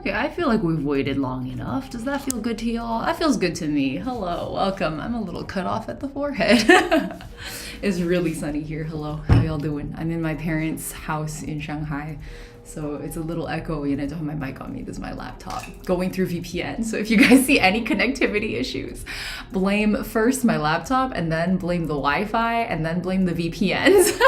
Okay, I feel like we've waited long enough. Does that feel good to y'all? That feels good to me. Hello, welcome. I'm a little cut off at the forehead. It's really sunny here. Hello, how y'all doing? I'm in my parents' house in Shanghai, so it's a little echoey and I don't have my mic on me. This is my laptop going through VPN. So if you guys see any connectivity issues, blame first my laptop and then blame the Wi-Fi and then blame the VPNs.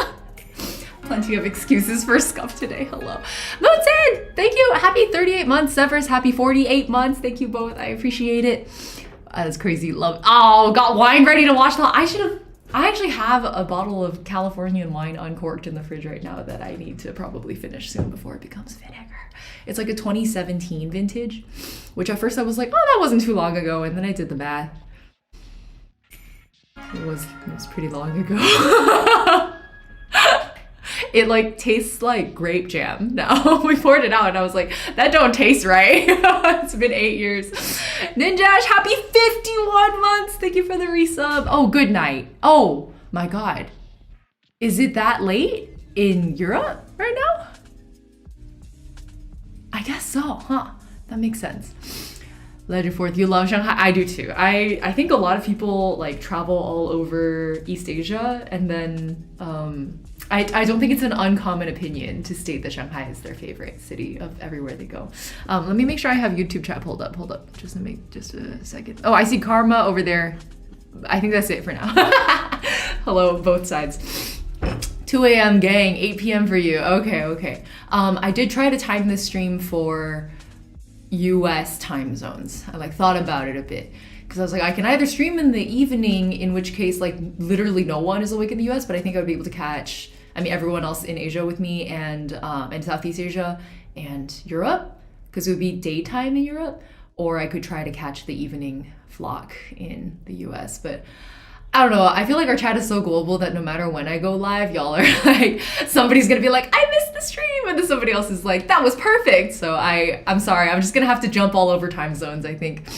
Plenty of excuses for scuff today. Hello. Moonson, thank you. Happy 38 months. Severs, happy 48 months. Thank you both. I appreciate it. That's crazy. Love. Oh, got wine ready to watch the. I actually have a bottle of Californian wine uncorked in the fridge right now that I need to probably finish soon before it becomes vinegar. It's like a 2017 vintage, which at first I was like, oh, that wasn't too long ago. And then I did the math. It was pretty long ago. It like tastes like grape jam now. We poured it out and I was like, that don't taste right. It's been 8 years. Ninjash, happy 51 months. Thank you for the resub. Oh, good night. Oh my God. Is it that late in Europe right now? I guess so, huh? That makes sense. Legend Fourth, you love Shanghai? I do too. I think a lot of people like travel all over East Asia and then I don't think it's an uncommon opinion to state that Shanghai is their favorite city of everywhere they go. Let me make sure I have YouTube chat pulled up. Hold up, just a second. Oh, I see Karma over there. I think that's it for now. Hello, both sides. 2 a.m. gang, 8 p.m. for you. Okay. I did try to time this stream for US time zones. I like thought about it a bit because I was like, I can either stream in the evening, in which case like literally no one is awake in the US, but I think I would be able to catch, everyone else in Asia with me and Southeast Asia and Europe, because it would be daytime in Europe, or I could try to catch the evening flock in the US. But I don't know, I feel like our chat is so global that no matter when I go live, y'all are like, somebody's gonna be like, I missed the stream, and then somebody else is like, that was perfect. So I'm sorry, I'm just gonna have to jump all over time zones, I think.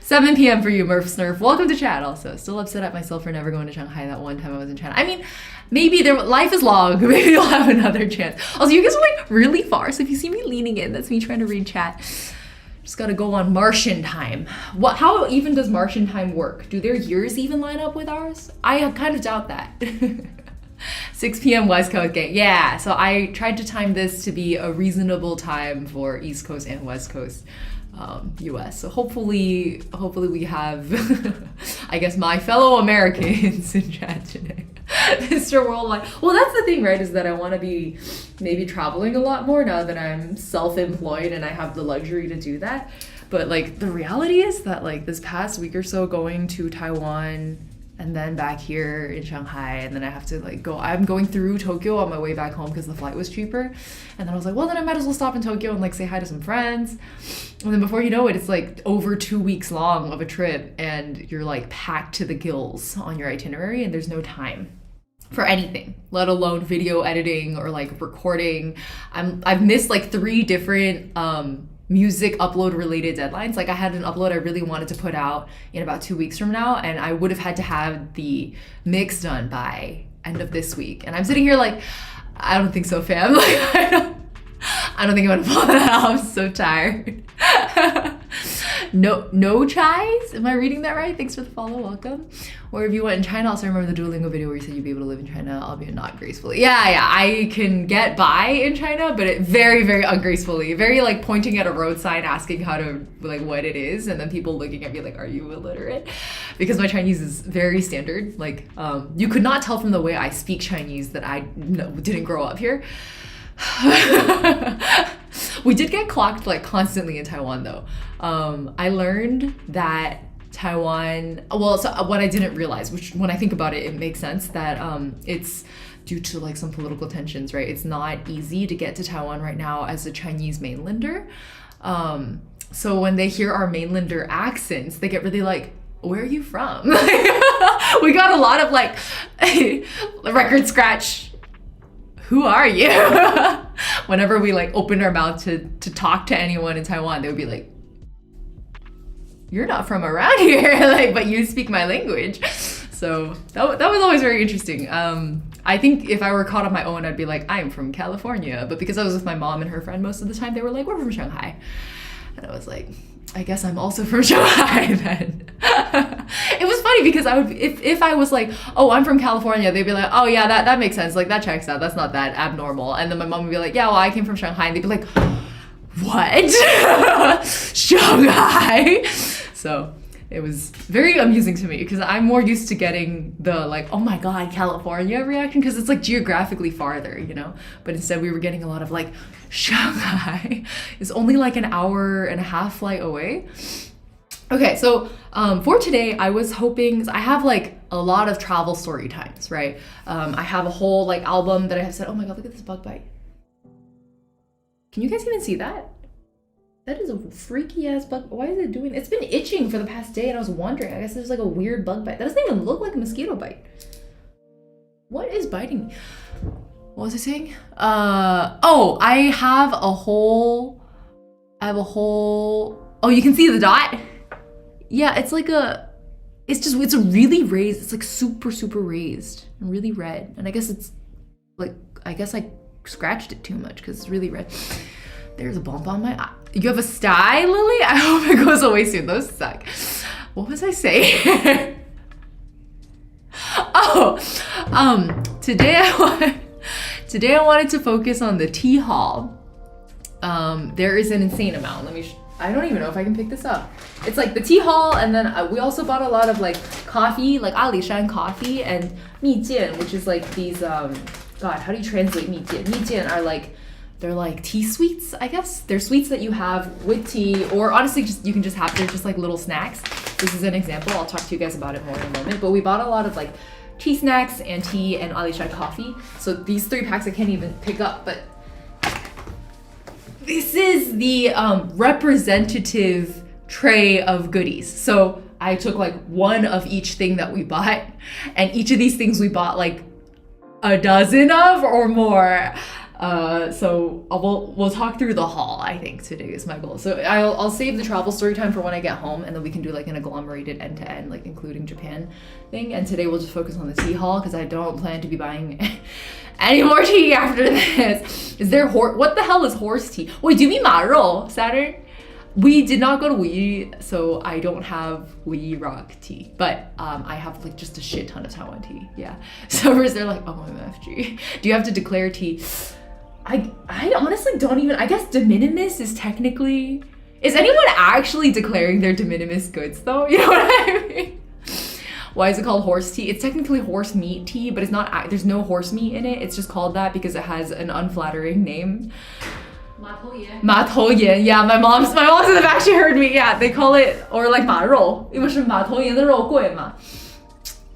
7 p.m. for you, Murph Snurf. Welcome to chat also. Still upset at myself for never going to Shanghai that one time I was in China. Maybe life is long, maybe you'll have another chance. Also, you guys are like really far, so if you see me leaning in, that's me trying to read chat. Just gotta go on Martian time. How even does Martian time work? Do their years even line up with ours? I kind of doubt that. 6 p.m. West Coast game. Yeah, so I tried to time this to be a reasonable time for East Coast and West Coast US. So hopefully we have, I guess, my fellow Americans in chat today. Mr. Worldwide. Well, that's the thing, right? Is that I want to be maybe traveling a lot more now that I'm self-employed and I have the luxury to do that. But like the reality is that like this past week or so going to Taiwan and then back here in Shanghai, and then I have to like I'm going through Tokyo on my way back home because the flight was cheaper. And then I was like, well, then I might as well stop in Tokyo and like say hi to some friends. And then before you know it, it's like over 2 weeks long of a trip and you're like packed to the gills on your itinerary and there's no time for anything, let alone video editing or like recording. I've missed like 3 different music upload related deadlines. Like I had an upload I really wanted to put out in about 2 weeks from now, and I would have had to have the mix done by end of this week. And I'm sitting here like, I don't think so, fam. Like I don't think I'm gonna pull that off. I'm so tired. No chais? Am I reading that right? Thanks for the follow, welcome. Or if you went in China, also remember the Duolingo video where you said you'd be able to live in China, albeit not gracefully. Yeah, I can get by in China, but it very, very ungracefully. Very like pointing at a road sign, asking how to, like what it is, and then people looking at me like, are you illiterate? Because my Chinese is very standard. Like, you could not tell from the way I speak Chinese that I didn't grow up here. We did get clocked like constantly in Taiwan though. I learned that Taiwan, so what I didn't realize, which when I think about it, it makes sense that it's due to like some political tensions, right? It's not easy to get to Taiwan right now as a Chinese mainlander. So when they hear our mainlander accents, they get really like, where are you from? We got a lot of like record scratch, who are you? Whenever we like opened our mouth to talk to anyone in Taiwan, they would be like, you're not from around here, like, but you speak my language. So that was always very interesting. I think if I were caught on my own, I'd be like, I'm from California. But because I was with my mom and her friend most of the time, they were like, we're from Shanghai. And I was like, I guess I'm also from Shanghai then. It was funny because I would, if I was like, oh, I'm from California, they'd be like, oh yeah, that makes sense. Like that checks out. That's not that abnormal. And then my mom would be like, yeah, well, I came from Shanghai. And they'd be like, what? Shanghai? So it was very amusing to me because I'm more used to getting the like, oh my God, California reaction because it's like geographically farther, you know? But instead we were getting a lot of like, Shanghai is only like an hour and a half flight away. Okay, so for today, I was hoping, I have like a lot of travel story times, right? I have a whole like album that I have said, oh my God, look at this bug bite. Can you guys even see that? That is a freaky ass bug. Why is it doing? It's been itching for the past day and I was wondering, I guess there's like a weird bug bite. That doesn't even look like a mosquito bite. What is biting me? What was I saying? Oh, I have a whole, oh, you can see the dot? Yeah, it's like it's a really raised, it's like super, super raised and really red. And I guess it's like, I guess I scratched it too much because it's really red. There's a bump on my eye. You have a sty, Lily? I hope it goes away soon. Those suck. What was I saying? Today I wanted to focus on the tea haul. There is an insane amount. I don't even know if I can pick this up. It's like the tea haul, and then we also bought a lot of like coffee, like alishan coffee and 蜜饯, which is like these, God, how do you translate 蜜饯? 蜜饯are like, they're like tea sweets, I guess. They're sweets that you have with tea, or honestly, you can just have, they're just like little snacks. This is an example. I'll talk to you guys about it more in a moment. But we bought a lot of like tea snacks and tea and alishan coffee. So these 3 packs I can't even pick up, but this is the representative tray of goodies. So I took like one of each thing that we bought, and each of these things we bought like a dozen of or more. So we'll talk through the haul. I think today is my goal. So I'll save the travel story time for when I get home, and then we can do like an agglomerated end to end, like including Japan thing. And today we'll just focus on the tea haul because I don't plan to be buying any more tea after this. Is there what the hell is horse tea? Wait, do you mean maro, Saturn? We did not go to Wuyi, so I don't have Wuyi rock tea, but I have like just a shit ton of Taiwan tea. Yeah. So they're like, oh MFG. Do you have to declare tea? I honestly don't even, I guess de minimis is technically, is anyone actually declaring their de minimis goods though? You know what I mean? Why is it called horse tea? It's technically horse meat tea, but it's not, there's no horse meat in it. It's just called that because it has an unflattering name. 马头岩. 马头岩, yeah, my moms have actually heard me, yeah, they call it, or like 马肉, 因为是马头岩的肉贵嘛.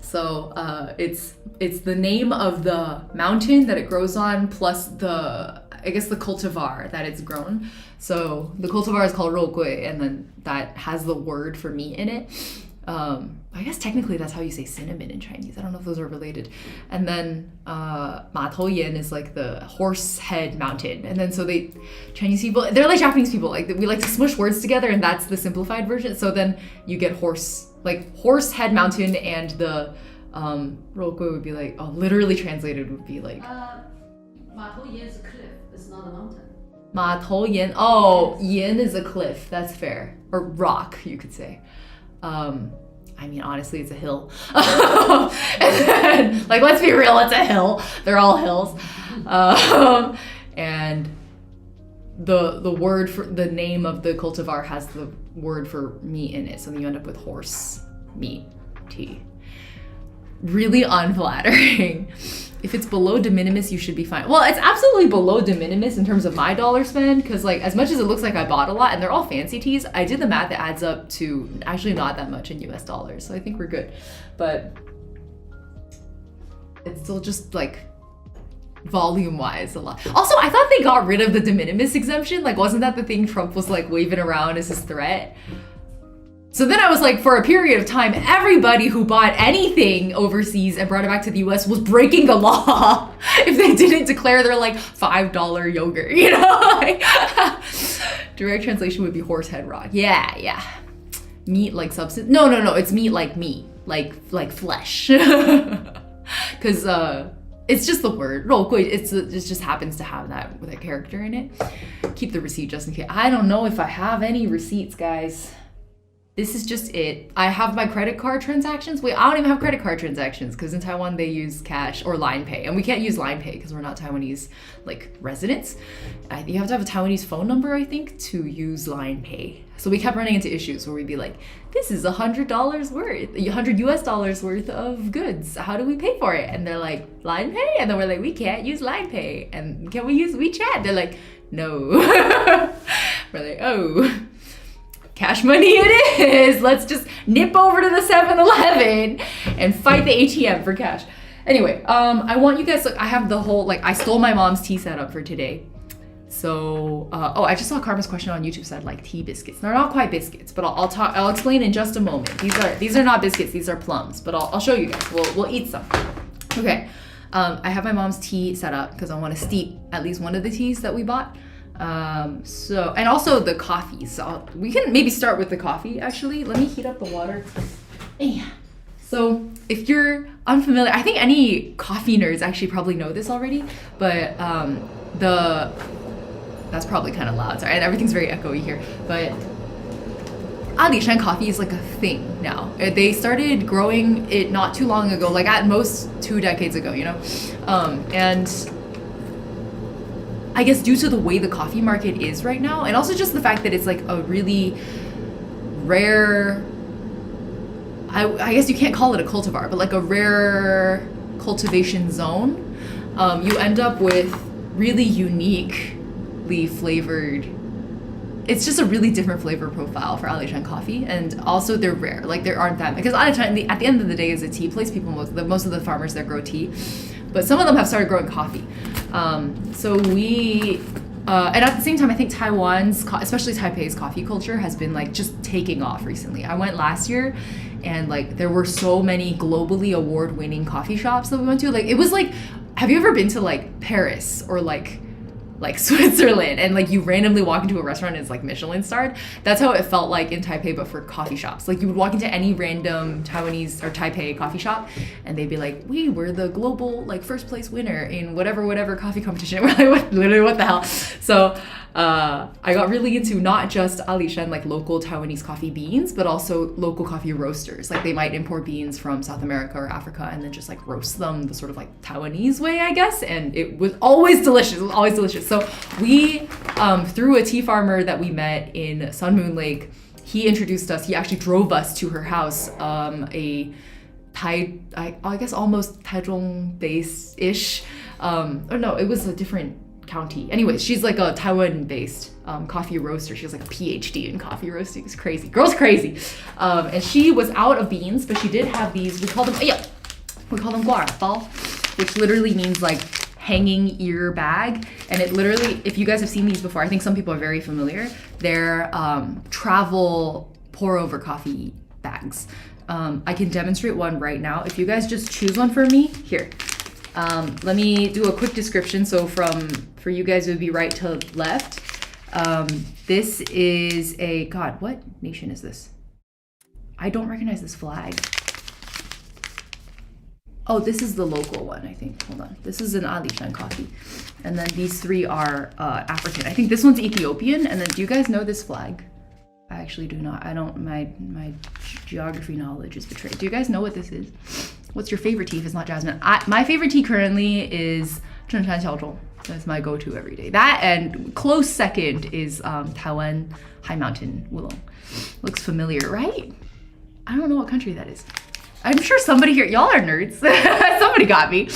So it's the name of the mountain that it grows on plus I guess the cultivar that it's grown. So the cultivar is called 肉桂, and then that has the word for meat in it. I guess technically that's how you say cinnamon in Chinese. I don't know if those are related. And then Ma Tou Yin is like the horse head mountain. And then so Chinese people, they're like Japanese people, like we like to smush words together, and that's the simplified version. So then you get horse head mountain, and the Rokui would be like, literally translated would be like Ma Tou Yin is a cliff, it's not a mountain. Ma Tou Yin, Yin is a cliff, that's fair. Or rock, you could say. I mean, honestly, it's a hill. And then, like, let's be real, it's a hill. They're all hills. And the word for the name of the cultivar has the word for meat in it, so then you end up with horse meat tea. Really unflattering. If it's below de minimis, you should be fine. Well, it's absolutely below de minimis in terms of my dollar spend, because like as much as it looks like I bought a lot, and they're all fancy teas, I did the math, it adds up to actually not that much in US dollars, so I think we're good. But it's still just like volume-wise a lot. Also, I thought they got rid of the de minimis exemption. Like, wasn't that the thing Trump was like waving around as his threat? So then I was like, for a period of time, everybody who bought anything overseas and brought it back to the US was breaking the law if they didn't declare their like $5 yogurt, you know? Like, direct translation would be horse head rock. Yeah. Meat like substance. No, it's meat, like like flesh. Because It's just the word. 肉桂, it just happens to have that with a character in it. Keep the receipt just in case. I don't know if I have any receipts, guys. This is just it. I have my credit card transactions. Wait, I don't even have credit card transactions because in Taiwan they use cash or line pay. And we can't use line pay because we're not Taiwanese like residents. You have to have a Taiwanese phone number, I think, to use line pay. So we kept running into issues where we'd be like, this is $100 worth, $100 US worth of goods. How do we pay for it? And they're like, line pay? And then we're like, we can't use line pay. And can we use WeChat? They're like, no. We're like, oh. Cash money it is. Let's just nip over to the 7-Eleven and fight the ATM for cash. Anyway, I want you guys, I have the whole, like, I stole my mom's tea setup for today. So, oh, I just saw Karma's question on YouTube said like tea biscuits. They're not quite biscuits, but I'll explain in just a moment. These are not biscuits, these are plums, but I'll show you guys. We'll eat some. Okay, I have my mom's tea set up because I want to steep at least one of the teas that we bought. So, and also the coffee. So we can maybe start with the coffee actually. Let me heat up the water. Yeah. So if you're unfamiliar, I think any coffee nerds actually probably know this already, but that's probably kind of loud, sorry, and everything's very echoey here, but alishan coffee is like a thing now. They started growing it not too long ago, like at most 2 decades ago, you know? And I guess due to the way the coffee market is right now, and also just the fact that it's like a really rare, I guess you can't call it a cultivar, but like a rare cultivation zone, you end up with really uniquely flavored, it's just a really different flavor profile for alishan coffee, and also they're rare. Like there aren't that, because alishan at the end of the day is a tea place. Most of the farmers that grow tea, but some of them have started growing coffee. So we, and at the same time, I think Taiwan's, especially Taipei's coffee culture has been like just taking off recently. I went last year and like there were so many globally award-winning coffee shops that we went to. Like it was like, have you ever been to like Paris or like Switzerland and like you randomly walk into a restaurant and it's like Michelin starred? That's how it felt like in Taipei, but for coffee shops. Like you would walk into any random Taiwanese or Taipei coffee shop and they'd be like, we were the global like first place winner in whatever coffee competition. We're like, literally what the hell? So I got really into not just alishan, like local Taiwanese coffee beans, but also local coffee roasters. Like they might import beans from South America or Africa and then just like roast them the sort of like Taiwanese way, I guess. And it was always delicious. It was always delicious. So we, through a tea farmer that we met in Sun Moon Lake, he introduced us, he actually drove us to her house, I guess almost Taichung base-ish. Or no, it was a different county. Anyways, she's like a Taiwan-based coffee roaster. She has like a PhD in coffee roasting. It's crazy. Girl's crazy. And she was out of beans, but she did have these, we call them guarbao, which literally means like hanging ear bag. And it literally, if you guys have seen these before, I think some people are very familiar. They're travel pour over coffee bags. I can demonstrate one right now. If you guys just choose one for me, here. Let me do a quick description. So for you guys, it would be right to left. This is a, God, what nation is this? I don't recognize this flag. Oh, this is the local one, I think. Hold on. This is an alishan coffee. And then these three are African. I think this one's Ethiopian. And then do you guys know this flag? I actually do not. I don't, my geography knowledge is betrayed. Do you guys know what this is? What's your favorite tea if it's not jasmine? My favorite tea currently is Zhengshan Xiaozhong. That's my go-to every day. That and close second is Taiwan High Mountain Oolong. Looks familiar, right? I don't know what country that is. I'm sure somebody here, y'all are nerds. Somebody got me.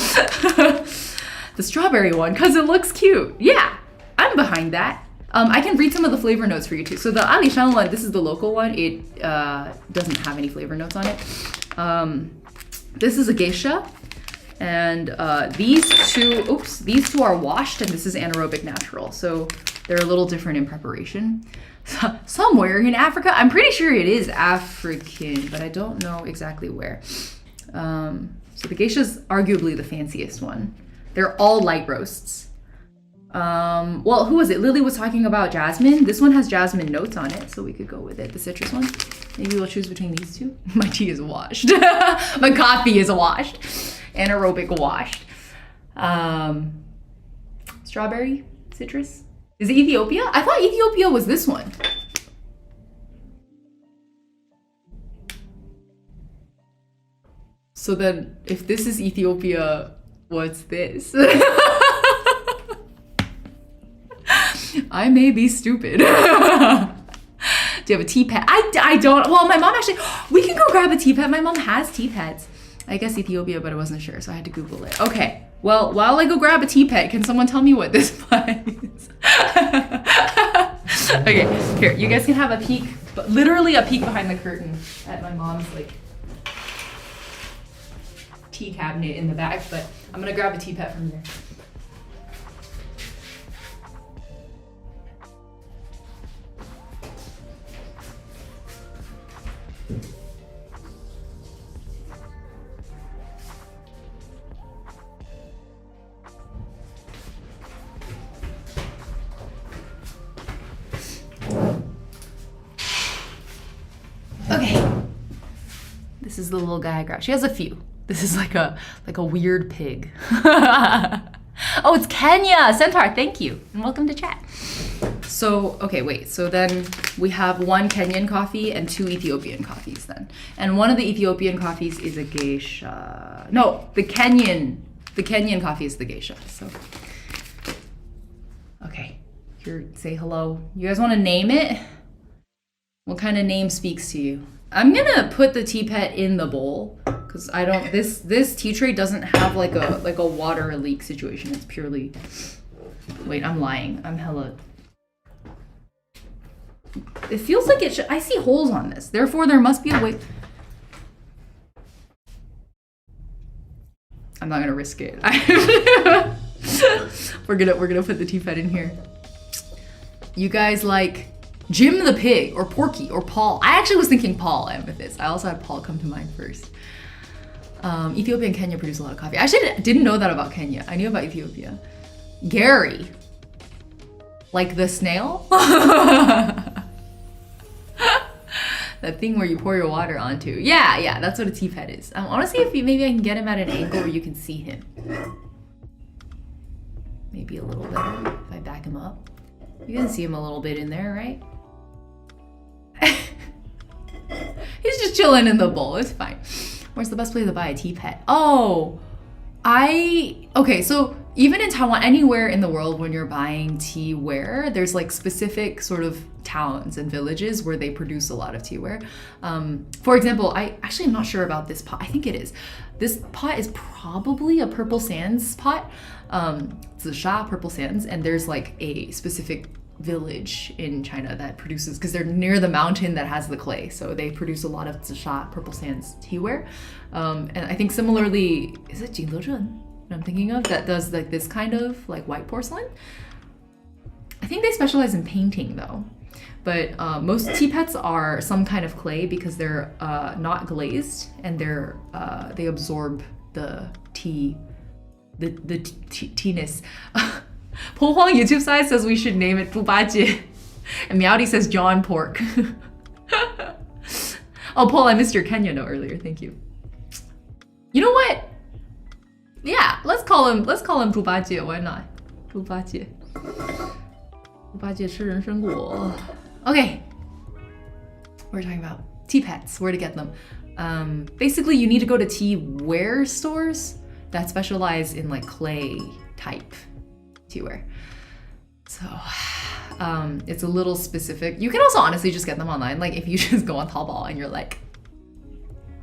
The strawberry one, because it looks cute. Yeah, I'm behind that. I can read some of the flavor notes for you too. So the alishan one, this is the local one. It doesn't have any flavor notes on it. This is a geisha, and these two are washed, and this is anaerobic natural. So they're a little different in preparation. Somewhere in Africa, I'm pretty sure it is African, but I don't know exactly where. So the geisha is arguably the fanciest one. They're all light roasts. Well, who was it? Lily was talking about jasmine. This one has jasmine notes on it, so we could go with it. The citrus one. Maybe we'll choose between these two. My tea is washed. My coffee is washed. Anaerobic washed. Strawberry, citrus. Is it Ethiopia? I thought Ethiopia was this one. So then, if this is Ethiopia, what's this? I may be stupid. Do you have a tea pad? I don't. Well, my mom actually, we can go grab a tea pad. My mom has tea pads. I guess Ethiopia, but I wasn't sure, so I had to Google it. Okay, well, while I go grab a tea pad, can someone tell me what this plant is? Okay, here, you guys can have a peek, but literally a peek behind the curtain at my mom's like tea cabinet in the back, but I'm gonna grab a tea pad from there. Okay, this is the little guy I grabbed. She has a few. This is like a weird pig. Oh, it's Kenya! Centaur, thank you. And welcome to chat. So, okay, wait. So then we have one Kenyan coffee and two Ethiopian coffees then. And one of the Ethiopian coffees is a geisha. No, the Kenyan coffee is the geisha. So, okay. Here, say hello. You guys want to name it? What kind of name speaks to you? I'm gonna put the tea pet in the bowl because I don't. This tea tray doesn't have like a water leak situation. It's purely. Wait, I'm lying. I'm hella. It feels like it should. I see holes on this. Therefore, there must be a way. I'm not gonna risk it. We're gonna put the tea pet in here. You guys like Jim the Pig or Porky or Paul? I actually was thinking Paul with this. I also had Paul come to mind first. Ethiopia and Kenya produce a lot of coffee. I actually didn't know that about Kenya. I knew about Ethiopia. Gary. Like the snail? That thing where you pour your water onto. Yeah, that's what a tea pet is. I want to see if maybe I can get him at an angle where you can see him. Maybe a little better if I back him up. You can see him a little bit in there, right? He's just chilling in the bowl. It's fine. Where's the best place to buy a tea pet? Oh, okay, so even in Taiwan, anywhere in the world when you're buying teaware, there's like specific sort of towns and villages where they produce a lot of teaware. For example, I actually am not sure about this pot. I think it is. This pot is probably a purple sands pot. It's the Sha purple sands, and there's like a specific village in China that produces, because they're near the mountain that has the clay, so they produce a lot of Zisha purple sands teaware. And I think similarly, is it Jingdezhen that I'm thinking of that does like this kind of like white porcelain? I think they specialize in painting though. But most tea pets are some kind of clay because they're not glazed, and they absorb the tea, the teeness. Paul Huang YouTube side says we should name it Pubaji. And Meowdy says John Pork. Oh, Paul, I missed your Kenya note earlier. Thank you. You know what? Yeah, let's call him Pubaji. Why not? Pubaji. Pubaji 吃人参果. Okay. We're talking about tea pets, where to get them. Basically, you need to go to teaware stores that specialize in like clay type teaware. So it's a little specific. You can also honestly just get them online. Like if you just go on Taobao and you're like,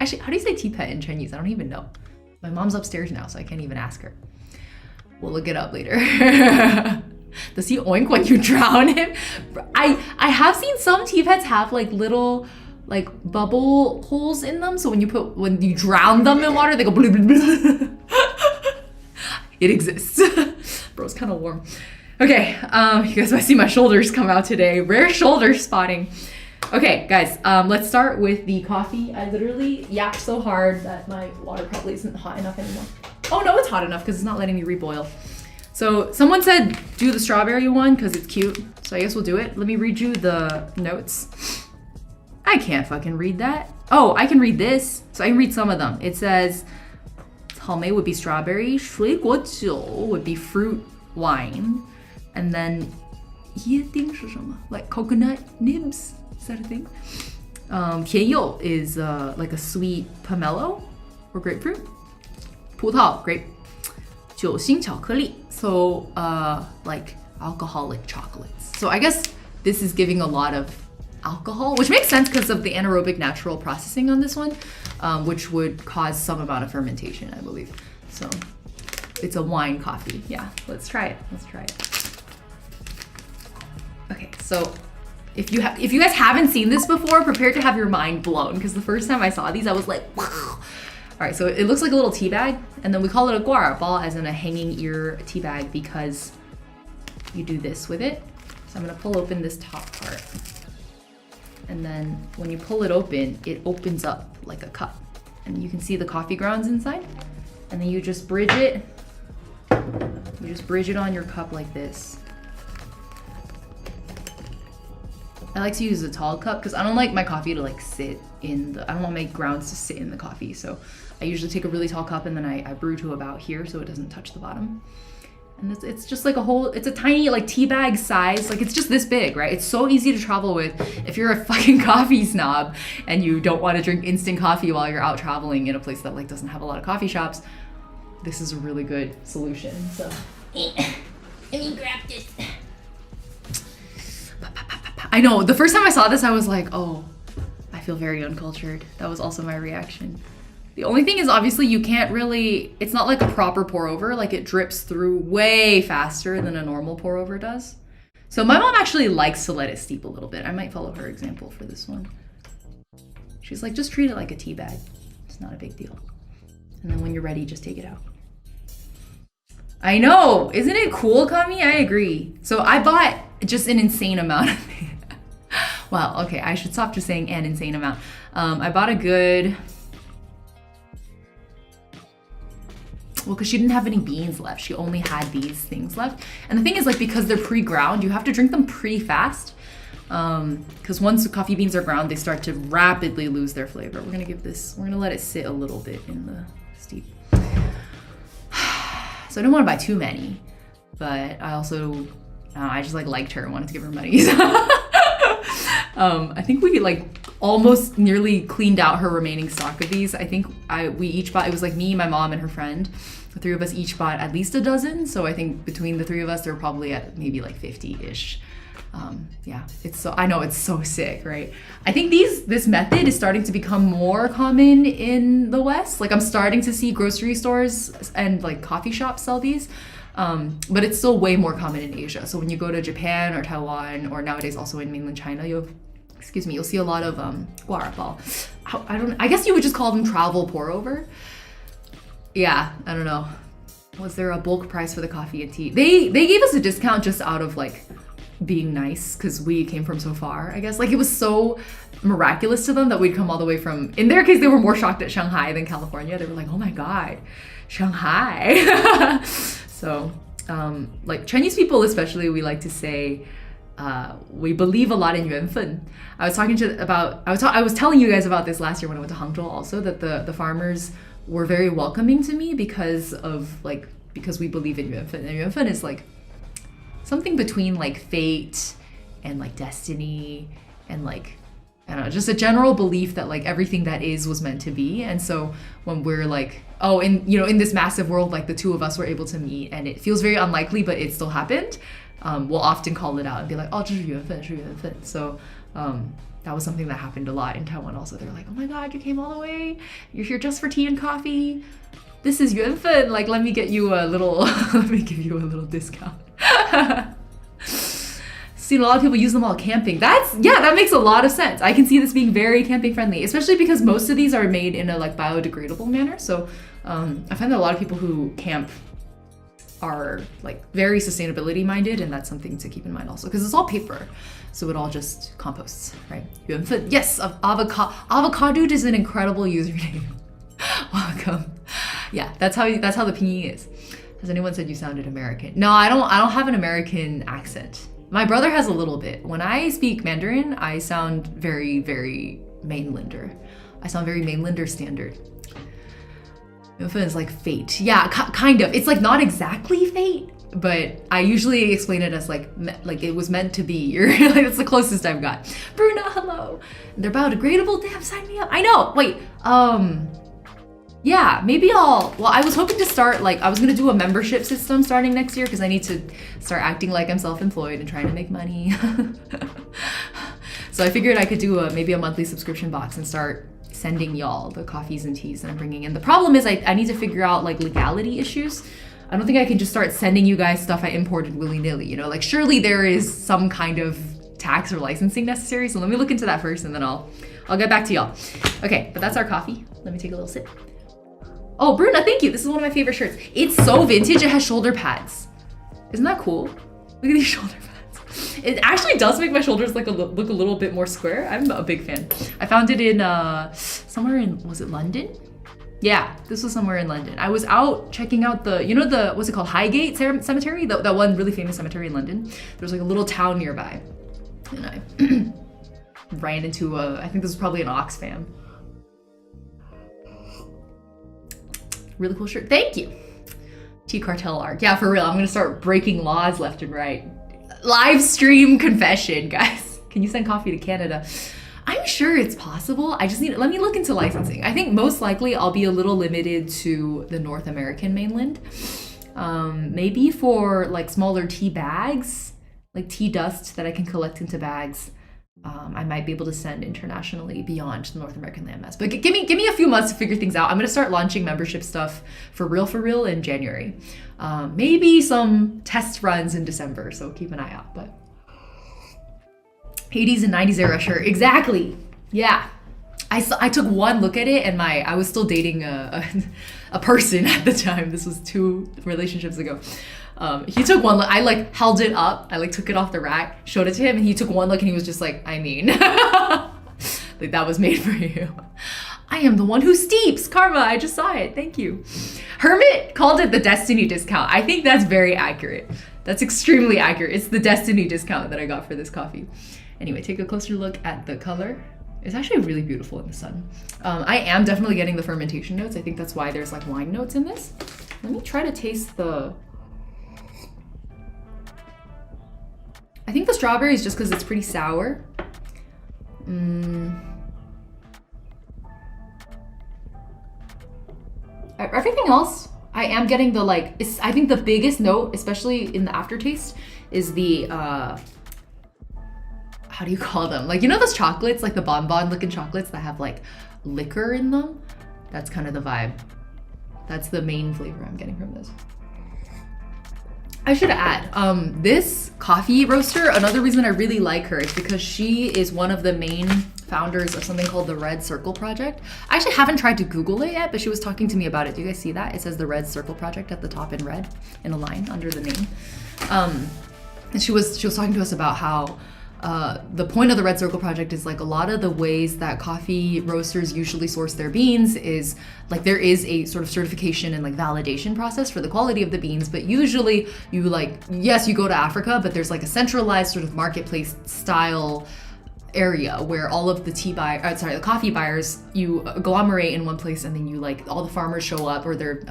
actually, how do you say tea pet in Chinese? I don't even know. My mom's upstairs now, so I can't even ask her. We'll look it up later. Does he oink when you drown him? I have seen some tea pets have like little like bubble holes in them, so when you drown them in water, they go blue, blue, blue. It exists. Bro's kind of warm. Okay, you guys might see my shoulders come out today. Rare shoulder spotting. Okay, guys, let's start with the coffee. I literally yapped so hard that my water probably isn't hot enough anymore. Oh no, it's hot enough because it's not letting me reboil. So someone said do the strawberry one because it's cute. So I guess we'll do it. Let me read you the notes. I can't fucking read that. Oh, I can read this. So I can read some of them. It says, 草莓 would be strawberry, 水果酒 would be fruit wine, and then 椰丁是什么? Like coconut nibs, is that a thing? 甜柚 is like a sweet pomelo or grapefruit. 葡萄 grape. 酒心巧克力 so like alcoholic chocolates. So I guess this is giving a lot of alcohol, which makes sense because of the anaerobic natural processing on this one, which would cause some amount of fermentation, I believe. So it's a wine coffee. Yeah, let's try it. Okay, so if you guys haven't seen this before, prepare to have your mind blown, because the first time I saw these, I was like, wow. All right, so it looks like a little tea bag, and then we call it a guara ball, as in a hanging ear tea bag, because you do this with it. So I'm gonna pull open this top part. And then when you pull it opens up like a cup. And you can see the coffee grounds inside. And then you just bridge it. You just bridge it on your cup like this. I like to use a tall cup because I don't like my coffee to like sit in the, I don't want my grounds to sit in the coffee. So I usually take a really tall cup and then I brew to about here so it doesn't touch the bottom. And it's just like it's a tiny like tea bag size, like it's just this big, right? It's so easy to travel with if you're a fucking coffee snob and you don't want to drink instant coffee while you're out traveling in a place that like doesn't have a lot of coffee shops. This is a really good solution. So let me grab this. I know, the first time I saw this, I was like, oh, I feel very uncultured. That was also my reaction. The only thing is obviously you can't really, it's not like a proper pour over, like it drips through way faster than a normal pour over does. So my mom actually likes to let it steep a little bit. I might follow her example for this one. She's like, just treat it like a tea bag. It's not a big deal. And then when you're ready, just take it out. I know, isn't it cool, Kami? I agree. So I bought just an insane amount of it. Well, okay, I should stop just saying an insane amount. I bought a good, well, because she didn't have any beans left. She only had these things left. And the thing is, like, because they're pre-ground, you have to drink them pretty fast. Because once the coffee beans are ground, they start to rapidly lose their flavor. We're gonna let it sit a little bit in the steep. So I don't want to buy too many, but I also, I just like liked her and wanted to give her money. I think we like almost nearly cleaned out her remaining stock of these. I think we each bought, it was like me, my mom, and her friend. The three of us each bought at least a dozen. So I think between the three of us, they're probably at maybe like 50-ish. Yeah, I know it's so sick, right? I think this method is starting to become more common in the West. Like I'm starting to see grocery stores and like coffee shops sell these. But it's still way more common in Asia. So when you go to Japan or Taiwan, or nowadays also in mainland China, you'll see a lot of guara ball. I guess you would just call them travel pour over. Yeah, I don't know. Was there a bulk price for the coffee and tea? They gave us a discount just out of like being nice because we came from so far, I guess. Like it was so miraculous to them that we'd come all the way from, in their case, they were more shocked at Shanghai than California. They were like, oh my God, Shanghai. So, like Chinese people especially, we like to say, we believe a lot in 缘分. I was telling you guys about this last year when I went to Hangzhou also, that the farmers were very welcoming to me because we believe in 缘分. And 缘分is like something between like fate and like destiny and like, I don't know, just a general belief that like everything that is was meant to be. And so when we're like, oh, in this massive world, like the two of us were able to meet and it feels very unlikely, but it still happened, we'll often call it out and be like, oh, 这是缘分, 是缘分. So that was something that happened a lot in Taiwan also. They're like, oh my God, you came all the way. You're here just for tea and coffee. This is 缘分. Like, let me give you a little discount. Seen a lot of people use them while camping. That makes a lot of sense. I can see this being very camping friendly, especially because most of these are made in a like biodegradable manner. So I find that a lot of people who camp are like very sustainability minded, and that's something to keep in mind also because it's all paper, so it all just composts, right? 缘分. Yes, avocado is an incredible username. Welcome. Yeah, that's how the pinyin is. Has anyone said you sounded American? No, I don't have an American accent. My brother has a little bit. When I speak Mandarin, I sound very, very mainlander. I sound very mainlander standard. Mindfulness is like fate. Yeah, kind of. It's like not exactly fate, but I usually explain it as like it was meant to be, or like it's the closest I've got. Bruna, hello. They're biodegradable. Damn, sign me up. I know. Wait. Yeah, maybe well, I was hoping to start, like, I was gonna do a membership system starting next year because I need to start acting like I'm self-employed and trying to make money. So I figured I could do maybe a monthly subscription box and start sending y'all the coffees and teas that I'm bringing in. The problem is I need to figure out like legality issues. I don't think I can just start sending you guys stuff I imported willy-nilly, you know? Like surely there is some kind of tax or licensing necessary. So let me look into that first and then I'll get back to y'all. Okay, but that's our coffee. Let me take a little sip. Oh, Bruna, thank you. This is one of my favorite shirts. It's so vintage, it has shoulder pads. Isn't that cool? Look at these shoulder pads. It actually does make my shoulders look a little bit more square. I'm a big fan. I found it in somewhere in, was it London? Yeah, this was somewhere in London. I was out checking out what's it called? Highgate Cemetery? That one really famous cemetery in London. There was like a little town nearby. And I ran into I think this was probably an Oxfam. Really cool shirt. Thank you. Tea cartel art. Yeah, for real. I'm gonna start breaking laws left and right. Live stream confession, guys. Can you send coffee to Canada? I'm sure it's possible. I just let me look into licensing. I think most likely I'll be a little limited to the North American mainland. Maybe for like smaller tea bags, like tea dust that I can collect into bags. I might be able to send internationally beyond the North American landmass. But give me a few months to figure things out. I'm gonna start launching membership stuff for real in January. Maybe some test runs in December, so keep an eye out. But 80s and 90s era shirt, exactly. Yeah, I took one look at it and I was still dating a person at the time. This was 2 relationships ago. He took one look, I like held it up, I like took it off the rack, showed it to him, and he took one look and he was just like, I mean, like that was made for you. I am the one who steeps. Karma, I just saw it, thank you. Hermit called it the Destiny discount. I think that's very accurate. That's extremely accurate. It's the Destiny discount that I got for this coffee. Anyway, take a closer look at the color. It's actually really beautiful in the sun. I am definitely getting the fermentation notes. I think that's why there's like wine notes in this. Let me try to taste I think the strawberry is just because it's pretty sour. Everything else, I am getting the like, I think the biggest note, especially in the aftertaste, is the, how do you call them? Like, you know those chocolates, like the bonbon looking chocolates that have like liquor in them? That's kind of the vibe. That's the main flavor I'm getting from this. I should add, this coffee roaster, another reason I really like her is because she is one of the main founders of something called the Red Circle Project. I actually haven't tried to Google it yet, but she was talking to me about it. Do you guys see that? It says the Red Circle Project at the top in red, in a line under the name. And she was talking to us about how the point of the Red Circle Project is like a lot of the ways that coffee roasters usually source their beans is like there is a sort of certification and like validation process for the quality of the beans, but usually you like, yes, you go to Africa, but there's like a centralized sort of marketplace style area where all of the the coffee buyers, you agglomerate in one place and then you like all the farmers show up or their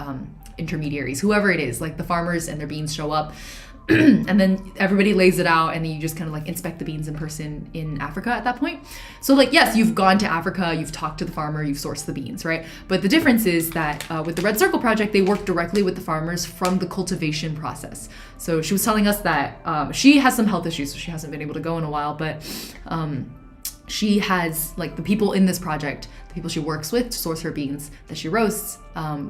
intermediaries, whoever it is, like the farmers and their beans show up. And then everybody lays it out and then you just kind of like inspect the beans in person in Africa at that point. So like, yes, you've gone to Africa, you've talked to the farmer, you've sourced the beans, right? But the difference is that with the Red Circle Project, they work directly with the farmers from the cultivation process. So she was telling us that she has some health issues, so she hasn't been able to go in a while, but she has like the people in this project, the people she works with to source her beans that she roasts,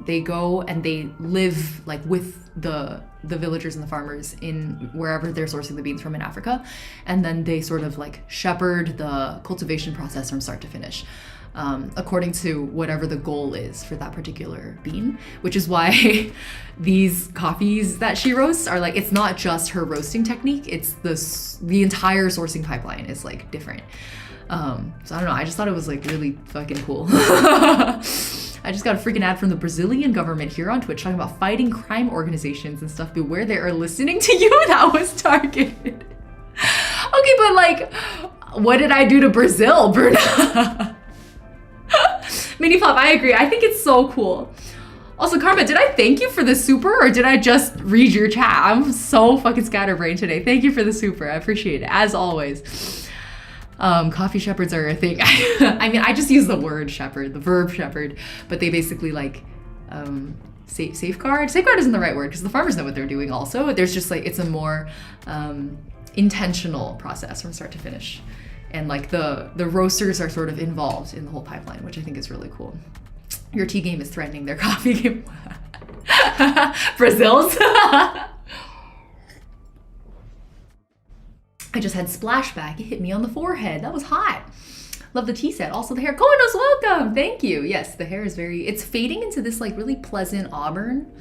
they go and they live like with the villagers and the farmers in wherever they're sourcing the beans from in Africa, and then they sort of like shepherd the cultivation process from start to finish, according to whatever the goal is for that particular bean, which is why these coffees that she roasts are like, it's not just her roasting technique, it's the entire sourcing pipeline is like different. So I don't know, I just thought it was like really fucking cool. I just got a freaking ad from the Brazilian government here on Twitch talking about fighting crime organizations and stuff. Beware, they are listening to you. That was targeted. Okay, but like, what did I do to Brazil, Bruna? Mini Pop, I agree. I think it's so cool. Also, Karma, did I thank you for the super or did I just read your chat? I'm so fucking scatterbrained today. Thank you for the super. I appreciate it, as always. Coffee shepherds are a thing. I mean, I just use the word shepherd, the verb shepherd, but they basically like safeguard. Safeguard isn't the right word because the farmers know what they're doing also. There's just like, it's a more intentional process from start to finish. And like the roasters are sort of involved in the whole pipeline, which I think is really cool. Your tea game is threatening their coffee game. Brazil's. I just had splashback. It hit me on the forehead. That was hot. Love the tea set. Also the hair. Kono's welcome. Thank you. Yes, the hair is it's fading into this like really pleasant auburn,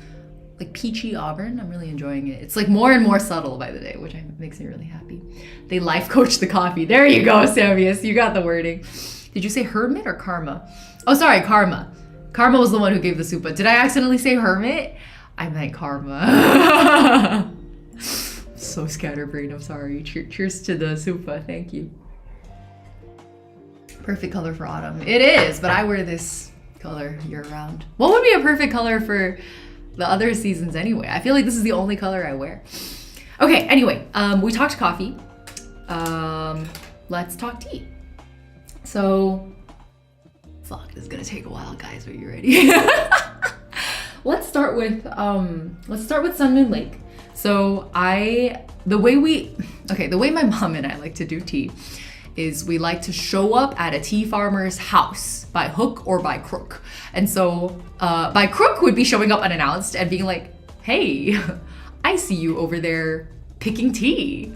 like peachy auburn. I'm really enjoying it. It's like more and more subtle by the day, which makes me really happy. They life coach the coffee. There you go, Samuus. You got the wording. Did you say hermit or karma? Oh, sorry, karma. Karma was the one who gave the supa. Did I accidentally say hermit? I meant karma. So scatterbrained, I'm sorry. Cheers to the supa, thank you. Perfect color for autumn. It is, but I wear this color year round. What would be a perfect color for the other seasons anyway? I feel like this is the only color I wear. Okay, anyway, we talked coffee. Let's talk tea. So, fuck, this is gonna take a while, guys. Are you ready? Let's start with Sun Moon Lake. So the way my mom and I like to do tea is we like to show up at a tea farmer's house by hook or by crook. And so by crook would be showing up unannounced and being like, hey, I see you over there picking tea.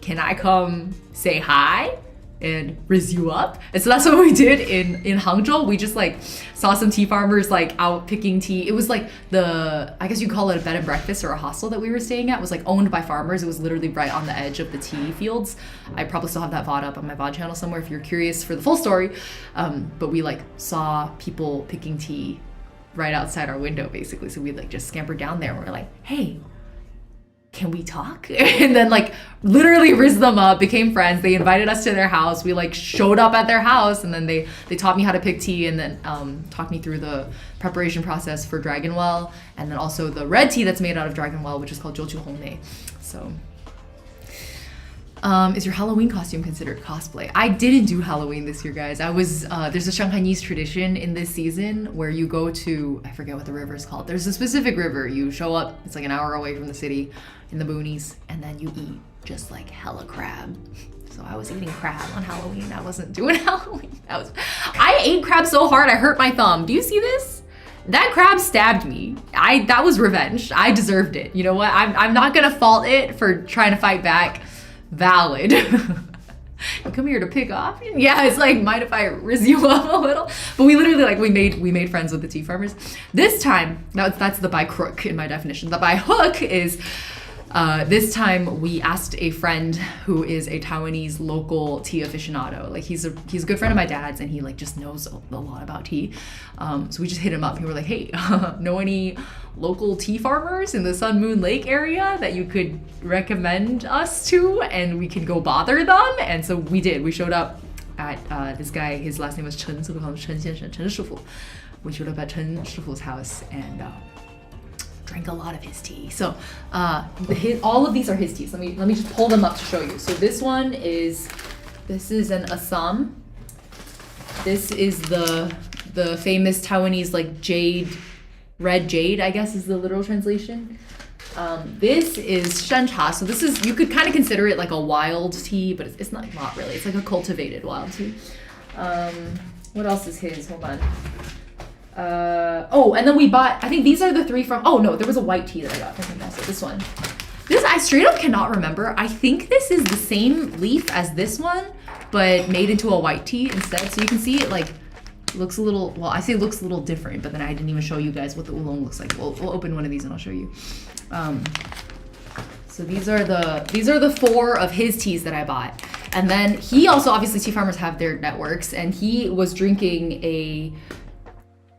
Can I come say hi and rizz you up? And so that's what we did in Hangzhou. We just like saw some tea farmers like out picking tea. It was like I guess you call it a bed and breakfast or a hostel that we were staying at. It was like owned by farmers. It was literally right on the edge of the tea fields. I probably still have that VOD up on my VOD channel somewhere if you're curious for the full story. But we like saw people picking tea right outside our window basically. So we like just scampered down there and we're like, hey, can we talk? And then like literally rizzed them up, became friends. They invited us to their house. We like showed up at their house and then they taught me how to pick tea and then talked me through the preparation process for Dragon Well and then also the red tea that's made out of Dragon Well, which is called Jochu Hongne. So is your Halloween costume considered cosplay? I didn't do Halloween this year, guys. There's a Shanghainese tradition in this season where you go to, I forget what the river is called. There's a specific river. You show up, it's like an hour away from the city in the boonies, and then you eat just like hella crab. So I was eating crab on Halloween. I wasn't doing Halloween. I ate crab so hard I hurt my thumb. Do you see this? That crab stabbed me. That was revenge. I deserved it. You know what? I'm not gonna fault it for trying to fight back. Valid. You come here to pick off? Yeah, it's like, mind if I rizz you up a little? But we literally like, we made friends with the tea farmers. This time, that's the by crook in my definition. The by hook is, this time we asked a friend who is a Taiwanese local tea aficionado. Like he's a good friend of my dad's and he like just knows a lot about tea. So we just hit him up and we were like, hey, know any local tea farmers in the Sun Moon Lake area that you could recommend us to and we can go bother them? And so we did. We showed up at this guy, his last name was Chen, so we call him Chen Xiansheng, Chen Shifu. We showed up at Chen Shifu's house and drank a lot of his tea. So all of these are his teas. Let me just pull them up to show you. So this is an Assam. This is the famous Taiwanese like red jade, I guess is the literal translation. This is shencha. So this is, you could kind of consider it like a wild tea, but it's not really. It's like a cultivated wild tea. What else is his? Hold on. And then we bought, I think these are the three from, oh no, there was a white tea that I got from him also, this one. This, I straight up cannot remember. I think this is the same leaf as this one, but made into a white tea instead. So you can see it like, looks a little, well, I say it looks a little different, but then I didn't even show you guys what the oolong looks like. We'll open one of these and I'll show you. So these are the four of his teas that I bought. And then he also, obviously tea farmers have their networks, and he was drinking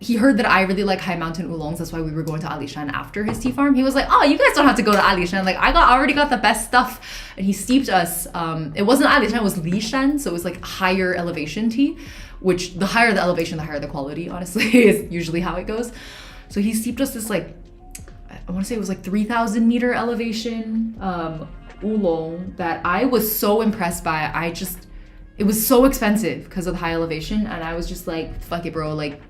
he heard that I really like high mountain oolongs. That's why we were going to alishan after his tea farm. He was like, oh, you guys don't have to go to alishan. Like I already got the best stuff. And he steeped us. It wasn't alishan, it was lishan. So it was like higher elevation tea, which the higher the elevation, the higher the quality, honestly, is usually how it goes. So he steeped us this like, I want to say it was like 3,000 meter elevation oolong that I was so impressed by. It was so expensive because of the high elevation, and I was just like, fuck it, bro, like,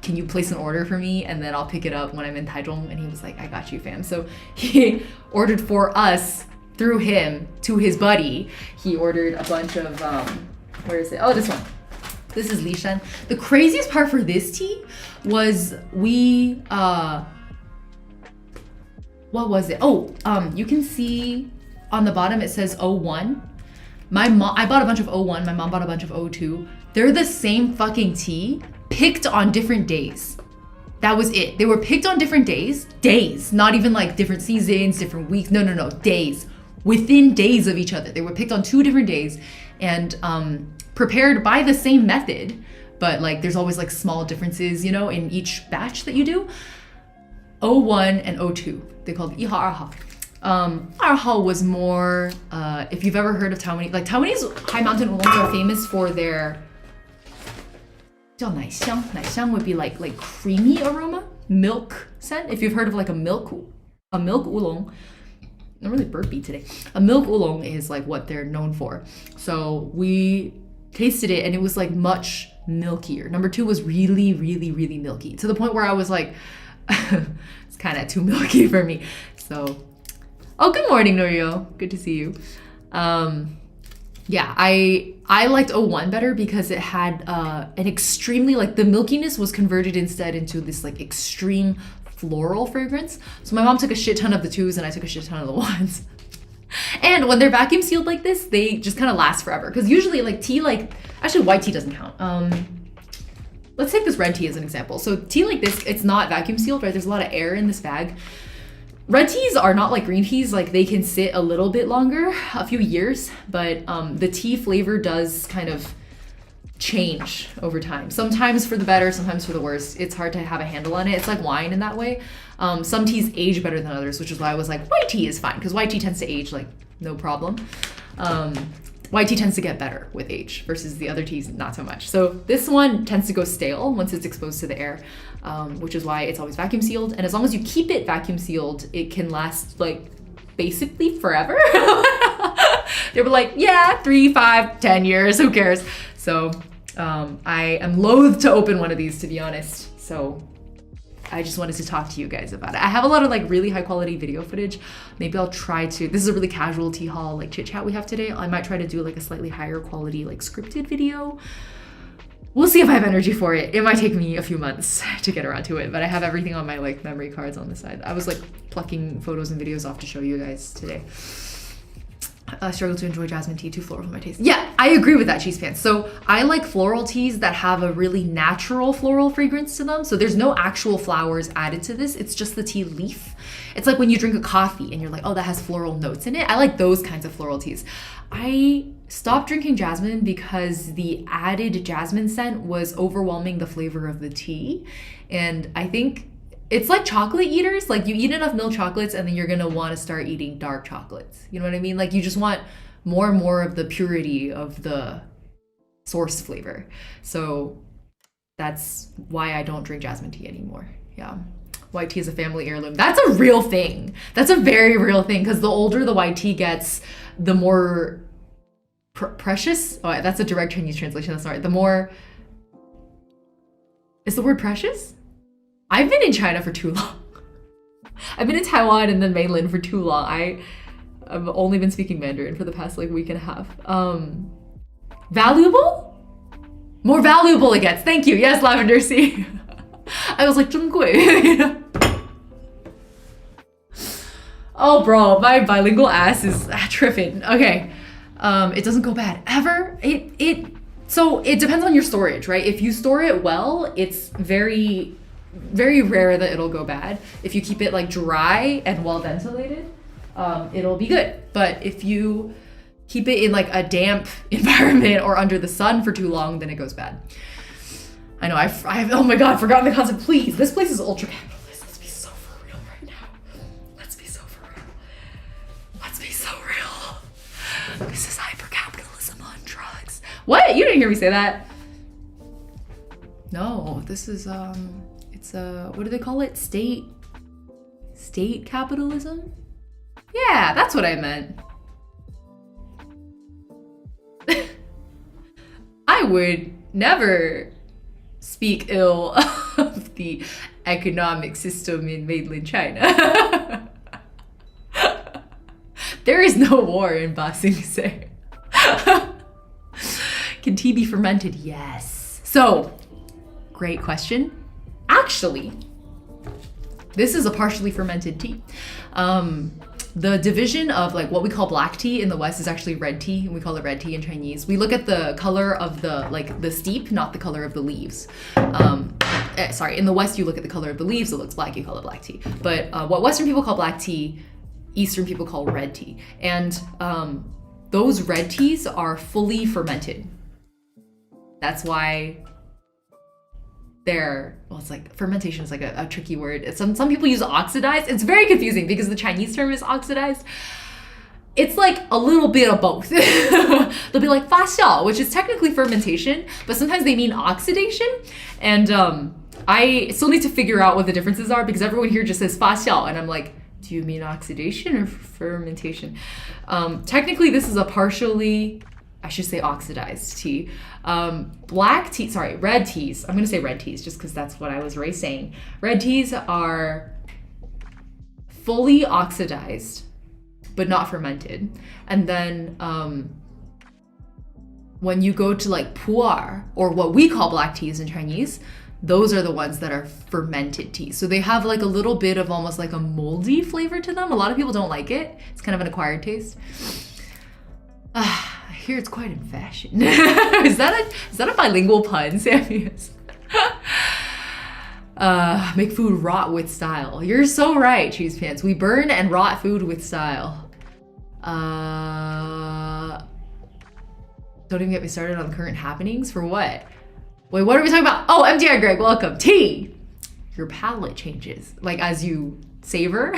can you place an order for me and then I'll pick it up when I'm in Taichung? And he was like, I got you, fam. So he ordered for us through him to his buddy. He ordered a bunch of, where is it? Oh, this one. This is alishan. The craziest part for this tea was we, what was it? Oh, you can see on the bottom it says 01. I bought a bunch of 01, my mom bought a bunch of 02. They're the same fucking tea, picked on different days. That was it. They were picked on different days, not even like different seasons, different weeks. No, days. Within days of each other. They were picked on 2 different days and prepared by the same method, but like there's always like small differences, you know, in each batch that you do. 01 and 02, they called iha. Arha was more, if you've ever heard of Taiwanese, like Taiwanese high mountain oolongs are famous for their 叫奶香. 奶香 would be like creamy aroma, milk scent. If you've heard of like a milk oolong, I'm really burpy today. A milk oolong is like what they're known for. So we tasted it and it was like much milkier. Number 2 was really, really, really milky to the point where I was like, it's kind of too milky for me. So, oh, good morning, Norio. Good to see you. Yeah, I liked 01 better because it had an extremely, like the milkiness was converted instead into this like extreme floral fragrance. So my mom took a shit ton of the 2s and I took a shit ton of the 1s. And when they're vacuum sealed like this, they just kind of last forever. Because usually like tea, like, actually white tea doesn't count. Let's take this red tea as an example. So tea like this, it's not vacuum sealed, right? There's a lot of air in this bag. Red teas are not like green teas, like they can sit a little bit longer, a few years, but the tea flavor does kind of change over time. Sometimes for the better, sometimes for the worse. It's hard to have a handle on it. It's like wine in that way. Some teas age better than others, which is why I was like, white tea is fine, because white tea tends to age like no problem. White tea tends to get better with age versus the other teas, not so much. So this one tends to go stale once it's exposed to the air, which is why it's always vacuum sealed. And as long as you keep it vacuum sealed, it can last like basically forever. They were like, yeah, 3, 5, 10 years, who cares? So I am loath to open one of these, to be honest. So I just wanted to talk to you guys about it. I have a lot of like really high quality video footage. Maybe I'll try to, this is a really casual tea haul, like chit chat we have today. I might try to do like a slightly higher quality, like scripted video. We'll see if I have energy for it. It might take me a few months to get around to it, but I have everything on my like memory cards on the side. I was like plucking photos and videos off to show you guys today. I struggle to enjoy jasmine tea, too floral for my taste. Yeah, I agree with that, Cheese Pants. So I like floral teas that have a really natural floral fragrance to them. So there's no actual flowers added to this. It's just the tea leaf. It's like when you drink a coffee and you're like, oh, that has floral notes in it. I like those kinds of floral teas. I stopped drinking jasmine because the added jasmine scent was overwhelming the flavor of the tea. And I think it's like chocolate eaters. Like you eat enough milk chocolates and then you're gonna want to start eating dark chocolates. You know what I mean? Like you just want more and more of the purity of the source flavor. So that's why I don't drink jasmine tea anymore. Yeah. White tea is a family heirloom. That's a real thing. That's a very real thing, because the older the white tea gets, the more precious. Oh, that's a direct Chinese translation. That's not right. The more, is the word precious? I've been in China for too long. I've been in Taiwan and the mainland for too long. I've only been speaking Mandarin for the past like week and a half. Valuable? More valuable it gets. Thank you. Yes, Lavender Sea. I was like, 珍贵. Oh, bro, my bilingual ass is tripping. Okay, it doesn't go bad ever. So it depends on your storage, right? If you store it well, it's very rare that it'll go bad. If you keep it like dry and well ventilated, it'll be good. But if you keep it in like a damp environment or under the sun for too long, then it goes bad. I know, I've oh my god, forgotten the concept. Please, this place is ultra capitalist. Let's be so for real right now. Let's be so for real. Let's be so real. This is hyper capitalism on drugs. What? You didn't hear me say that. No, this is It's what do they call it? State capitalism? Yeah, that's what I meant. I would never speak ill of the economic system in mainland China. There is no war in Ba Sing Se. Can tea be fermented? Yes. So, great question. Actually, this is a partially fermented tea. The division of like what we call black tea in the West is actually red tea, and we call it red tea in Chinese. We look at the color of the steep, not the color of the leaves. Sorry, in the West you look at the color of the leaves, it looks black, you call it black tea. But what Western people call black tea, Eastern people call red tea. And those red teas are fully fermented. That's why it's like fermentation is like a tricky word. Some people use oxidized. It's very confusing because the Chinese term is oxidized. It's like a little bit of both. They'll be like 发酵, which is technically fermentation, but sometimes they mean oxidation. And I still need to figure out what the differences are because everyone here just says 发酵, and I'm like, do you mean oxidation or fermentation? Technically, this is a partially, I should say oxidized tea. Red teas. I'm gonna say red teas just because that's what I was raised saying. Red teas are fully oxidized, but not fermented. And then when you go to like pu'er, or what we call black teas in Chinese, those are the ones that are fermented teas. So they have like a little bit of almost like a moldy flavor to them. A lot of people don't like it. It's kind of an acquired taste. I hear it's quite in fashion. Is that a bilingual pun, Samuels? Make food rot with style. You're so right, Cheese Pants. We burn and rot food with style. Don't even get me started on current happenings. For what? Wait, what are we talking about? Oh, MDR Greg, welcome. Tea. Your palate changes, like as you savor.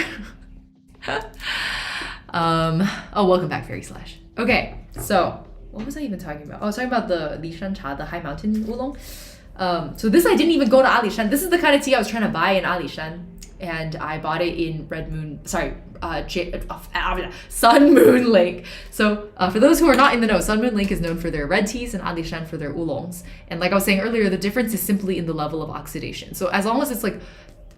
Welcome back, Fairy Slash. Okay, so what was I even talking about? Oh, I was talking about the alishan cha, the high mountain oolong. So this I didn't even go to alishan. This is the kind of tea I was trying to buy in alishan, and I bought it in Sun Moon Lake. So for those who are not in the know, Sun Moon Lake is known for their red teas and alishan for their oolongs. And like I was saying earlier, the difference is simply in the level of oxidation. So as long as it's like,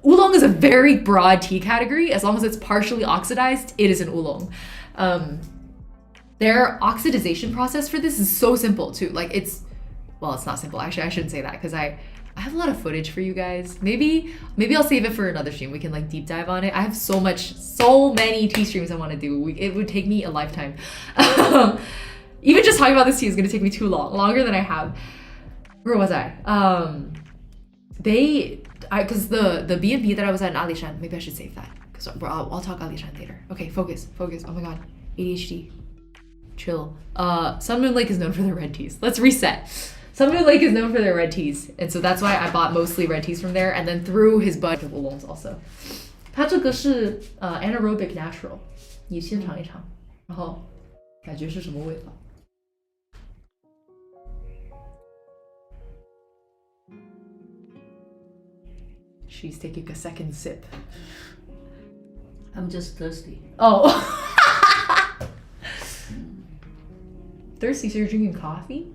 oolong is a very broad tea category. As long as it's partially oxidized, it is an oolong. Their oxidization process for this is so simple too. Like it's not simple. Actually, I shouldn't say that because I have a lot of footage for you guys. Maybe I'll save it for another stream. We can like deep dive on it. I have so many tea streams I want to do. It would take me a lifetime. Even just talking about this tea is going to take me too long, longer than I have. Where was I? Because the B&B that I was at in alishan, maybe I should save that because I'll talk alishan later. Okay, focus. Oh my god, ADHD. Chill. Sun Moon Lake is known for their red teas. Let's reset. Sun Moon Lake is known for their red teas, and so that's why I bought mostly red teas from there, and then through his bunch of oolongs also. 它这个是anaerobic natural， 你先尝一尝，然后感觉是什么味道？ She's taking a second sip. I'm just thirsty. Oh. Thirsty, so you're drinking coffee?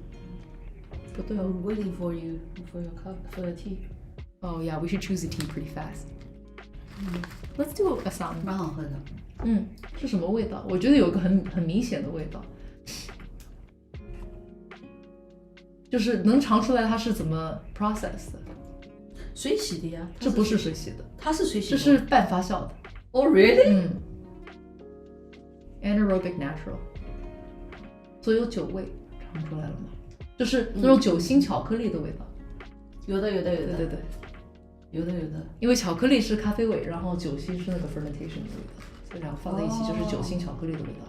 I'm waiting for you for your tea. Oh yeah, we should choose a tea pretty fast. Let's do a some. 蛮好喝的。是什么味道？我觉得有个很明显的味道，就是能尝出来它是怎么 process 的。水洗的呀。这不是水洗的，它是水洗的。这是半发酵的。Oh really? Anaerobic natural. 所以有酒味，尝出来了吗？就是那种酒心巧克力的味道。有的。对。有的。因为巧克力是咖啡味，然后酒心是那个 fermentation 的味道，所以两个放在一起就是酒心巧克力的味道。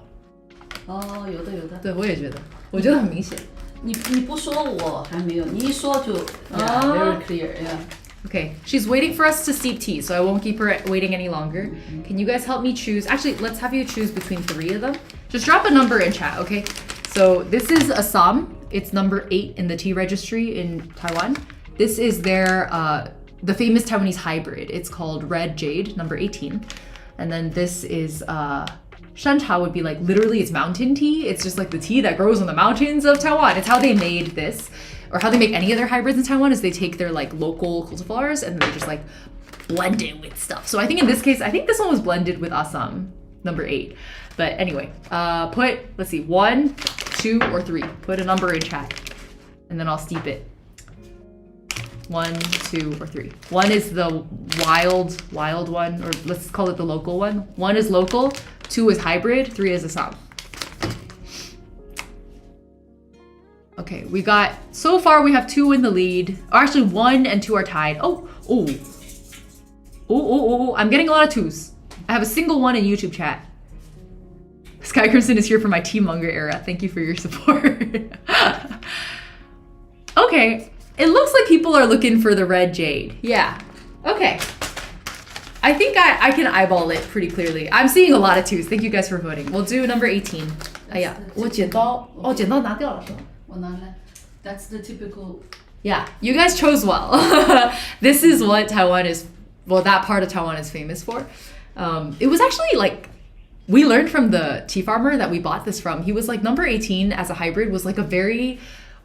哦，有的。对，我也觉得，我觉得很明显。你不说我还没有，你一说就 very clear, yeah. Okay, she's waiting for us to steep tea, so I won't keep her waiting any longer. Can you guys help me choose? Actually, let's have you choose between 3 of them. Just drop a number in chat, okay? So this is Assam. It's number 8 in the tea registry in Taiwan. This is their the famous Taiwanese hybrid. It's called Red Jade, number 18. And then this is Shanghai would be like literally it's mountain tea. It's just like the tea that grows on the mountains of Taiwan. It's how they made this, or how they make any other hybrids in Taiwan is they take their like local cultivars and they just like blend it with stuff. So I think in this case, I think this one was blended with Assam, number 8. But anyway, let's see, 1, 2, or 3. Put a number in chat, and then I'll steep it. 1, 2, or 3. 1 is the wild one, or let's call it the local one. 1 is local, 2 is hybrid, 3 is Assam. Okay, so far we have 2 in the lead. Or actually 1 and 2 are tied. Oh, I'm getting a lot of 2s. I have a single 1 in YouTube chat. Sky Crimson is here for my tea monger era. Thank you for your support. Okay, it looks like people are looking for the Red Jade. Yeah, okay. I think I can eyeball it pretty clearly. I'm seeing a lot of 2s. Thank you guys for voting. We'll do number 18. 哎呀，我剪刀拿掉了是吗？我拿来。That's the typical. Yeah, you guys chose well. This is what Taiwan is, well, that part of Taiwan is famous for. It was actually like, we learned from the tea farmer that we bought this from. He was like, number 18 as a hybrid was like a very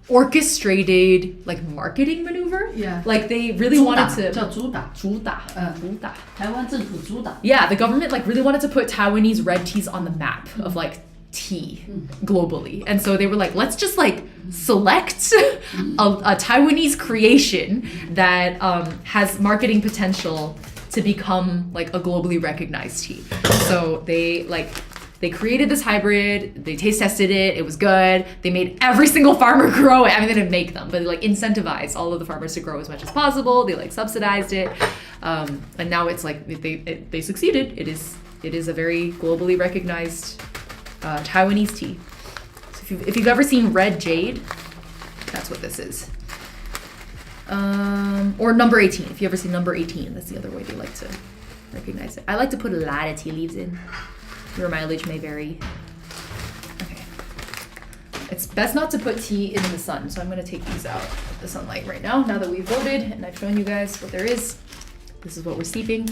orchestrated like marketing maneuver. Yeah. Like they really wanted to. 叫主打。主打。台湾政府主打。Yeah, the government like really wanted to put Taiwanese red teas on the map of like tea globally. And so they were like, let's just like select a Taiwanese creation that has marketing potential to become like a globally recognized tea. So they created this hybrid, they taste tested it, it was good. They made every single farmer grow it. I mean, they didn't make them, but they like incentivized all of the farmers to grow as much as possible. They like subsidized it. And now it's like, they succeeded. It is a very globally recognized Taiwanese tea. So if you've ever seen Red Jade, that's what this is. Or number 18. If you ever see number 18, that's the other way they like to recognize it. I like to put a lot of tea leaves in. Your mileage may vary. Okay. It's best not to put tea in the sun, so I'm going to take these out of the sunlight right now that we've voted and I've shown you guys what there is. This is what we're steeping.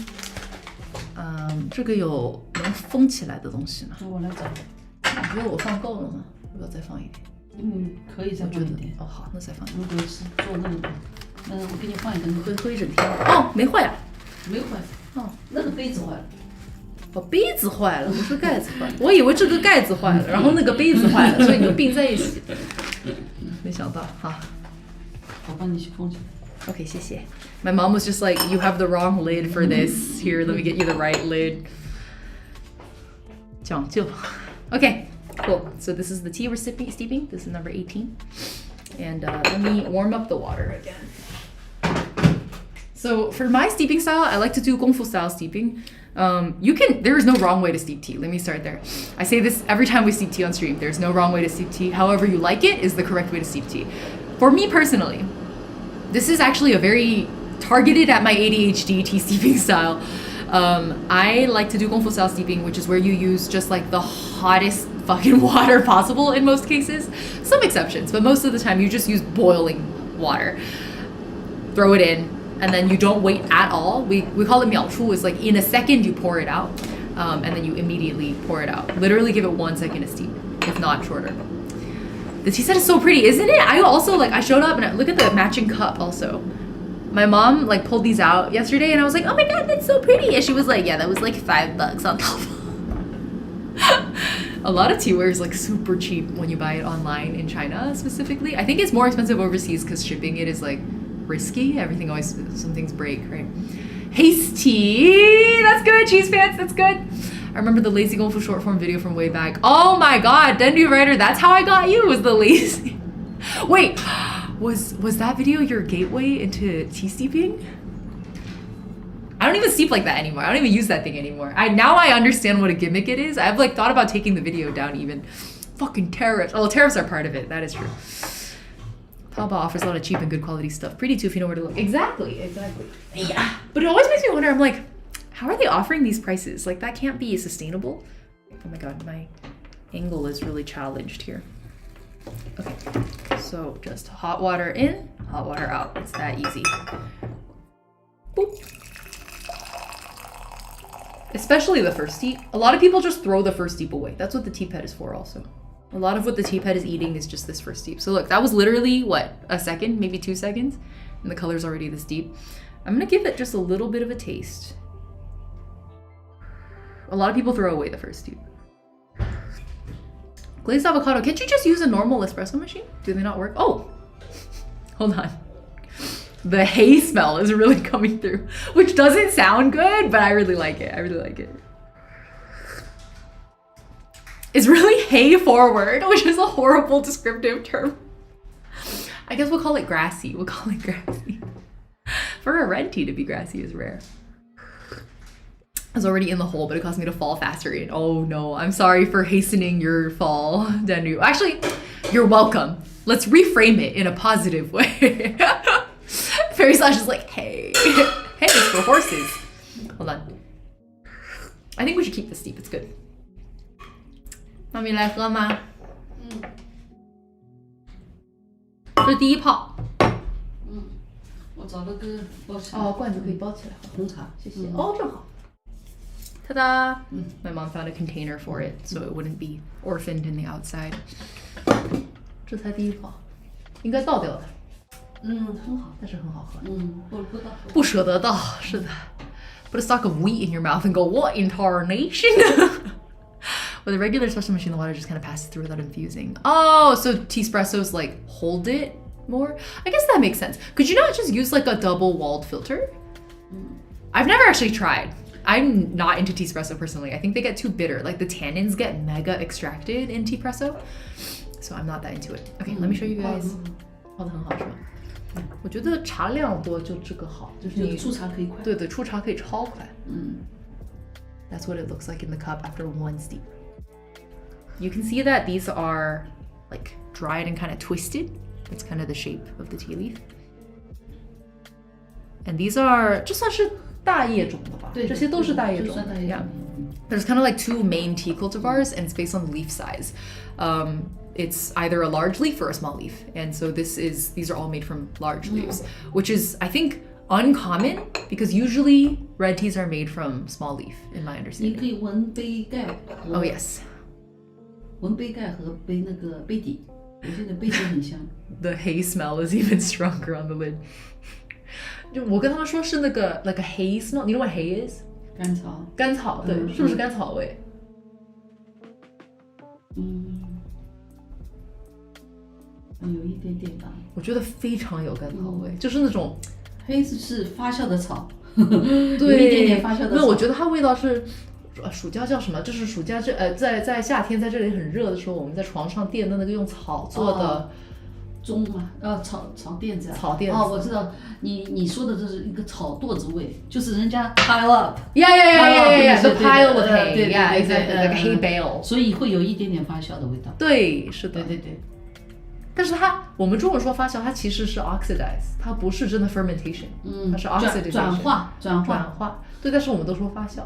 这个有能封起来的东西呢？我来找。你觉得我放够了吗？要不要再放一点？可以再放一点。哦，好，那再放一点。如果是做那个，我给你换一个。喝一整天。哦，没坏啊。没坏。哦，那个杯子坏了。哦，杯子坏了，不是盖子坏了。我以为这个盖子坏了，然后那个杯子坏了，所以你就并在一起。没想到，好。我帮你封起来。Okay, 谢谢. My mom was just like, you have the wrong lid for this. Here, let me get you the right lid. 讲究. Okay, cool. So this is the tea we're steeping. This is number 18. And let me warm up the water again. So for my steeping style, I like to do Kung Fu style steeping. There is no wrong way to steep tea. Let me start there. I say this every time we steep tea on stream. There's no wrong way to steep tea. However you like it is the correct way to steep tea. For me personally, this is actually a very targeted at my ADHD tea steeping style. I like to do Kung Fu style steeping, which is where you use just like the hottest fucking water possible in most cases. Some exceptions, but most of the time you just use boiling water. Throw it in, and then you don't wait at all. We call it 秒出. It's like in a second you pour it out, and then you immediately pour it out. Literally give it 1 second to steep, if not shorter. The tea set is so pretty, isn't it? I showed up and look at the matching cup also. My mom like pulled these out yesterday and I was like, oh my god, that's so pretty. And she was like, yeah, that was like $5 on top. A lot of teaware is like super cheap when you buy it online in China specifically. I think it's more expensive overseas because shipping it is like risky. Some things break, right? Hasty, that's good, cheese fans, that's good. I remember the lazy Kung Fu short form video from way back. Oh my god, Dendu Writer, that's how I got you, was the lazy. Wait, was that video your gateway into tea steeping? I don't even steep like that anymore. I don't even use that thing anymore. Now I understand what a gimmick it is. I've like thought about taking the video down even. Fucking tariffs. Oh, tariffs are part of it. That is true. Taobao offers a lot of cheap and good quality stuff. Pretty too if you know where to look. Exactly. Yeah. But it always makes me wonder, I'm like, how are they offering these prices? Like that can't be sustainable. Oh my god, my angle is really challenged here. Okay, so just hot water in, hot water out. It's that easy. Boop. Especially the first steep. A lot of people just throw the first steep away. That's what the tea pet is for also. A lot of what the tea pet is eating is just this first steep. So look, that was literally, what, a second, maybe 2 seconds? And the color's already this deep. I'm gonna give it just a little bit of a taste. A lot of people throw away the first steep. Glazed avocado, can't you just use a normal espresso machine? Do they not work? Oh, hold on. The hay smell is really coming through, which doesn't sound good, but I really like it. I really like it. It's really hay forward, which is a horrible descriptive term. I guess we'll call it grassy. We'll call it grassy. For a red tea to be grassy is rare. I was already in the hole, but it caused me to fall faster in. Oh no, I'm sorry for hastening your fall, Danu. Actually, you're welcome. Let's reframe it in a positive way. Fairy Slash is like, hey. Hey, it's for horses. Hold on. I think we should keep this steep, it's good. 妈咪来喝吗？这是第一泡。我找了个包起来。哦，罐子可以包起来。红茶，谢谢。哦，正好。Ta-da! My mom found a container for it, so it wouldn't be orphaned in the outside. 这才第一泡，应该倒掉的。很好，但是很好喝。不舍得倒。是的。Put a stalk of wheat in your mouth and go, what in tarnation? With a regular espresso machine, the water just kind of passes through without infusing. Oh, so Teaspressos like hold it more? I guess that makes sense. Could you not just use like a double-walled filter? I've never actually tried. I'm not into Teaspresso personally. I think they get too bitter. Like the tannins get mega extracted in Teapresso. So I'm not that into it. Okay, let me show you guys. 泡得很好是吧？我觉得茶量多就这个好，就是你出茶可以快。对对，出茶可以超快。That's what it looks like in the cup after one steep. You can see that these are like dried and kind of twisted. That's kind of the shape of the tea leaf. And these are 这算是大叶种的吧？对，这些都是大叶种。Yeah. There's kind of like 2 main tea cultivars, and it's based on the leaf size. It's either a large leaf or a small leaf, and so these are all made from large leaves, which is I think uncommon because usually red teas are made from small leaf, in my understanding. 你可以闻杯盖。Oh yes. 闻杯盖和杯那个杯底，我觉得杯底很香。The hay smell is even stronger on the lid. 就我跟他们说是那个 like a hay smell. You know what hay is? 甘草。甘草，对，是不是甘草味？有一点点吧。我觉得非常有甘草味，就是那种黑是发酵的草，对，有一点点发酵的草。那我觉得它味道是，暑假叫什么？就是暑假在夏天在这里很热的时候，我们在床上垫的那个用草做的钟嘛，草垫子。草垫子。哦，我知道，你说的这是一个草垛子味，就是人家 pile up。Yeah, the pile of hay. Yeah, exactly, like a hay bale. 所以会有一点点发酵的味道。对，是的。对。但是我们中文说发酵，它其实是 oxidize， 它不是真的 fermentation，它是 oxidation， 转化。对，但是我们都说发酵。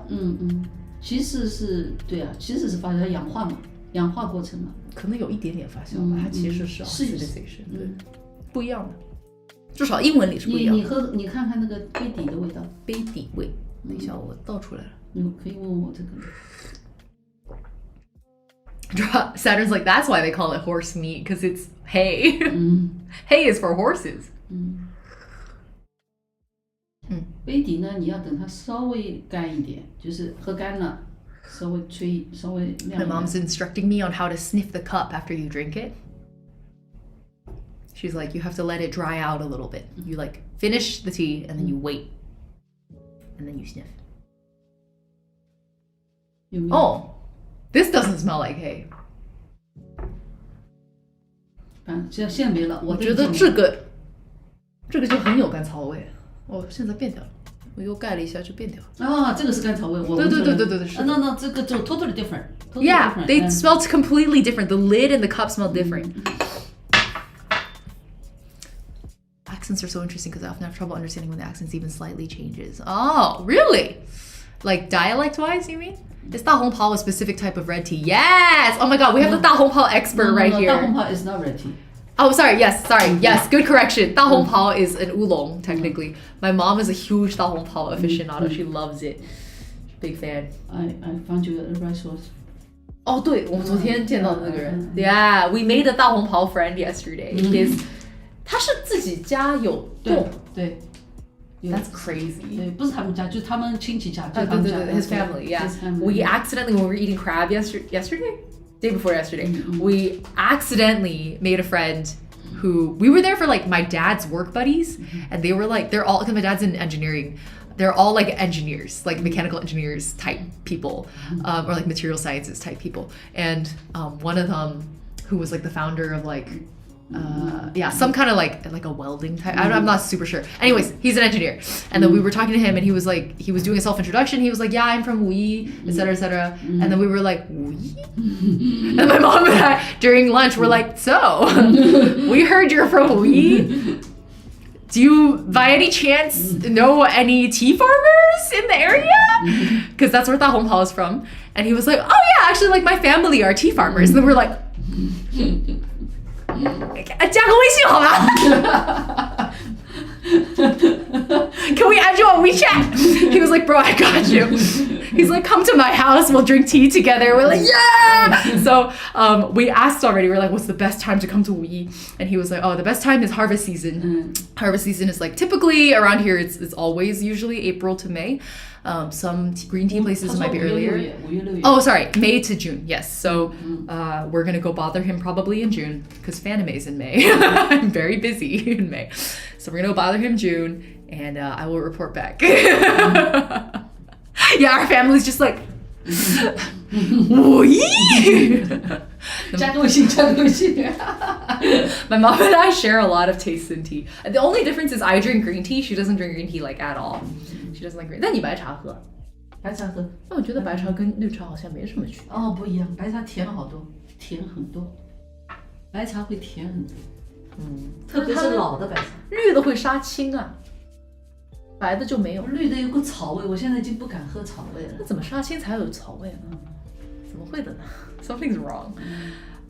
其实是对啊，其实是发酵，氧化嘛，氧化过程嘛。可能有一点点发酵吧，它其实是 oxidation， 对，不一样的。至少英文里是不一样的。你看看那个杯底的味道，杯底味。等一下，我倒出来了。你可以问我这个。Saturn's like, that's why they call it horse meat, because it's hay. Hay is for horses. 杯底呢，你要等它稍微干一点，就是喝干了，稍微吹，稍微晾。My mom's instructing me on how to sniff the cup after you drink it. She's like, you have to let it dry out a little bit. You like finish the tea and then you wait, and then you sniff. Oh. This doesn't smell like hay. 现在没了。我觉得这个就很有甘草味。哦，现在变掉了。我又盖了一下就变掉了。啊，这个是甘草味。对，是。那这个就 totally different. Yeah, they smelled completely different. The lid and the cup smell different. Accents are so interesting because I often have trouble understanding when the accents even slightly changes. Oh, really? Like dialect-wise, you mean? Is 大红袍 a specific type of red tea? Yes! Oh my god, we have the 大红袍 expert right here. 大红袍 is not red tea. Oh, sorry. Yes, good correction. 大红袍 is an oolong, technically. My mom is a huge 大红袍 aficionado. She loves it. Big fan. I found you a right source. 哦，对，我们昨天见到的那个人。Yeah, we made a 大红袍 friend yesterday. His 他是自己家有种。对。That's crazy. 对，不是他们家，就是他们亲戚家。对， his family, yeah. We accidentally, when we were eating crab yesterday? Day before yesterday, we accidentally made a friend who, we were there for like my dad's work buddies, and they were like, they're all, because my dad's in engineering, they're all like engineers, like mechanical engineers type people, or like material sciences type people. And one of them, who was like the founder of like, some kind of like a welding type. I'm not super sure. Anyways, he's an engineer, and then we were talking to him, and he was doing a self-introduction. He was like, "Yeah, I'm from Wee, etc., etc." And then we were like, "Wee?" And my mom and I during lunch were like, "So, we heard you're from Wee. Do you, by any chance, know any tea farmers in the area? Because that's where Da Hongpao is from." And he was like, "Oh yeah, actually, like my family are tea farmers." And then we're like. 加个微信好吗 Can we add you on WeChat? He was like, bro, I got you. He's like, come to my house, we'll drink tea together. We're like, yeah! So we asked already, we're like, what's the best time to come to Wee? And he was like, oh, the best time is harvest season. Harvest season is like, typically around here, it's always usually April to May. Some green tea places might be earlier. Oh, sorry, May to June. Yes. So we're gonna go bother him probably in June because Fanime is in May. I'm very busy in May, so we're gonna go bother him in June, and I will report back. Yeah, our family's just like. My mom and I share a lot of tastes in tea. The only difference is I drink green tea. She doesn't drink green tea like at all. She doesn't like green. 那你白茶喝？白茶喝。那我觉得白茶跟绿茶好像没什么区别。哦，不一样，白茶甜好多，甜很多。白茶会甜很多。特别是老的白茶。绿的会杀青啊，白的就没有。绿的有股草味，我现在已经不敢喝草味了。那怎么杀青才有草味呢？怎么会的呢？ Something's wrong.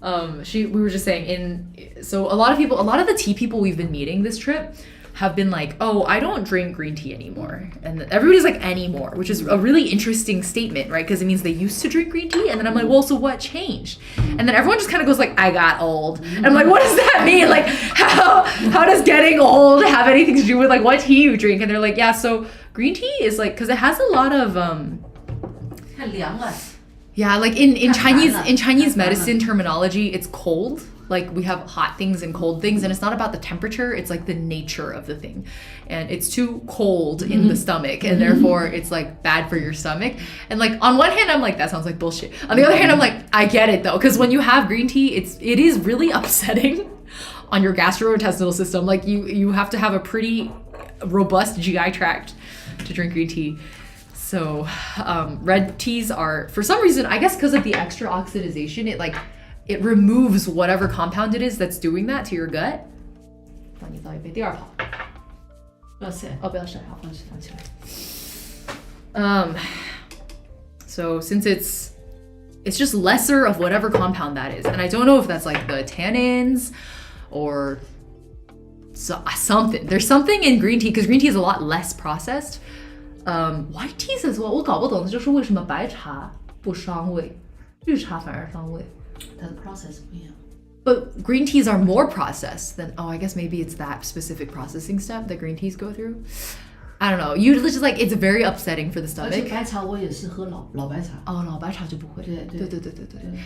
We were just saying so a lot of the tea people we've been meeting this trip have been like, oh, I don't drink green tea anymore. And everybody's like, anymore, which is a really interesting statement, right? Because it means they used to drink green tea. And then I'm like, well, so what changed? And then everyone just kind of goes like, I got old. And I'm like, what does that mean? Like, how does getting old have anything to do with like what tea you drink? And they're like, yeah, so green tea is like, because it has a lot of, 太凉了. yeah, like in Chinese medicine terminology, it's cold. Like we have hot things and cold things, and it's not about the temperature, it's like the nature of the thing. And it's too cold in the stomach, and therefore it's like bad for your stomach. And like on one hand, I'm like, that sounds like bullshit. On the other hand, I'm like, I get it though, because when you have green tea, it is really upsetting on your gastrointestinal system. Like you have to have a pretty robust GI tract to drink green tea. So red teas are, for some reason, I guess because of the extra oxidization, it removes whatever compound it is that's doing that to your gut. 你倒一杯第二泡。不要晒。哦，不要晒，好，放起来。So since it's just lesser of whatever compound that is, and I don't know if that's like the tannins or something. There's something in green tea because green tea is a lot less processed. White teas as well. 我搞不懂的就是为什么白茶不伤胃，绿茶反而伤胃。它的 process 不一样。But green teas are more processed than, I guess maybe it's that specific processing step that green teas go through. I don't know. Usually just like, it's very upsetting for the stomach. 而且白茶我也是喝老白茶。哦，老白茶就不会。对。对。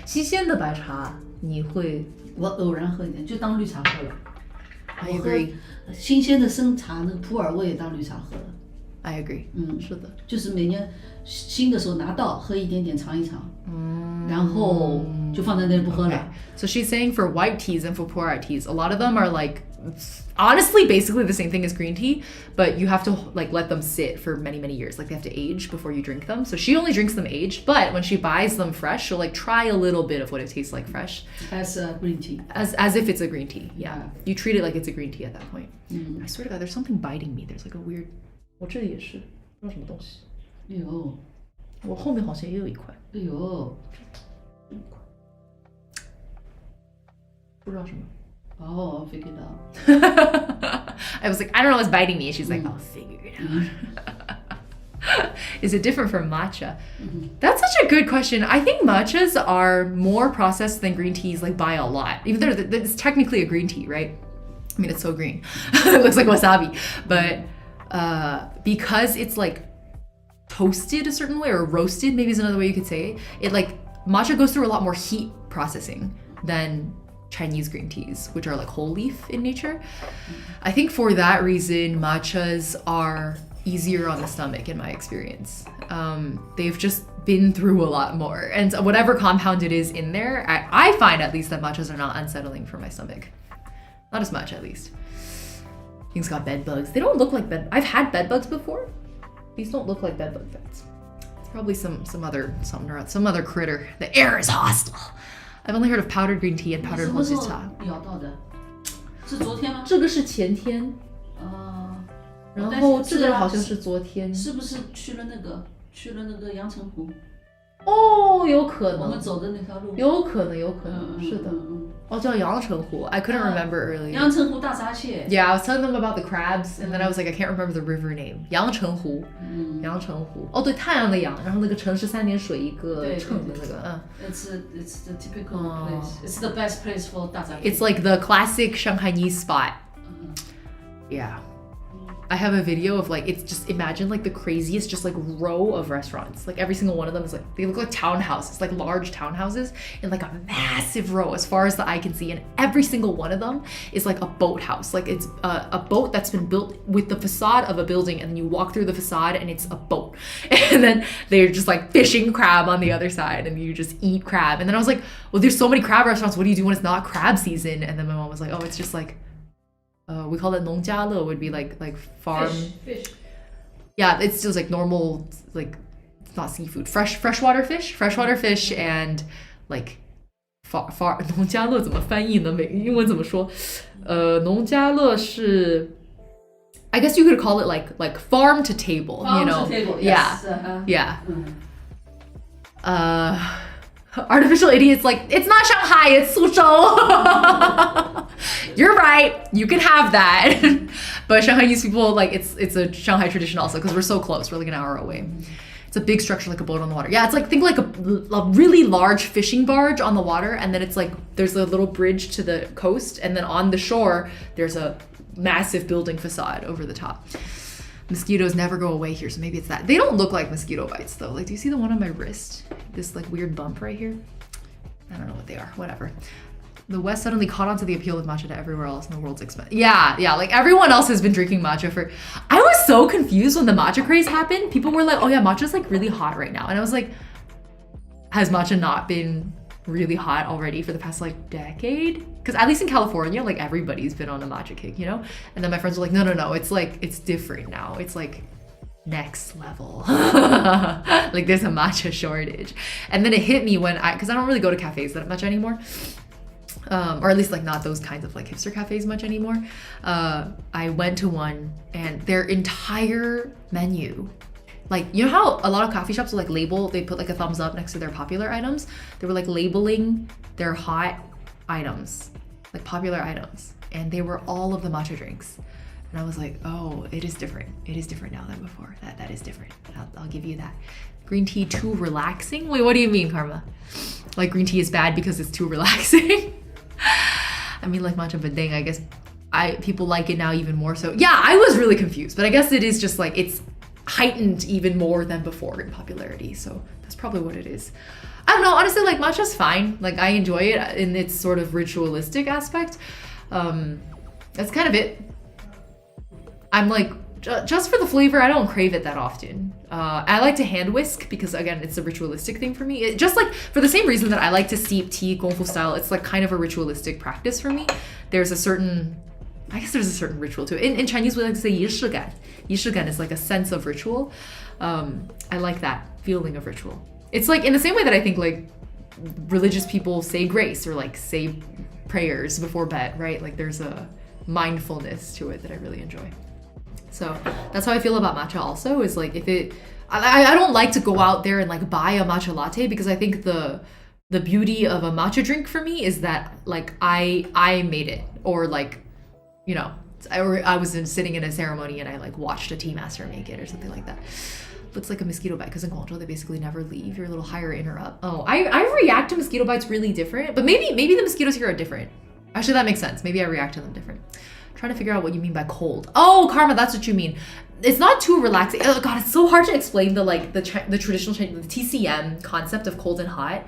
新鲜的白茶你会？我偶然喝一点，就当绿茶喝了。I agree. 新鲜的生茶，那个普洱我也当绿茶喝了。I agree. 是的。就是每年新的时候拿到喝一点点尝一尝，然后就放在那里不喝了。So she's saying for white teas and for pu'er teas, a lot of them are like, honestly, basically the same thing as green tea, but you have to like let them sit for many, many years. Like they have to age before you drink them. So she only drinks them aged, but when she buys them fresh, she'll like try a little bit of what it tastes like fresh. As a green tea. As if it's a green tea. Yeah. You treat it like it's a green tea at that point. I swear to God, there's something biting me. There's like a weird. 我这里也是，不知道什么东西。哎呦，我后面好像也有一块。哎呦，不知道什么。Oh, I'll figure it out. I was like, I don't know what's biting me. She's like, I'll figure it out. Is it different from matcha? That's such a good question. I think matchas are more processed than green teas, like by a lot. Even though it's technically a green tea, right? I mean, it's so green. It looks like wasabi. But because it's like toasted a certain way, or roasted, maybe is another way you could say it. It like, matcha goes through a lot more heat processing than Chinese green teas, which are like whole leaf in nature. I think for that reason, matchas are easier on the stomach in my experience. They've just been through a lot more. And whatever compound it is in there, I find at least that matchas are not unsettling for my stomach. Not as much, at least. Things got bed bugs. They don't look like bed. I've had bed bugs before. These don't look like bed bug bites. It's probably some other critter. The air is hostile. I've only heard of powdered green tea and powdered 红茶。咬到的？是昨天吗？这个是前天。然后这个好像是昨天。是不是去了那个阳澄湖？哦，有可能。我们走的那条路。有可能，是的。哦，叫阳澄湖。I couldn't remember earlier. 阳澄湖大闸蟹。Yeah, I was telling them about the crabs, and then I was like, I can't remember the river name. 阳澄湖。阳澄湖。哦，对，太阳的阳，然后那个城是3点水一个城的那个，It's the typical place. It's the best place for 大闸蟹。It's like the classic Shanghainese spot. Yeah. I have a video of like, it's just, imagine like the craziest just like row of restaurants. Like every single one of them is like, they look like townhouses, like large townhouses in like a massive row as far as the eye can see. And every single one of them is like a boathouse. Like it's a boat that's been built with the facade of a building, and then you walk through the facade and it's a boat. And then they're just like fishing crab on the other side, and you just eat crab. And then I was like, well, there's so many crab restaurants. What do you do when it's not crab season? And then my mom was like, oh, it's just like, we call it 农家乐, would be like farm fish. Yeah, it's still like normal, like it's not seafood, freshwater fish and like far 农家乐怎么翻译呢？英文怎么说？农家乐是 I guess you could call it like farm to table, farm you know? To table, yes. Yeah. Artificial idiots like, it's not Shanghai, it's Suzhou. You're right, you can have that. But Shanghainese people, like, it's a Shanghai tradition also, because we're so close, we're like an hour away. It's a big structure like a boat on the water. Yeah, it's like, think like a really large fishing barge on the water, and then it's like, there's a little bridge to the coast, and then on the shore, there's a massive building facade over the top. Mosquitoes never go away here, so maybe it's that. They don't look like mosquito bites though. Like, do you see the one on my wrist? This like weird bump right here? I don't know what they are, whatever. The West suddenly caught on to the appeal of matcha to everywhere else in the world's expense. Yeah, like everyone else has been drinking matcha for... I was so confused when the matcha craze happened. People were like, oh yeah, matcha's like really hot right now. And I was like, has matcha not been really hot already for the past like decade? Because at least in California, like everybody's been on a matcha kick, you know? And then my friends were like, no, it's like, it's different now. It's like next level. Like there's a matcha shortage. And then it hit me when because I don't really go to cafes that much anymore. Or at least like not those kinds of like hipster cafes much anymore. I went to one and their entire menu, like, you know how a lot of coffee shops will like label, they put like a thumbs up next to their popular items? They were like labeling their hot items, like popular items. And they were all of the matcha drinks. And I was like, oh, it is different. It is different now than before. That is different. I'll give you that. Green tea too relaxing? Wait, what do you mean, Karma? Like green tea is bad because it's too relaxing? I mean, like matcha bedeng, I guess people like it now even more so. Yeah, I was really confused, but I guess it is just like, it's heightened even more than before in popularity. So that's probably what it is. I don't know, honestly, like matcha's fine. Like I enjoy it in its sort of ritualistic aspect. That's kind of it. I'm like, just for the flavor, I don't crave it that often. I like to hand whisk because, again, it's a ritualistic thing for me. Just like for the same reason that I like to steep tea gongfu style, it's like kind of a ritualistic practice for me. There's a certain ritual to it. In Chinese, we like to say 仪式感. 仪式感 is like a sense of ritual. I like that feeling of ritual. It's like in the same way that I think like religious people say grace or like say prayers before bed, right? Like there's a mindfulness to it that I really enjoy. So that's how I feel about matcha also, is like if it, I don't like to go out there and like buy a matcha latte because I think the the beauty of a matcha drink for me is that like I made it, or like, you know, I was sitting in a ceremony and I like watched a tea master make it or something like that. Looks like a mosquito bite because in Guangzhou they basically never leave. You're a little higher in or up. Oh, I react to mosquito bites really different, but maybe the mosquitoes here are different. Actually, that makes sense. Maybe I react to them different. I'm trying to figure out what you mean by cold. Oh, Karma, that's what you mean. It's not too relaxing. Oh God, it's so hard to explain the like the traditional Chinese, the TCM concept of cold and hot.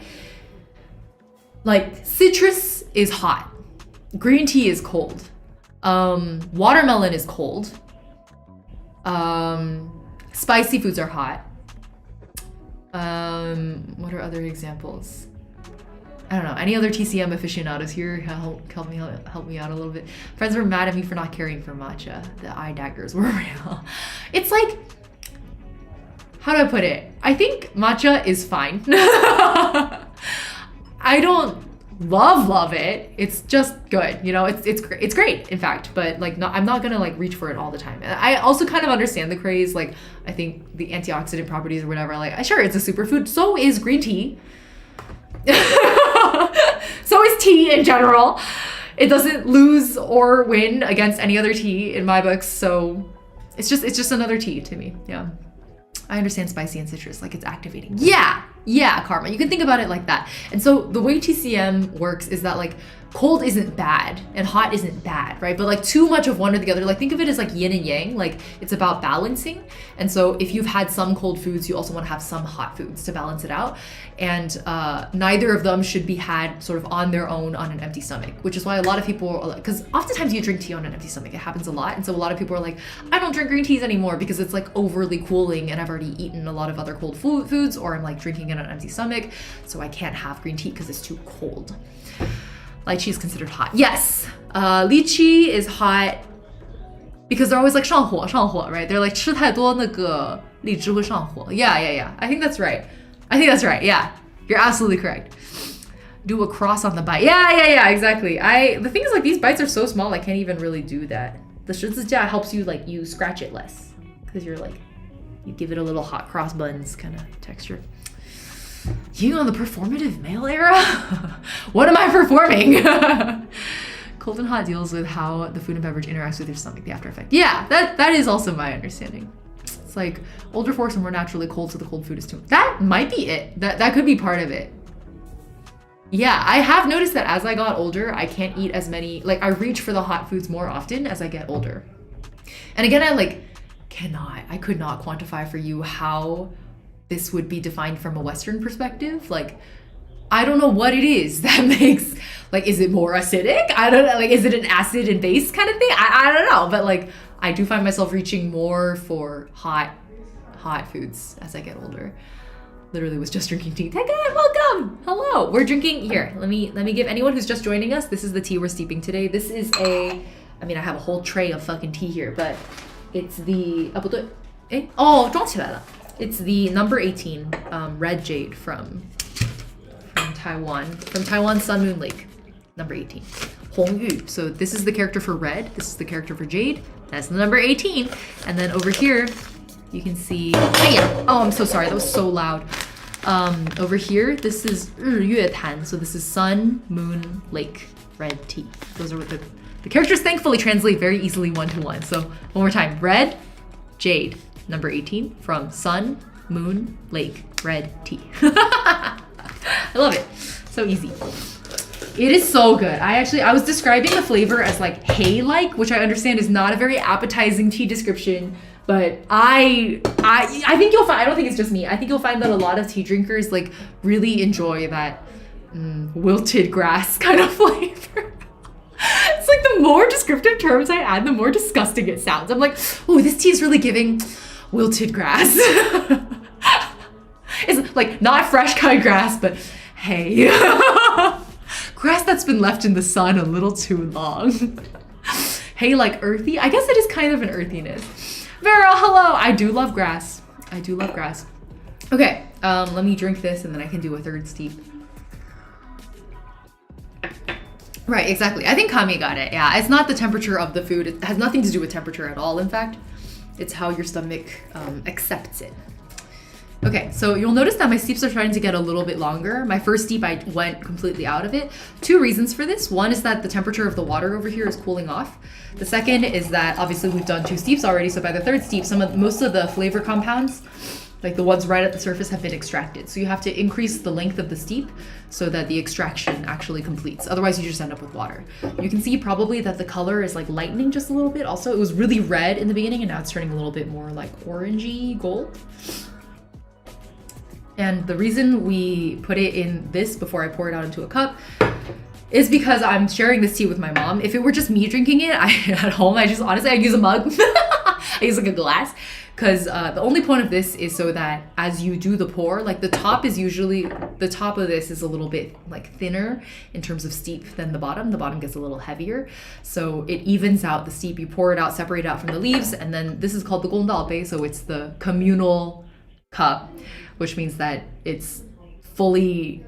Like citrus is hot, green tea is cold, watermelon is cold, spicy foods are hot. What are other examples? I don't know. Any other TCM aficionados here? Help me out a little bit. Friends were mad at me for not caring for matcha. The eye daggers were real. It's like, how do I put it? I think matcha is fine. I don't love it. It's just good, you know. It's great, in fact. But like, I'm not gonna like reach for it all the time. I also kind of understand the craze. Like, I think the antioxidant properties or whatever. Like, sure, it's a superfood. So is green tea. So is tea in general. It doesn't lose or win against any other tea in my books. So it's just another tea to me. Yeah. I understand spicy and citrus, like it's activating. Yeah, Karma. You can think about it like that. And so the way TCM works is that like cold isn't bad and hot isn't bad, right? But like too much of one or the other, like think of it as like yin and yang, like it's about balancing. And so if you've had some cold foods, you also want to have some hot foods to balance it out. And neither of them should be had sort of on their own on an empty stomach, which is why a lot of people, because oftentimes you drink tea on an empty stomach, it happens a lot. And so a lot of people are like, I don't drink green teas anymore because it's like overly cooling and I've already eaten a lot of other cold foods, or I'm like drinking it on an empty stomach, so I can't have green tea because it's too cold. Lychee is considered hot. Yes, lychee is hot because they're always like 上火, right? They're like 吃太多那个荔枝会上火. Yeah. I think that's right. Yeah, you're absolutely correct. Do a cross on the bite. Yeah, exactly. The thing is like these bites are so small, I can't even really do that. The 十字架 helps you like you scratch it less because you're like, you give it a little hot cross buns kind of texture. You on the performative male era? What am I performing? Cold and hot deals with how the food and beverage interacts with your stomach, the after effect. Yeah, that is also my understanding. It's like older folks are more naturally cold, so the cold food is too much. That might be it. That could be part of it. Yeah, I have noticed that as I got older, I can't eat as many, like I reach for the hot foods more often as I get older. And again, I could not quantify for you how this would be defined from a Western perspective. Like, I don't know what it is that makes, like, is it more acidic? I don't know, like, is it an acid and base kind of thing? I don't know, but like, I do find myself reaching more for hot foods as I get older. Literally was just drinking tea. Take it, welcome, hello. We're drinking, here, let me give anyone who's just joining us, this is the tea we're steeping today. This is I have a whole tray of fucking tea here, but it's the, 不对，装起来了. It's the number 18 red jade from Taiwan Sun Moon Lake, number 18. Hong Yu. So this is the character for red, this is the character for jade, that's the number 18. And then over here, you can see, oh, I'm so sorry, that was so loud. Over here, this is 日月潭, so this is Sun Moon Lake red tea. Those are what the characters thankfully translate very easily one-to-one. So one more time, red, jade, number 18 from Sun, Moon, Lake, red tea. I love it. So easy. It is so good. I was describing the flavor as like hay-like, which I understand is not a very appetizing tea description, but I think you'll find, I don't think it's just me, I think you'll find that a lot of tea drinkers like really enjoy that wilted grass kind of flavor. It's like the more descriptive terms I add, the more disgusting it sounds. I'm like, oh, this tea is really giving wilted grass. It's like not fresh cut grass, but hay. Grass that's been left in the sun a little too long. Hay like earthy. I guess it is kind of an earthiness. Vera, hello. I do love grass. Okay, let me drink this and then I can do a third steep. Right, exactly. I think Kami got it. Yeah, it's not the temperature of the food. It has nothing to do with temperature at all, in fact. It's how your stomach accepts it. Okay, so you'll notice that my steeps are starting to get a little bit longer. My first steep, I went completely out of it. Two reasons for this. One is that the temperature of the water over here is cooling off. The second is that obviously we've done 2 steeps already, so by the third steep, most of the flavor compounds, like the ones right at the surface, have been extracted. So you have to increase the length of the steep so that the extraction actually completes. Otherwise, you just end up with water. You can see probably that the color is like lightening just a little bit. Also, it was really red in the beginning and now it's turning a little bit more like orangey gold. And the reason we put it in this before I pour it out into a cup is because I'm sharing this tea with my mom. If it were just me drinking it at home, I use a mug. I use like a glass. Because the only point of this is so that as you do the pour, like the top of this is a little bit like thinner in terms of steep than the bottom. The bottom gets a little heavier. So it evens out the steep. You pour it out, separate it out from the leaves. And then this is called the gongdao, so it's the communal cup, which means that it's fully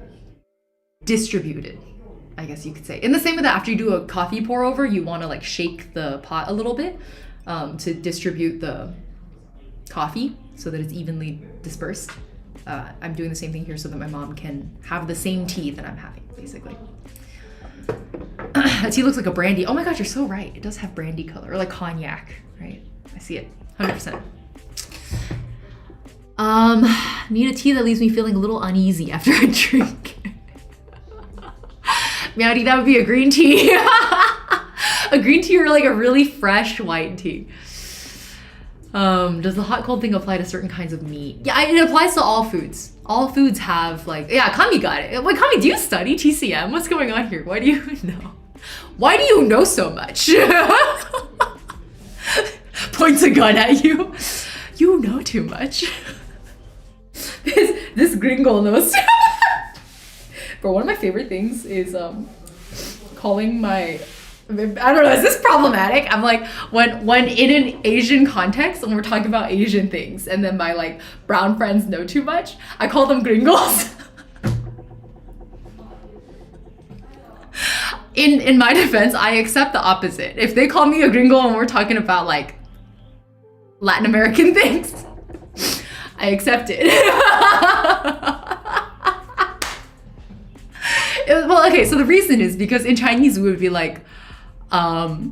distributed, I guess you could say. In the same way that after you do a coffee pour over, you want to like shake the pot a little bit to distribute the coffee so that it's evenly dispersed. I'm doing the same thing here so that my mom can have the same tea that I'm having, basically. That tea looks like a brandy. Oh my gosh, you're so right. It does have brandy color, or like cognac, right? I see it, 100%. Need a tea that leaves me feeling a little uneasy after I drink. Meowdy, that would be a green tea. A green tea or like a really fresh white tea. Does the hot cold thing apply to certain kinds of meat? Yeah, it applies to all foods. All foods have like, yeah, Kami got it. Wait, Kami, do you study TCM? What's going on here? Why do you know? Why do you know so much? Points a gun at you. You know too much. This gringo knows. But one of my favorite things is calling my, I don't know, is this problematic? I'm like, when in an Asian context and we're talking about Asian things and then my like brown friends know too much, I call them gringos. In my defense, I accept the opposite. If they call me a gringo and we're talking about like Latin American things, I accept it. Well, okay, so the reason is because in Chinese we would be like, I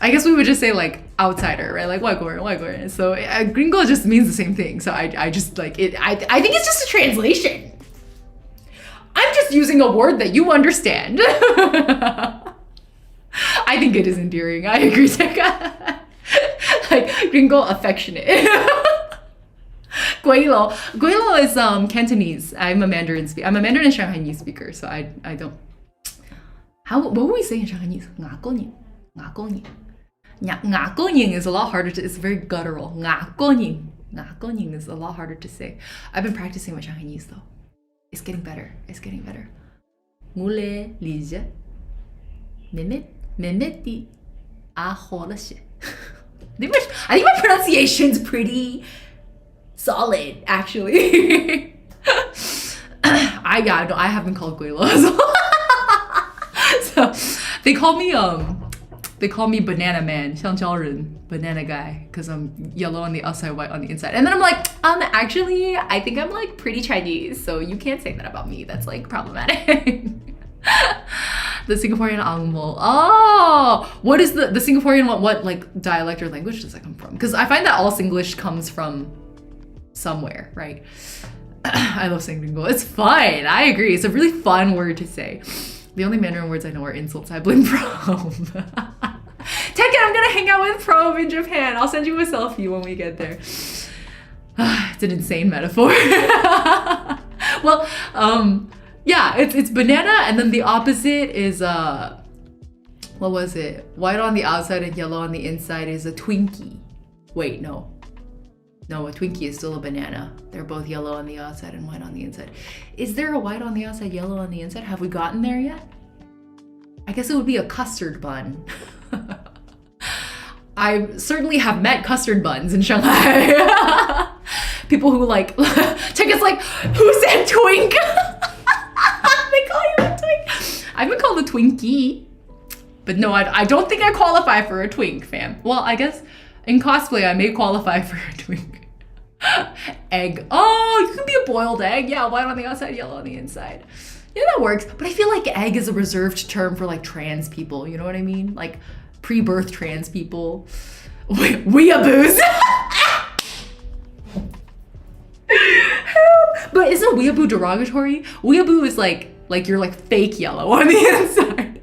guess we would just say like outsider, right? Like 外国人, 外国人. So gringo just means the same thing. So I just like it. I think it's just a translation. I'm just using a word that you understand. I think it is endearing. I agree, Seka. Like gringo, affectionate. Guilo. Guilo is Cantonese. I'm a Mandarin and Shanghainese speaker, so I don't. What would we say in Shanghainese? Ngakoning. Ngakoning. Ngakoning is a lot harder to. It's very guttural. Ngakoning. Ngakoning is a lot harder to say. I've been practicing my Shanghainese though. It's getting better. It's getting better. Mule lije. Memeti aholashe. I think my pronunciation's pretty solid, actually. I have been called Guilo as well. So they call me banana man, 香蕉人, banana guy, because I'm yellow on the outside, white on the inside. And then I'm like, actually, I think I'm like pretty Chinese, so you can't say that about me. That's like problematic. The Singaporean angmo. Oh, what is the Singaporean one? What like dialect or language does that come from? Because I find that all Singlish comes from somewhere, right? I love saying gringo. It's fun. I agree. It's a really fun word to say. The only Mandarin words I know are insults. I blame Probe. Tekken, I'm gonna hang out with Probe in Japan. I'll send you a selfie when we get there. It's an insane metaphor. Well, yeah, it's banana, and then the opposite is what was it? White on the outside and yellow on the inside is a Twinkie. Wait, no, a Twinkie is still a banana. They're both yellow on the outside and white on the inside. Is there a white on the outside, yellow on the inside? Have we gotten there yet? I guess it would be a custard bun. I certainly have met custard buns in Shanghai. People who like, Tekka's like, who said twink? They call you a twink. I've been called a Twinkie. But no, I don't think I qualify for a twink, fam. Well, I guess in cosplay I may qualify for a twink. Egg. Oh, you can be a boiled egg. Yeah, white on the outside, yellow on the inside. Yeah, that works. But I feel like egg is a reserved term for like trans people. You know what I mean? Like pre-birth trans people. Weeaboos. But isn't weeaboo derogatory? Weeaboo is like you're like fake yellow on the inside.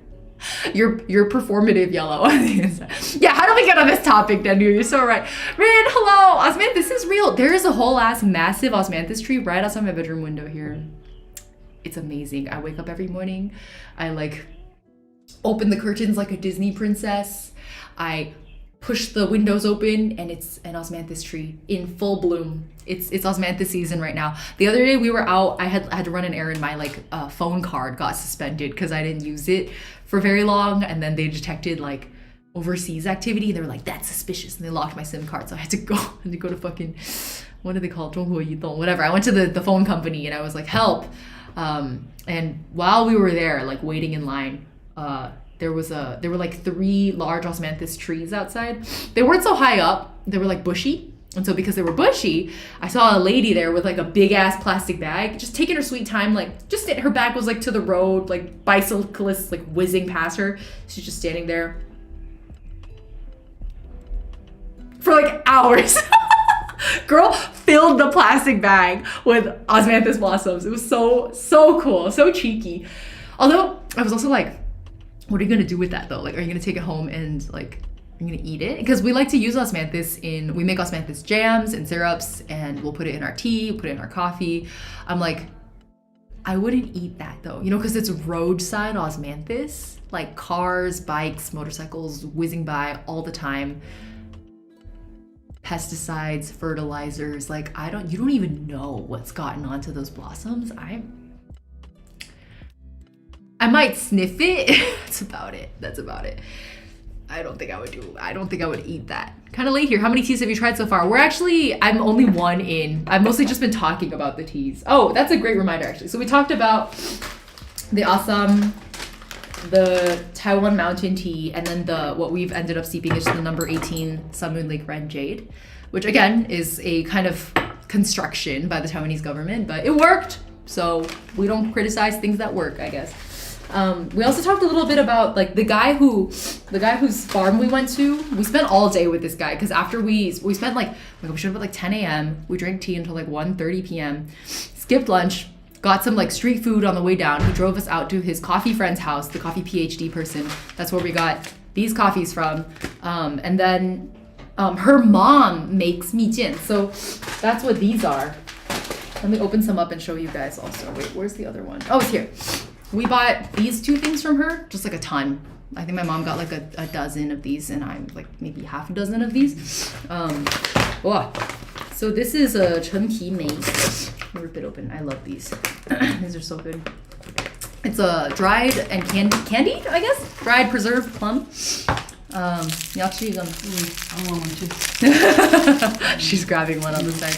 You're performative yellow on the inside. Yeah, how do we get on this topic then, dude? You're so right. Rin, hello. Osmanthus is real. There is a whole ass massive osmanthus tree right outside my bedroom window here. It's amazing. I wake up every morning. I like open the curtains like a Disney princess. I push the windows open and it's an osmanthus tree in full bloom. It's osmanthus season right now. The other day we were out, I had to run an errand. My like phone card got suspended because I didn't use it for very long, and then they detected like overseas activity. They were like, that's suspicious, and they locked my SIM card. So I had to go to fucking, what do they call it? 中国移动, whatever. I went to the phone company and I was like, help. And while we were there, like waiting in line, there were like 3 large osmanthus trees outside. They weren't so high up. They were like bushy. And so because they were bushy, I saw a lady there with like a big ass plastic bag, just taking her sweet time, like just her back was like to the road, like bicyclists like whizzing past her. She's just standing there for like hours. Girl filled the plastic bag with osmanthus blossoms. It was so cool, so cheeky. Although I was also like, what are you gonna do with that though? Like, are you gonna take it home and like, are you gonna eat it? Because we like to use osmanthus we make osmanthus jams and syrups, and we'll put it in our tea, put it in our coffee. I'm like, I wouldn't eat that though, you know, because it's roadside osmanthus, like cars, bikes, motorcycles whizzing by all the time. Pesticides, fertilizers, like you don't even know what's gotten onto those blossoms. I might sniff it. That's about it. I don't think I would eat that. Kind of late here. How many teas have you tried so far? I'm only one in. I've mostly just been talking about the teas. Oh, that's a great reminder actually. So we talked about the Assam, the Taiwan mountain tea, and then what we've ended up steeping is the number 18 Sun Moon Lake Red Jade, which again is a kind of construction by the Taiwanese government, but it worked. So we don't criticize things that work, I guess. We also talked a little bit about like the guy whose farm we went to. We spent all day with this guy because after we spent like we showed up at like 10 a.m. We drank tea until like 1:30 p.m. Skipped lunch, got some like street food on the way down. He drove us out to his coffee friend's house, the coffee PhD person. That's where we got these coffees from. And then her mom makes mijian. So that's what these are. Let me open some up and show you guys also. Wait, where's the other one? Oh, it's here. We bought these 2 things from her, just like a ton. I think my mom got like a dozen of these, and I'm like maybe half a dozen of these. Wow. So this is a陈皮梅. Rip it open. I love these. These are so good. It's a dried and candied, I guess? Dried preserved plum. 你要吃一个吗? I want one too. She's grabbing one on the side.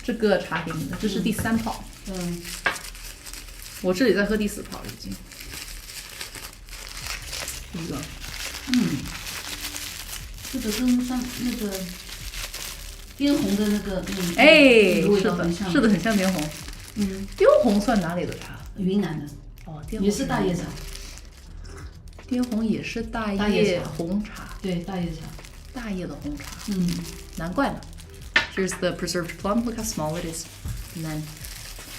这个茶给你的，这是第3泡。我这里在喝第4泡已经。一个。这个跟上那个滇红的那个味道很像。是的，很像滇红。滇红算哪里的茶？云南的。哦，滇红也是大叶茶。滇红也是大叶红茶。对，大叶茶。大叶的红茶。难怪呢。Here's the preserved plum. Look how small it is. And then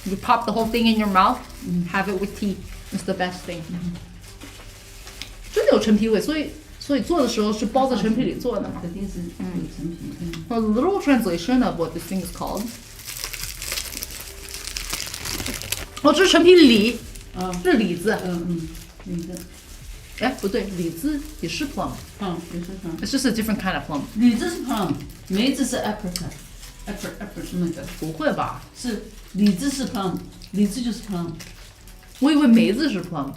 you pop the whole thing in your mouth, have it with tea. It's the best thing. 真的有陈皮味，所以做的时候是包在陈皮里做的嘛？肯定是有陈皮。A literal translation of what this thing is called. 哦，这是陈皮李，这是李子。李子。哎，不对，李子也是 plum。也是 plum。It's just a different kind of plum. 李子是 plum， 梅子是 apricot。apricot 是那个。不会吧？是李子是 plum， 李子就是 plum。我以为梅子是 plum。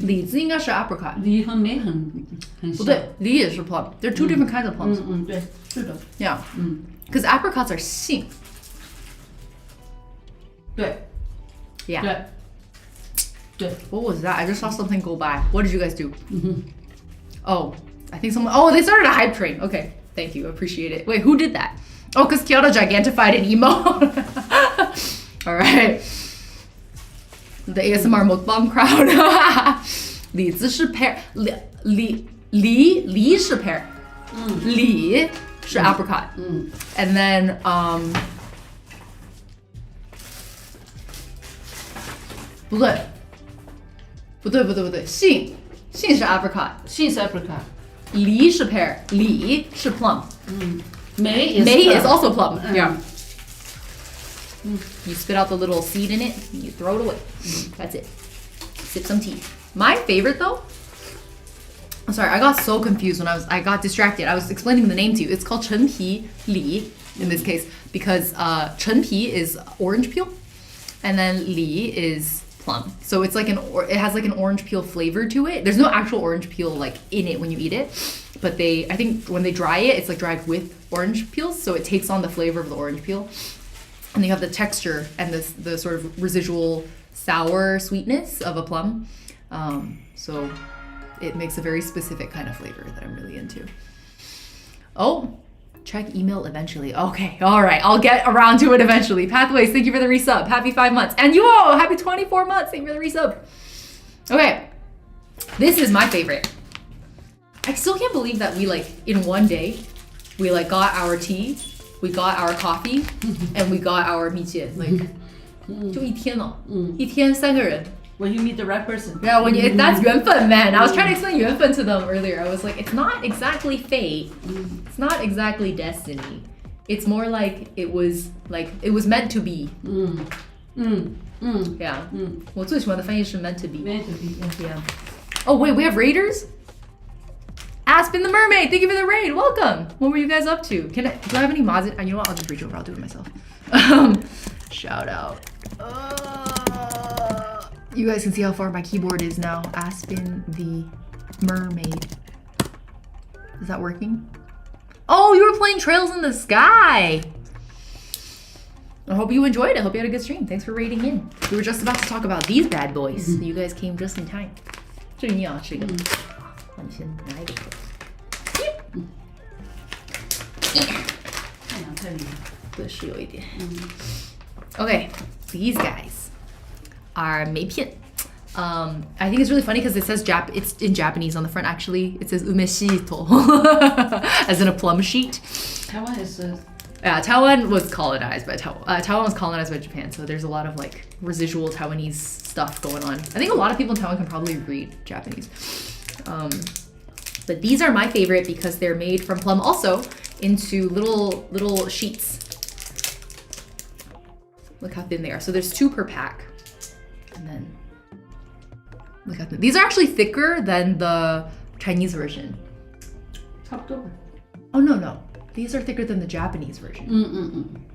李子应该是 apricot。李和梅很像。不对，李也是 plum. They're two different kinds of plums. 对，是的。Yeah. Because apricots are 杏。对。Yeah. 对. What was that? I just saw something go by. What did you guys do? Oh, I think someone. Oh, they started a hype train. Okay, Thank you, appreciate it. Wait, who did that? Oh, because Kyoto gigantified an emo. All right. The ASMR mukbang crowd. 李子是 pear， 梨是 pear， 梨是 apricot， and then不对，杏是 apricot， 杏是 apricot， 梨是 pear， 梨是 plum， 梅 is also plum， yeah. You spit out the little seed in it, and you throw it away. That's it. Sip some tea. My favorite though, I'm sorry, I got so confused when I got distracted. I was explaining the name to you. It's called 陈皮梨 in this case because 陈皮 is orange peel, and then li is plum. So it's like it has like an orange peel flavor to it. There's no actual orange peel like in it when you eat it, but I think when they dry it, it's like dried with orange peels, so it takes on the flavor of the orange peel. And you have the texture and the sort of residual sour sweetness of a plum. So it makes a very specific kind of flavor that I'm really into. Oh, check email eventually. Okay, all right. I'll get around to it eventually. Pathways, thank you for the resub. Happy 5 months. And you all, happy 24 months. Thank you for the resub. Okay, this is my favorite. I still can't believe that we in one day, we got our tea, we got our coffee, and we got our 蜜饯. 就一天哦，一天3个人. When you meet the right person. Yeah, that's 缘分, man. I was trying to explain 缘分 to them earlier. I was like, it's not exactly fate. It's not exactly destiny. It's more like it was meant to be. Yeah. 我最喜欢的翻译是 meant to be. Meant to be. Yeah. Oh wait, we have raiders? Aspen the Mermaid, thank you for the raid. Welcome. What were you guys up to? Do I have any mods? You know what? I'll just reach over. I'll do it myself. Shout out. You guys can see how far my keyboard is now. Aspen the Mermaid. Is that working? Oh, you were playing Trails in the Sky. I hope you enjoyed it. I hope you had a good stream. Thanks for raiding in. We were just about to talk about these bad boys. You guys came just in time. 这个你要吃一个。你先拿一个。太阳太明了。对，是有一点。Okay, these guys are 梅片. I think it's really funny because it says it's in Japanese on the front actually. It says umeshito, as in a plum sheet. Taiwan is Taiwan was colonized by Taiwan was colonized by Japan, so there's a lot of residual Taiwanese stuff going on. I think a lot of people in Taiwan can probably read Japanese. But these are my favorite because they're made from plum also into little sheets. Look how thin they are. So there's 2 per pack. And then look how thin. These are actually thicker than the Chinese version. Oh no. These are thicker than the Japanese version.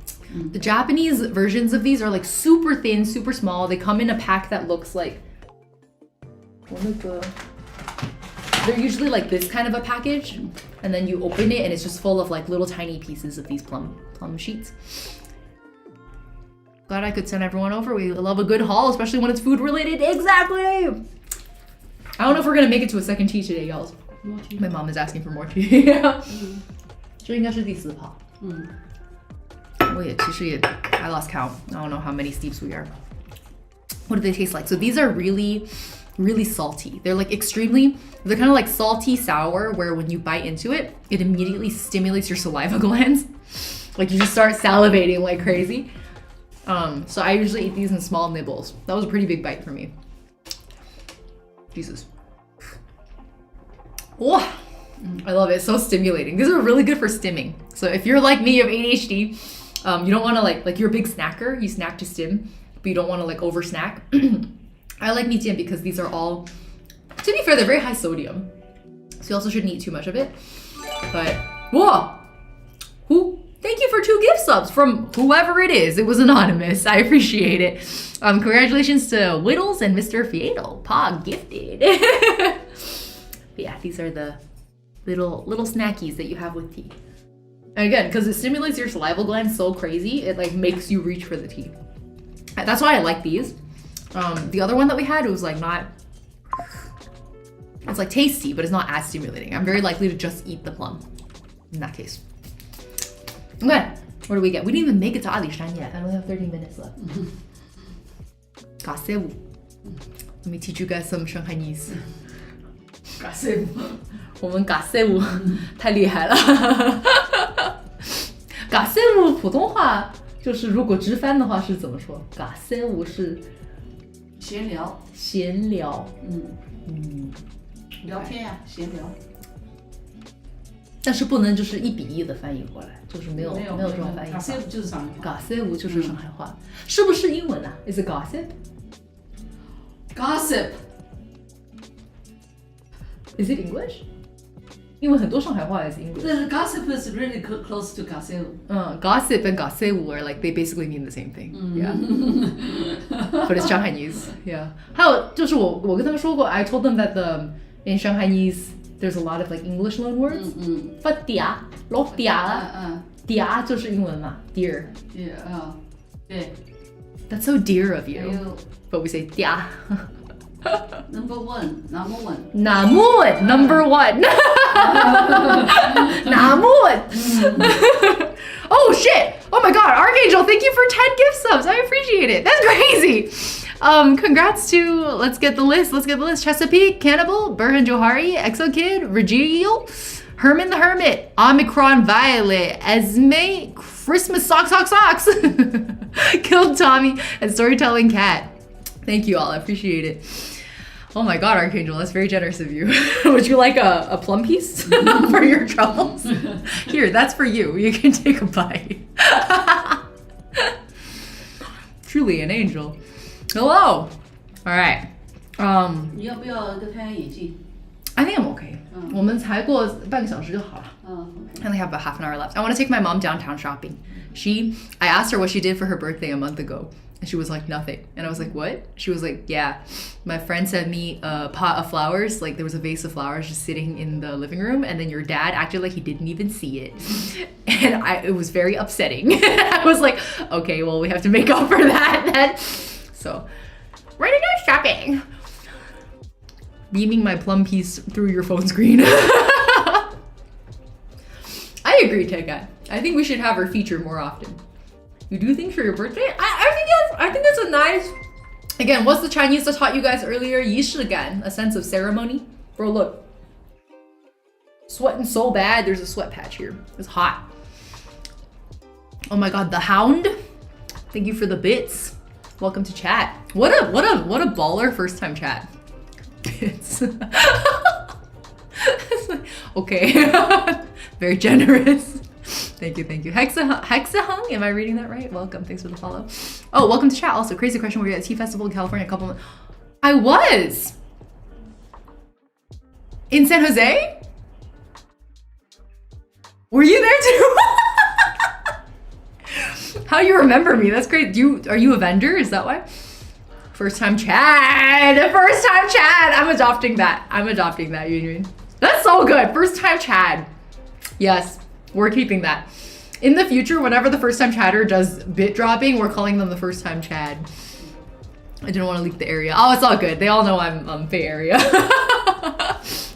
The Japanese versions of these are super thin, super small. They come in a pack that looks like they're usually this kind of a package, and then you open it and it's just full of little tiny pieces of these plum sheets. Glad I could send everyone over. We love a good haul, especially when it's food related. Exactly. I don't know if we're gonna make it to a second tea today, y'all. My mom is asking for more tea. I lost count. I don't know how many steeps we are. What do they taste like? So these are really salty. They're they're kind of salty sour, where when you bite into it, it immediately stimulates your saliva glands. You just start salivating like crazy. So I usually eat these in small nibbles. That was a pretty big bite for me. Jesus. Oh, I love it. It's so stimulating. These are really good for stimming. So if you're like me, you have ADHD, you don't want to you're a big snacker. You snack to stim, but you don't want to over snack. I like 蜜饯 because these are all, to be fair, they're very high sodium. So you also shouldn't eat too much of it. But, whoa! Thank you for 2 gift subs from whoever it is. It was anonymous. I appreciate it. Congratulations to Whittles and Mr. Fiedo. Pog gifted. But yeah, these are the little snackies that you have with tea. And again, because it stimulates your salival glands so crazy, it makes you reach for the tea. That's why I like these. The other one that we had, it was not, it's tasty, but it's not as stimulating. I'm very likely to just eat the plum. in that case. Okay, what do we get? We didn't even make it to alishan yet. I only have 30 minutes left. 가세우. Let me teach you guys some Shanghainese. 嘎塞我们嘎塞舞太厉害了。嘎塞舞普通话就是如果直翻的话是怎么说？嘎塞舞是闲聊，闲聊，聊天呀，闲聊。但是不能就是1比1的翻译过来，就是没有这种翻译法。嘎塞舞就是上海话。嘎塞舞就是上海话，是不是英文啊 ？Is it gossip? Gossip. Is it English? 因为很多上海话 is English. The gossip is really close to 嘎塞舞。Gossip and 嘎塞舞 are like they basically mean the same thing. Yeah. But it's Shanghainese. Yeah. 还有就是我跟他们说过 I told them that in Shanghainese there's a lot of like English loan words. But 嗲 落嗲就是英文嘛 dear. Yeah. 对。That's so dear of 还 you. 有 But we say 嗲。number one. 나무원 number one. 나무원. Oh shit! Oh my god, Archangel, thank you for 10 gift subs. I appreciate it. That's crazy. Congrats to let's get the list. Chesapeake, Cannibal, Burhan Johari, Exo Kid, Regil, Herman the Hermit, Omicron Violet, Esme, Christmas Socks, Killed Tommy, and Storytelling Cat. Thank you all. I appreciate it. Oh my god, Archangel, that's very generous of you. Would you like a plum piece for your troubles? Here, that's for you. You can take a bite. Truly an angel. Hello. All right. 你要不要个太阳眼镜？ I think I'm okay. 我们才过半个小时就好了。I only have about half an hour left. I want to take my mom downtown shopping. I asked her what she did for her birthday a month ago. And she was like, nothing. And I was like, what? She was like, yeah, my friend sent me a pot of flowers. Like there was a vase of flowers just sitting in the living room. And then your dad acted like he didn't even see it. And it was very upsetting. I was like, okay, well, we have to make up for that then. So, we're gonna go shopping. Beaming my plum piece through your phone screen. I agree, Tech Guy. I think we should have her feature more often. You do things for your birthday? I think that's a nice. Again, what's the Chinese that taught you guys earlier? 仪式感, a sense of ceremony. Bro, look. Sweating so bad, there's a sweat patch here. It's hot. Oh my god, the hound. Thank you for the bits. Welcome to chat. What a baller first time chat. Bits. Okay. Very generous. Thank you. Hexahung, am I reading that right? Welcome, thanks for the follow. Oh, welcome to chat. Also, crazy question, were you at Tea Festival in California a couple months? I was! In San Jose? Were you there too? How do you remember me? That's great. Are you a vendor? Is that why? First time Chad! I'm adopting that, Yunjun. That's so good, first time Chad. Yes. We're keeping that. In the future, whenever the first time chatter does bit dropping, we're calling them the first time Chad. I didn't want to leak the area. Oh, it's all good. They all know I'm Bay Area.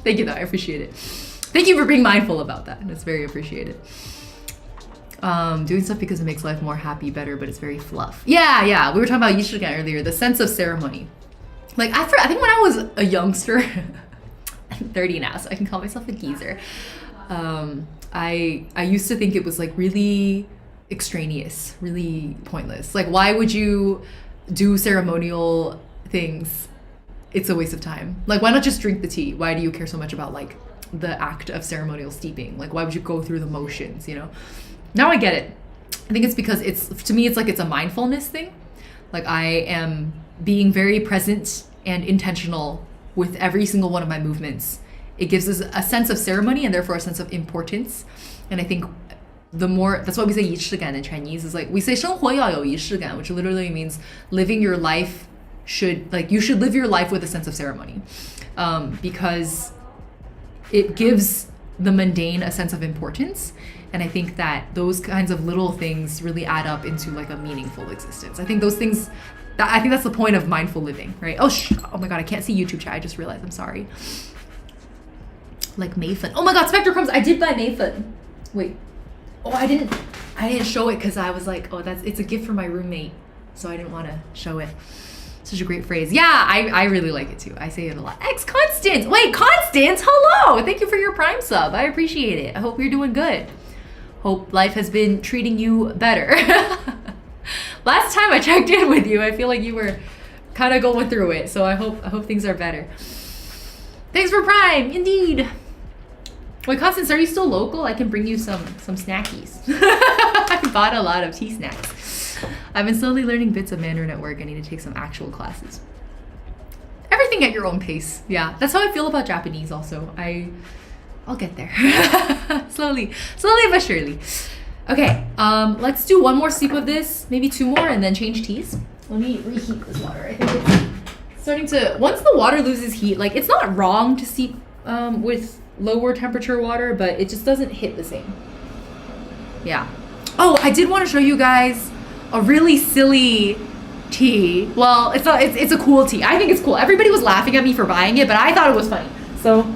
Thank you though, I appreciate it. Thank you for being mindful about that. It's very appreciated. Doing stuff because it makes life more happy, better, but it's very fluff. Yeah. We were talking about 仪式感 earlier, the sense of ceremony. Like I think when I was a youngster, I'm 30 now, so I can call myself a geezer. I used to think it was like really extraneous, really pointless. Like why would you do ceremonial things? It's a waste of time. Like why not just drink the tea? Why do you care so much about like the act of ceremonial steeping? Like why would you go through the motions, you know? Now I get it. I think it's because to me it's a mindfulness thing. Like I am being very present and intentional with every single one of my movements. It gives us a sense of ceremony and therefore a sense of importance. And I think that's why we say 仪式感 in Chinese, is like we say 生活要有仪式感, which literally means living your life you should live your life with a sense of ceremony. Because it gives the mundane a sense of importance. And I think that those kinds of little things really add up into like a meaningful existence. I think those things, I think that's the point of mindful living, right? Oh my god, I can't see YouTube chat. I just realized, I'm sorry. Like Mayfun. Oh my god, Spectre Crumbs, I did buy Mayfun. Wait. Oh, I didn't show it because I was like, oh, it's a gift from my roommate. So I didn't want to show it. Such a great phrase. Yeah, I really like it too. I say it a lot. Ex Constance. Wait, Constance, hello. Thank you for your Prime sub. I appreciate it. I hope you're doing good. Hope life has been treating you better. Last time I checked in with you, I feel like you were kind of going through it. So I hope things are better. Thanks for Prime, indeed. Wait, Constance, are you still local? I can bring you some snackies. I bought a lot of tea snacks. I've been slowly learning bits of Mandarin at work. I need to take some actual classes. Everything at your own pace. Yeah, that's how I feel about Japanese also. I'll get there. slowly but surely. Okay, let's do one more sip of this, maybe 2 more, and then change teas. Let me reheat this water. I think it's starting to, once the water loses heat, like it's not wrong to steep with lower temperature water, but it just doesn't hit the same. Yeah. Oh, I did want to show you guys a really silly tea. Well, it's not, it's a cool tea. I think it's cool. Everybody was laughing at me for buying it, but I thought it was funny. So,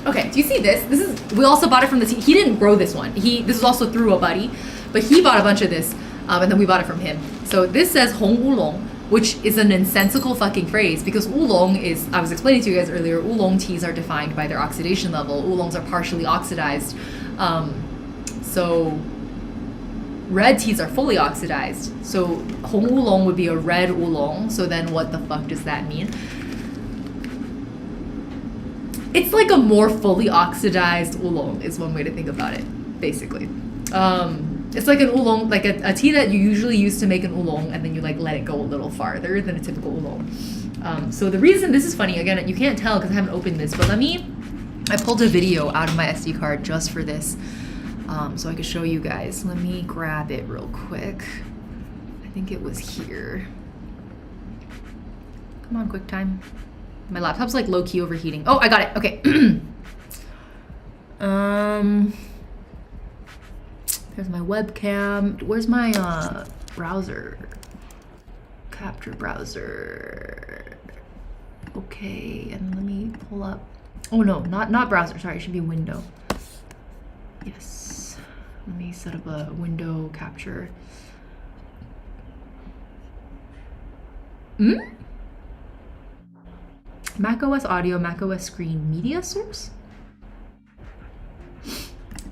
okay, do you see this? This is, we also bought it from the tea. He didn't grow this one. This was also through a buddy, but he bought a bunch of this, and then we bought it from him. So this says Hong Oolong, which is a nonsensical fucking phrase because oolong is, I was explaining to you guys earlier, oolong teas are defined by their oxidation level. Oolongs are partially oxidized. So red teas are fully oxidized. So Hong Oolong would be a red oolong. So then what the fuck does that mean? It's like a more fully oxidized oolong is one way to think about it, basically. It's like an oolong, like a tea that you usually use to make an oolong, and then you like let it go a little farther than a typical oolong. So the reason this is funny, again, you can't tell because I haven't opened this, but I pulled a video out of my SD card just for this, so I could show you guys. Let me grab it real quick. I think it was here. Come on, QuickTime. My laptop's like low-key overheating. Oh, I got it. Okay. There's my webcam. Where's my browser? Capture browser. Okay, and let me pull up. Oh no, not browser. Sorry, it should be window. Yes. Let me set up a window capture. macOS audio, macOS screen, media source?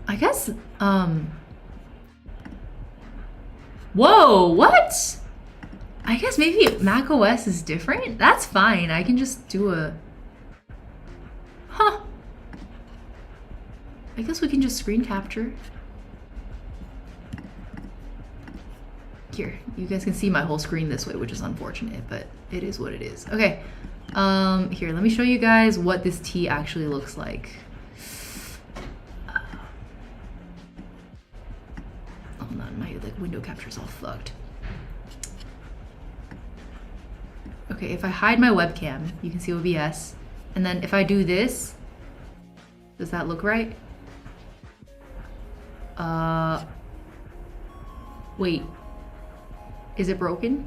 I guess, whoa, what? I guess maybe macOS is different? That's fine, I can just do a... Huh. I guess we can just screen capture. Here, you guys can see my whole screen this way, which is unfortunate, but it is what it is. Okay, here, let me show you guys what this tea actually looks like. Hold on, my like window capture's all fucked. Okay, if I hide my webcam, you can see OBS, and then if I do this, does that look right? Wait, is it broken?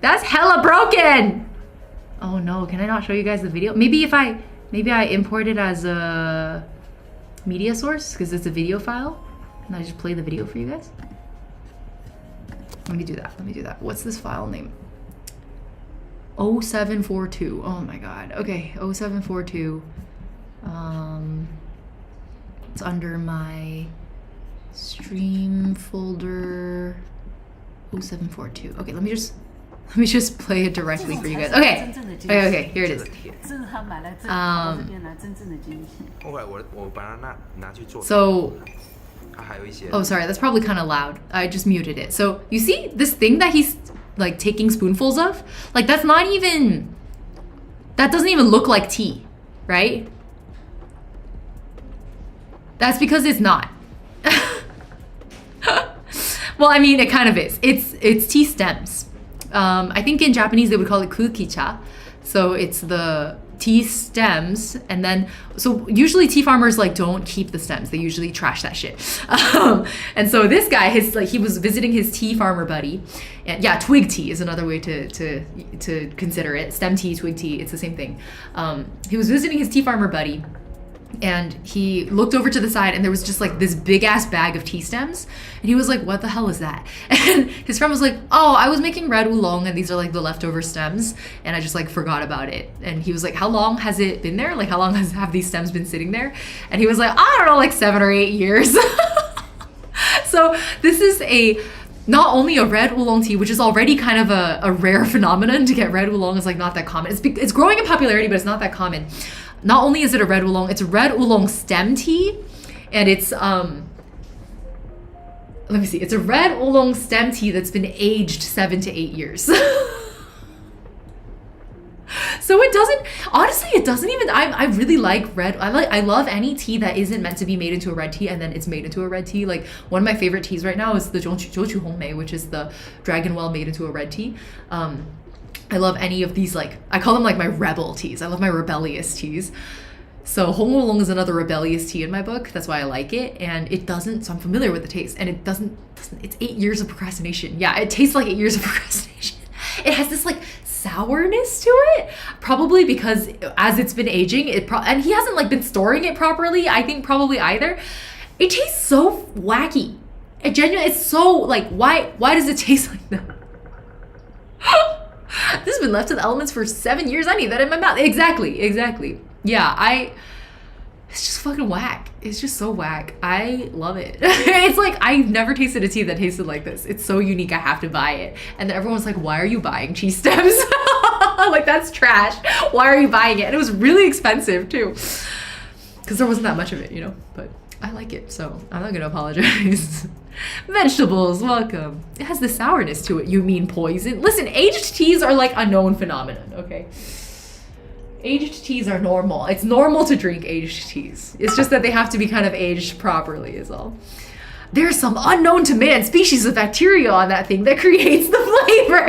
That's hella broken! Oh no, can I not show you guys the video? Maybe I import it as a media source because it's a video file and I just play the video for you guys. Let me do that. What's this file name? 0742. Oh my god. Okay, 0742. It's under my stream folder. 0742. Okay, let me just play it directly for you guys. Okay, here it is. So, oh sorry, that's probably kind of loud. I just muted it. So you see this thing that he's like taking spoonfuls of? Like that doesn't even look like tea, right? That's because it's not. Well, I mean, it kind of is. It's tea stems. I think in Japanese they would call it kukicha. So it's the tea stems, and then so usually tea farmers like don't keep the stems. They usually trash that shit. And so this guy, he was visiting his tea farmer buddy, and yeah, twig tea is another way to consider it. Stem tea, twig tea, it's the same thing. He was visiting his tea farmer buddy, And he looked over to the side and there was just like this big ass bag of tea stems. And he was like, what the hell is that? And his friend was like, oh, I was making red oolong and these are like the leftover stems. And I just like forgot about it. And he was like, how long has it been there? Like how long have these stems been sitting there? And he was like, I don't know, like 7 or 8 years. So this is not only a red oolong tea, which is already kind of a rare phenomenon. To get red oolong is like not that common. It's growing in popularity, but it's not that common. Not only is it a red oolong, it's a red oolong stem tea, and it's let me see, it's a red oolong stem tea that's been aged 7 to 8 years. So it doesn't even, I really like red, I love any tea that isn't meant to be made into a red tea and then it's made into a red tea. Like one of my favorite teas right now is the Zhouqu Hongmei, which is the dragon well made into a red tea. I love any of these, like, I call them like my rebel teas. I love my rebellious teas. So Hong Oolong is another rebellious tea in my book. That's why I like it. And it doesn't, so I'm familiar with the taste. And it doesn't it's 8 years of procrastination. Yeah, it tastes like 8 years of procrastination. It has this like sourness to it. Probably because as it's been aging, and he hasn't like been storing it properly, I think probably either. It tastes so wacky. It's so like, why does it taste like that? This has been left to the elements for 7 years. I need that in my mouth. Exactly. Yeah, it's just fucking whack. It's just so whack. I love it. It's like, I've never tasted a tea that tasted like this. It's so unique, I have to buy it. And then everyone's like, why are you buying cheese stems? Like, that's trash. Why are you buying it? And it was really expensive too. Because there wasn't that much of it, you know? But I like it, so I'm not gonna apologize. Vegetables, welcome. It has the sourness to it. You mean poison? Listen, aged teas are like a known phenomenon, okay? Aged teas are normal. It's normal to drink aged teas. It's just that they have to be kind of aged properly is all. There's some unknown to man species of bacteria on that thing that creates the flavor.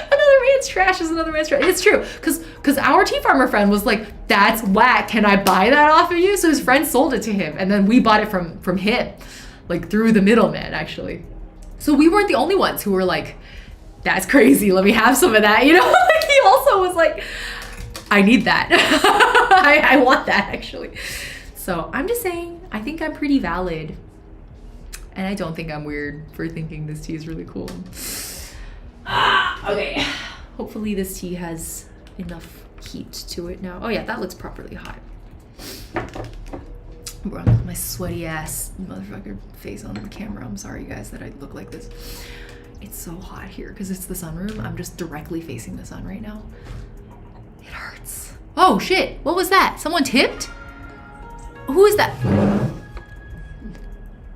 Another man's trash is another man's trash. It's true, because our tea farmer friend was like, that's whack, can I buy that off of you? So his friend sold it to him, and then we bought it from him, like through the middleman, actually. So we weren't the only ones who were like, that's crazy, let me have some of that, you know? Like he also was like, I need that. I want that, actually. So I'm just saying, I think I'm pretty valid. And I don't think I'm weird for thinking this tea is really cool. Okay. Hopefully this tea has enough heat to it now. Oh yeah, that looks properly hot. Bro, my sweaty ass motherfucker face on the camera. I'm sorry, you guys, that I look like this. It's so hot here because it's the sunroom. I'm just directly facing the sun right now. It hurts. Oh shit, what was that? Someone tipped? Who is that?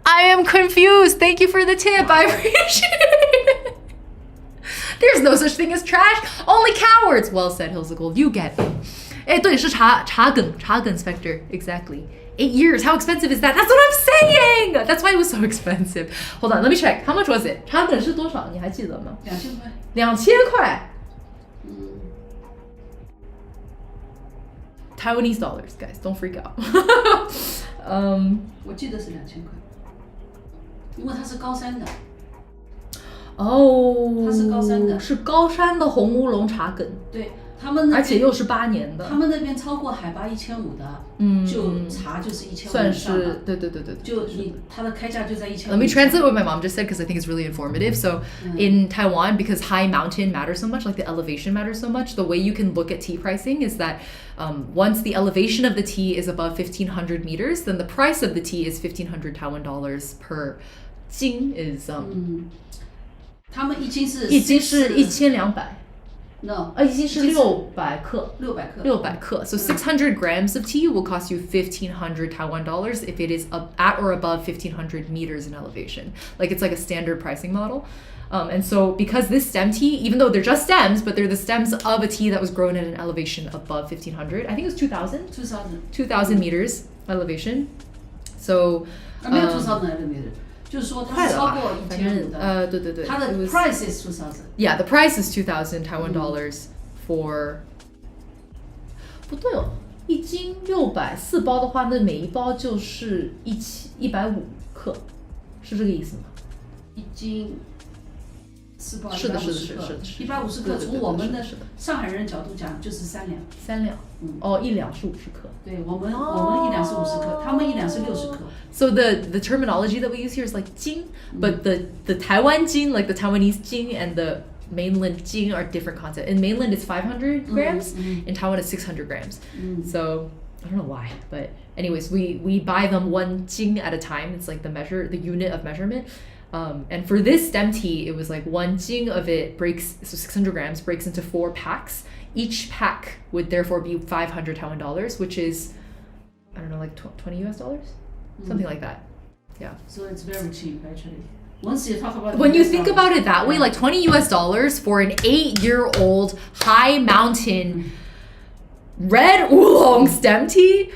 I am confused. Thank you for the tip. I appreciate it. There's no such thing as trash. Only cowards. Well said, Hilsicle. You get it. 哎，对，是茶梗 Spectre. Exactly. 8 years. How expensive is that? That's what I'm saying. That's why it was so expensive. Hold on, let me check. How much was it? 茶梗是多少？你还记得吗？2000块。2000块。Taiwanese dollars, guys. Don't freak out. 我记得是2000块，因为它是高山的。哦，它是高山的，是高山的红乌龙茶梗。对。他们而且又是8年的，他们那边超过海拔1500的，就茶就是1500算是对，就它的开价就在1500。Let me translate what my mom just said because I think it's really informative. So in Taiwan, because high mountain matters so much, like the elevation matters so much, the way you can look at tea pricing is that once the elevation of the tea is above 1,500 meters, then the price of the tea is 1,500 Taiwan dollars per jing is 他们一斤是1200。No. 已经是600克。600克。So 600 grams of tea will cost you 1,500 Taiwan dollars if it is at or above 1,500 meters in elevation. Like it's like a standard pricing model. And so because this stem tea, even though they're just stems, but they're the stems of a tea that was grown at an elevation above 1,500. I think it was 2,000 meters elevation. So 没有2,000 elevator. 就是说它是超过1500的，对，它的 price is 2000。Yeah, the price is 2,000 Taiwan dollars for。不对哦，一斤600，4包的话，那每一包就是150克，是这个意思吗？一斤4包是的，是的， 150克是的，是的， 150克，从我们的上海人角度讲就是3两。3两，哦，1两是50克。对，我们1两是50克，他们1两是60克。So the terminology that we use here is like Jing, but the Taiwan Jing, like the Taiwanese Jing and the mainland Jing are different concepts. In mainland it's 500 grams, in Taiwan it's 600 grams. So I don't know why, but anyways, we buy them 1 Jing at a time. It's like the unit of measurement. And for this stem tea, it was like 1 Jing of it breaks, so 600 grams breaks into 4 packs. Each pack would therefore be 500 Taiwan dollars, which is, I don't know, like 20 US dollars? Something like that. Yeah. So it's very cheap actually. Once you talk about when you think about it that way, like 20 US dollars for an 8-year-old high mountain red oolong stem tea,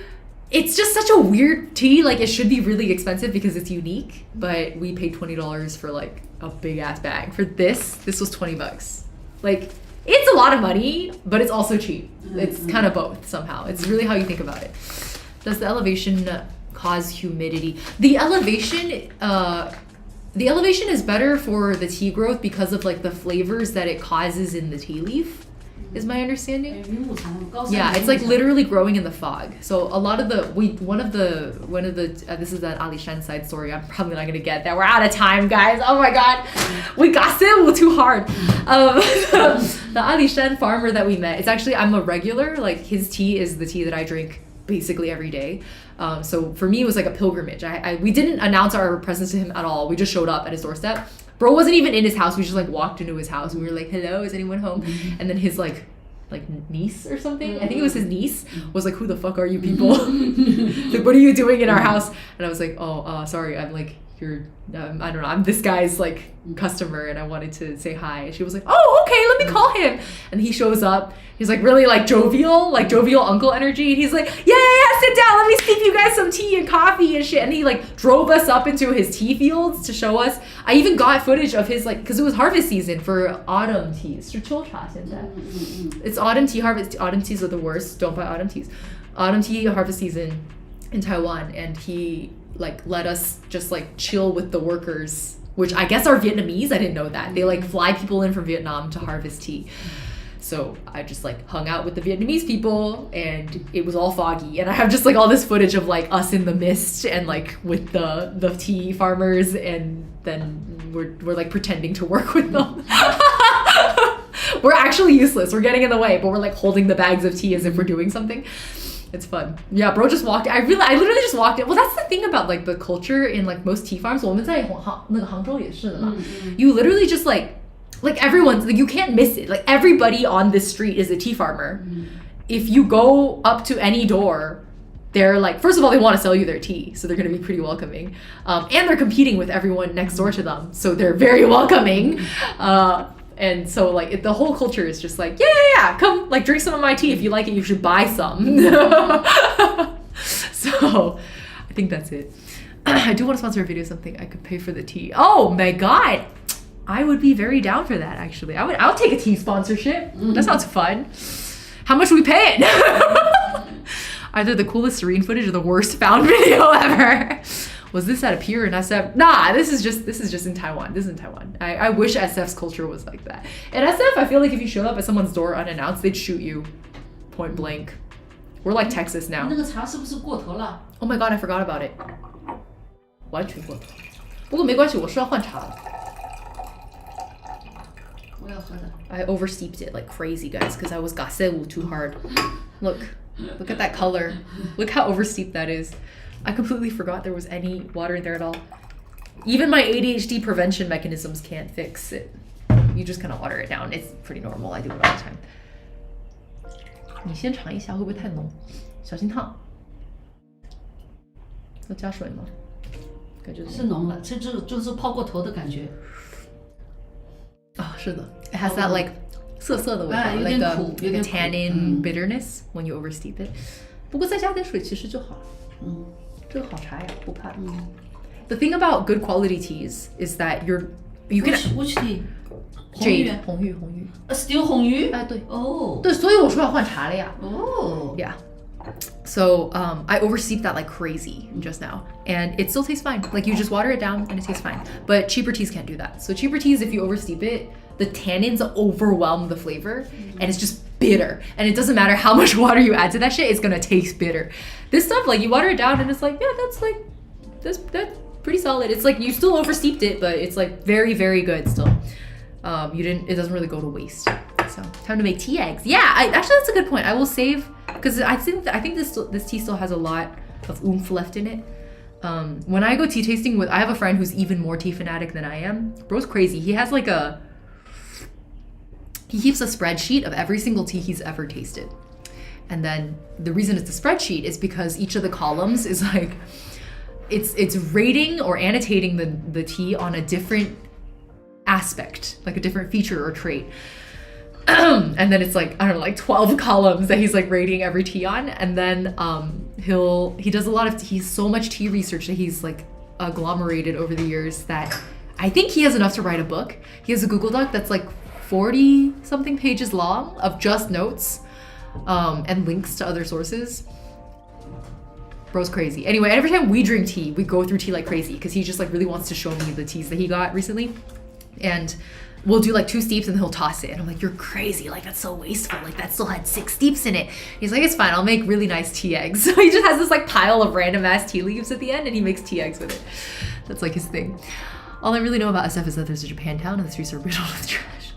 it's just such a weird tea. Like it should be really expensive because it's unique, but we paid $20 for like a big ass bag. For this was 20 bucks. Like it's a lot of money, but it's also cheap. It's kind of both somehow. It's really how you think about it. Does the elevation cause humidity? The elevation is better for the tea growth because of like the flavors that it causes in the tea leaf, is my understanding. Yeah, it's like literally growing in the fog. So a lot of one of the this is an alishan side story. I'm probably not gonna get that. We're out of time, guys. Oh my god, we gossip too hard. The alishan farmer that we met, it's actually, I'm a regular. Like his tea is the tea that I drink basically every day. So for me, it was like a pilgrimage. We didn't announce our presence to him at all. We just showed up at his doorstep. Bro wasn't even in his house. We just like walked into his house. We were like, hello, is anyone home? And then his like niece or something, I think it was his niece, was like, who the fuck are you people? Like, what are you doing in our house? And I was like, oh, sorry, I'm like your, I don't know, I'm this guy's like customer and I wanted to say hi. And she was like, oh, okay, let me call him. And he shows up. He's like really like jovial uncle energy. And he's like, yeah, sit down. Let me steep you guys some tea and coffee and shit. And he like drove us up into his tea fields to show us. I even got footage of his like, because it was harvest season for autumn teas. It's autumn tea harvest. Autumn teas are the worst. Don't buy autumn teas. Autumn tea harvest season in Taiwan. And he like let us just like chill with the workers, which I guess are Vietnamese. I didn't know that. They like fly people in from Vietnam to harvest tea. So I just like hung out with the Vietnamese people and it was all foggy. And I have just like all this footage of like us in the mist and like with the tea farmers, and then we're like pretending to work with them. We're actually useless. We're getting in the way, but we're like holding the bags of tea as if we're doing something. It's fun. Yeah, bro just walked in. I literally just walked in. Well, that's the thing about like the culture in like most tea farms. 我们在杭州也是的嘛. You literally just like everyone's like, you can't miss it. Like everybody on this street is a tea farmer. If you go up to any door, they're like, first of all, they want to sell you their tea, so they're going to be pretty welcoming. And they're competing with everyone next door to them, so they're very welcoming. And so like the whole culture is just like, yeah, come like drink some of my tea. If you like it, you should buy some. So I think that's it. I do want to sponsor a video, something I could pay for the tea. Oh my god, I would be very down for that actually. I'll take a tea sponsorship. That sounds fun. How much are we paying? Either the coolest serene footage or the worst found video ever. Was this at a pier in SF? Nah, this is just in Taiwan. This is in Taiwan. I wish SF's culture was like that. In SF, I feel like if you showed up at someone's door unannounced, they'd shoot you point blank. We're like Texas now. 那个茶是不是过头了? Oh my god, I forgot about it. 完全过头。不过没关系，我是要换茶的。我要喝的。I oversteeped it like crazy, guys, because I was gasewu too hard. Look at that color. Look how oversteeped that is. I completely forgot there was any water in there at all. Even my ADHD prevention mechanisms can't fix it. You just kind of water it down. It's pretty normal. I do it all the time. 你先尝一下，会不会太浓？小心烫。要加水吗？感觉是浓了，这就是泡过头的感觉。啊，是的。It has that like 涩涩的味道， like a tannin bitterness when you oversteep it. 不过再加点水其实就好了。这个好茶呀，不怕。The thing about good quality teas is that you can which tea? Jade 红玉。Still 红玉？对。哦。对，所以我说要换茶了呀。哦。Yeah. So I oversteeped that like crazy just now, and it still tastes fine. Like you just water it down and it tastes fine. But cheaper teas can't do that. So cheaper teas, if you oversteep it, the tannins overwhelm the flavor, and it's just bitter. And it doesn't matter how much water you add to that shit, it's gonna taste bitter. This stuff, like, you water it down and it's like, yeah, that's pretty solid. It's like you still oversteeped it, but it's like very, very good still. It doesn't really go to waste. So time to make tea eggs. Yeah, actually that's a good point. I will save, because I think this tea still has a lot of oomph left in it. When I go tea tasting I have a friend who's even more tea fanatic than I am. Bro's crazy. He has he keeps a spreadsheet of every single tea he's ever tasted. And then the reason it's a spreadsheet is because each of the columns is like, it's rating or annotating the tea on a different aspect, like a different feature or trait. And then it's like, I don't know, like 12 columns that he's like rating every tea on. And then he does a lot of he's so much tea research that he's like agglomerated over the years that I think he has enough to write a book. He has a Google Doc that's like 40 something pages long of just notes and links to other sources. Bro's crazy. Anyway, every time we drink tea, we go through tea like crazy because he just like really wants to show me the teas that he got recently. And we'll do like 2 steeps and he'll toss it. And I'm like, you're crazy. Like, that's so wasteful. Like, that still had 6 steeps in it. He's like, it's fine. I'll make really nice tea eggs. So he just has this like pile of random ass tea leaves at the end and he makes tea eggs with it. That's like his thing. All I really know about SF is that there's a Japantown and the streets are riddled with trash.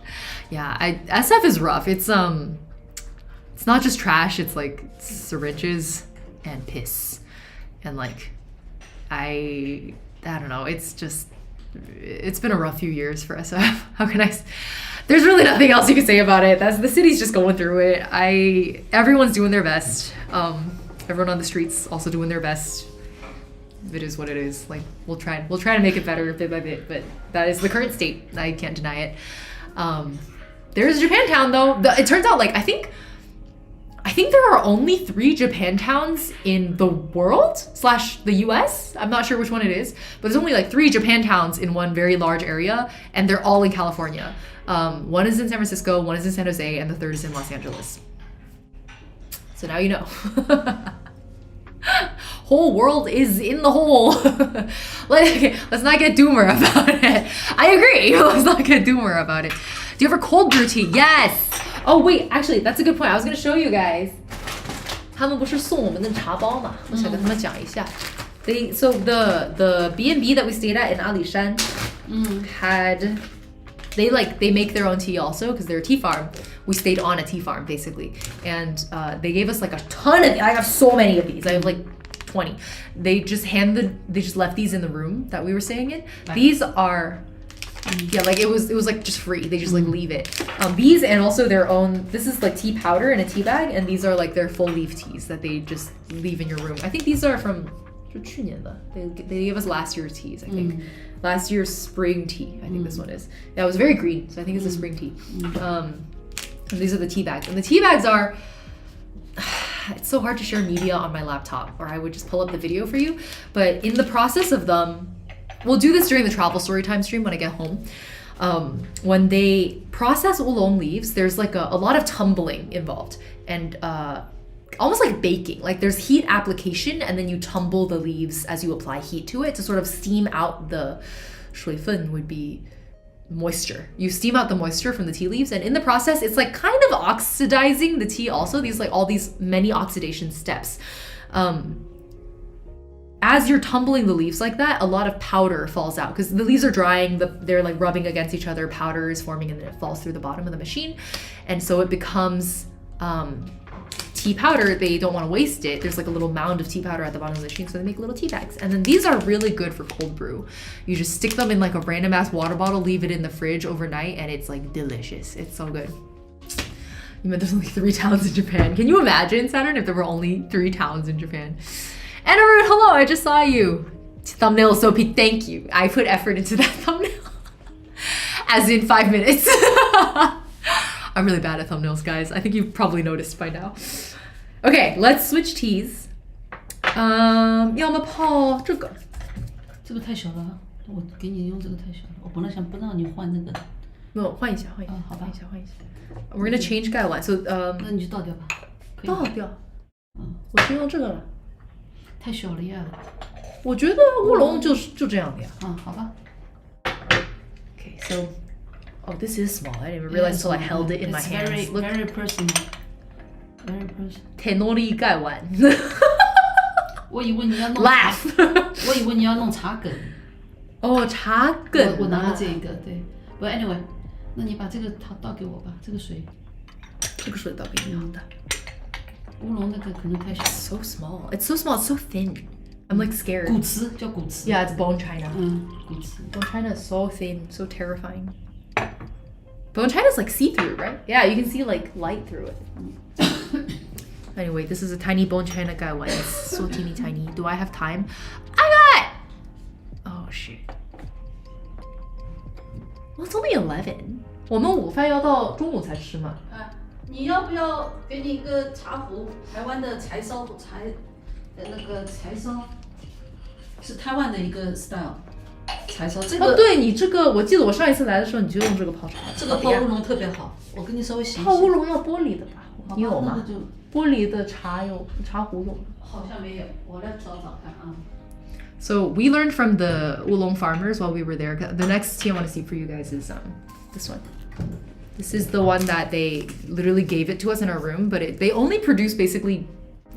Yeah, SF is rough. It's not just trash. It's like syringes and piss. And like, I don't know. It's been a rough few years for SF. How can there's really nothing else you can say about it. The city's just going through it. Everyone's doing their best. Everyone on the streets also doing their best. It is what it is. Like, we'll try to make it better bit by bit, but that is the current state. I can't deny it. There's Japantown though. It turns out, like, I think there are only 3 Japantowns in the world / the US. I'm not sure which one it is, but there's only like 3 Japantowns in one very large area, and they're all in California. One is in San Francisco, one is in San Jose, and the third is in Los Angeles. So now you know. Whole world is in the hole. Let's not get doomer about it. I agree. Let's not get doomer about it. Do you ever cold brew tea? Yes. Oh wait, actually that's a good point. I was gonna show you guys. 他们不是送我们的茶包嘛？我想跟他们讲一下。So the B&B that we stayed at in alishan they make their own tea also because they're a tea farm. We stayed on a tea farm basically, and they gave us like a ton of. I have so many of these. I have like 20. They just left these in the room that we were staying in. These are. Yeah, like it was like just free. They just like leave it. These and also their own. This is like tea powder in a tea bag, and these are like their full leaf teas that they just leave in your room. I think these are from 去年的. They gave us last year's teas. I think last year's spring tea. I think this one is. Yeah, it was very green, so I think it's a spring tea. And these are the tea bags, and the tea bags are. It's so hard to share media on my laptop, or I would just pull up the video for you. But in the process of them. We'll do this during the travel storytime stream when I get home. When they process oolong leaves, there's like a lot of tumbling involved and almost like baking. Like there's heat application and then you tumble the leaves as you apply heat to it to sort of steam out the 水分 would be moisture. You steam out the moisture from the tea leaves, and in the process, it's like kind of oxidizing the tea also. All these many oxidation steps. As you're tumbling the leaves like that, a lot of powder falls out because the leaves are drying, they're like rubbing against each other, powder is forming, and then it falls through the bottom of the machine. And so it becomes tea powder. They don't want to waste it. There's like a little mound of tea powder at the bottom of the machine, so they make little tea bags. And then these are really good for cold brew. You just stick them in like a random ass water bottle, leave it in the fridge overnight, and it's like delicious. It's so good. You meant there's only 3 towns in Japan. Can you imagine, Saturn, if there were only 3 towns in Japan? And Arun, hello, I just saw you. Thumbnail Soapy, thank you. I put effort into that thumbnail. As in 5 minutes. I'm really bad at thumbnails, guys. I think you've probably noticed by now. Okay, let's switch teas. 要么泡这个。这个太小了，我给你用这个太小了。我本来想不让你换那个。没有，换一下。好吧。换一下。We're gonna change 盖碗 so 那你就倒掉吧。倒掉。我先用这个了。太小了呀。我觉得乌龙就这样的呀。好吧。Okay, so Oh, this is small. I didn't even realize until I held it in my hands. Very, Look. very personal. Very personal. 铁诺力盖碗。我以为你要弄 Laugh 我以为你要弄茶梗。哦，茶梗。我拿了这个，对。But anyway， 那你把这个倒给我吧，这个水。这个水倒给你好的。乌龙那个可能太小。So small. It's so small. It's so thin. I'm like scared. 骨瓷叫骨瓷。Yeah, it's bone china. 骨瓷。Bone china is so thin, so terrifying. Bone china is like see-through, right? Yeah, you can see like light through it. Anyway, this is a tiny bone china guy one. It's so teeny tiny. Do I have time? I got. Oh shit. Well, it's only 11. 我们午饭要到中午才吃嘛。你要不要给你一个茶壶？台湾的柴烧那个柴烧是台湾的一个 style。柴烧这个哦，对你这个，我记得我上一次来的时候你就用这个泡茶。这个泡乌龙特别好，我跟你稍微洗一洗。泡乌龙要玻璃的吧？你有吗？那就玻璃的茶壶有。好像没有，我来找找看啊。So we learned from the oolong farmers while we were there. The next tea I want to see for you guys is this one. This is the one that they literally gave it to us in our room, but they only produce basically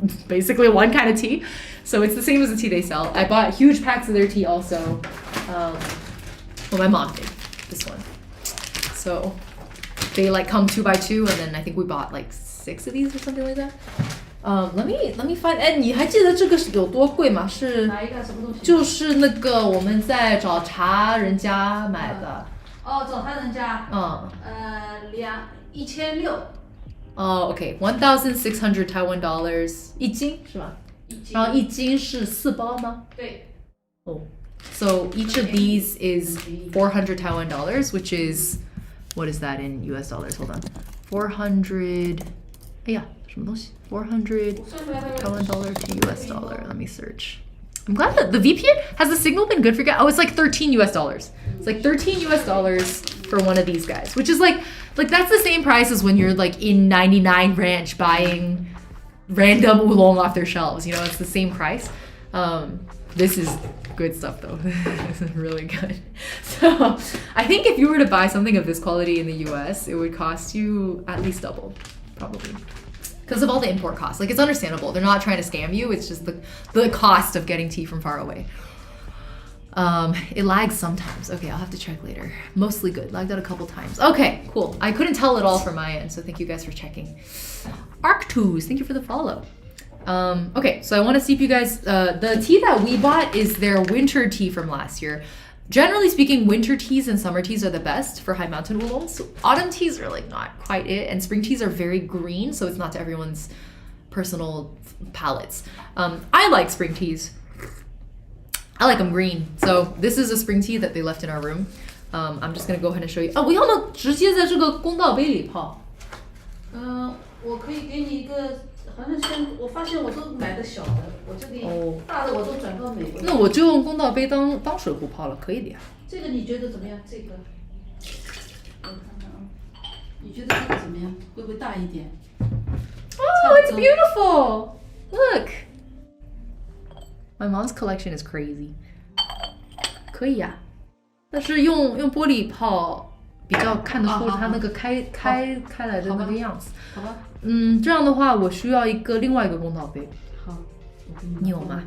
one kind of tea. So it's the same as the tea they sell. I bought huge packs of their tea also. Well, my mom did this one. So they like come 2 by 2, and then I think we bought like 6 of these or something like that. Let me find. 哎，你还记得这个是有多贵吗？是哪一个什么东西？就是那个我们在找茶人家买的。找他人家。1600。哦 ，OK， 1,600 Taiwan dollars 一斤是吧？然后一斤是4包吗？对。Oh, so each of these is 400 Taiwan dollars, which is what is that in US dollars? Hold on, 400. 哎呀，什么东西？400 Taiwan dollar to US dollar. Let me search. I'm glad that the VPN has the signal been good for you guys. Oh, it's like 13 US dollars. It's like 13 US dollars for one of these guys, which is like that's the same price as when you're like in 99 Ranch buying random oolong off their shelves. You know, it's the same price. This is good stuff though. This is really good. So I think if you were to buy something of this quality in the US, it would cost you at least double, probably. Because of all the import costs. Like, it's understandable. They're not trying to scam you. It's just the cost of getting tea from far away. It lags sometimes. Okay, I'll have to check later. Mostly good. Lagged out a couple times. Okay, cool. I couldn't tell it all from my end, so thank you guys for checking. Arctus, thank you for the follow. Okay, so I want to see if you guys... the tea that we bought is their winter tea from last year. Generally speaking, winter teas and summer teas are the best for high mountain oolongs. So autumn teas are like not quite it, and spring teas are very green, so it's not to everyone's personal palates. I like spring teas. I like them green. So this is a spring tea that they left in our room. I'm just gonna go ahead and show you. 我要么直接在这个公道杯里泡。我可以给你一个。好像我发现我都买的小的，我这里大的我都转到美国。那我就用公道杯当水壶泡了，可以的呀。这个你觉得怎么样？这个，我看看啊，你觉得这个怎么样？会不会大一点？ Oh, it's beautiful! Look! My mom's collection is crazy. 可以呀，但是用玻璃泡比较看得出它那个开来的那个样子。好吧。这样的话我需要另外一个公道杯。好，你有吗？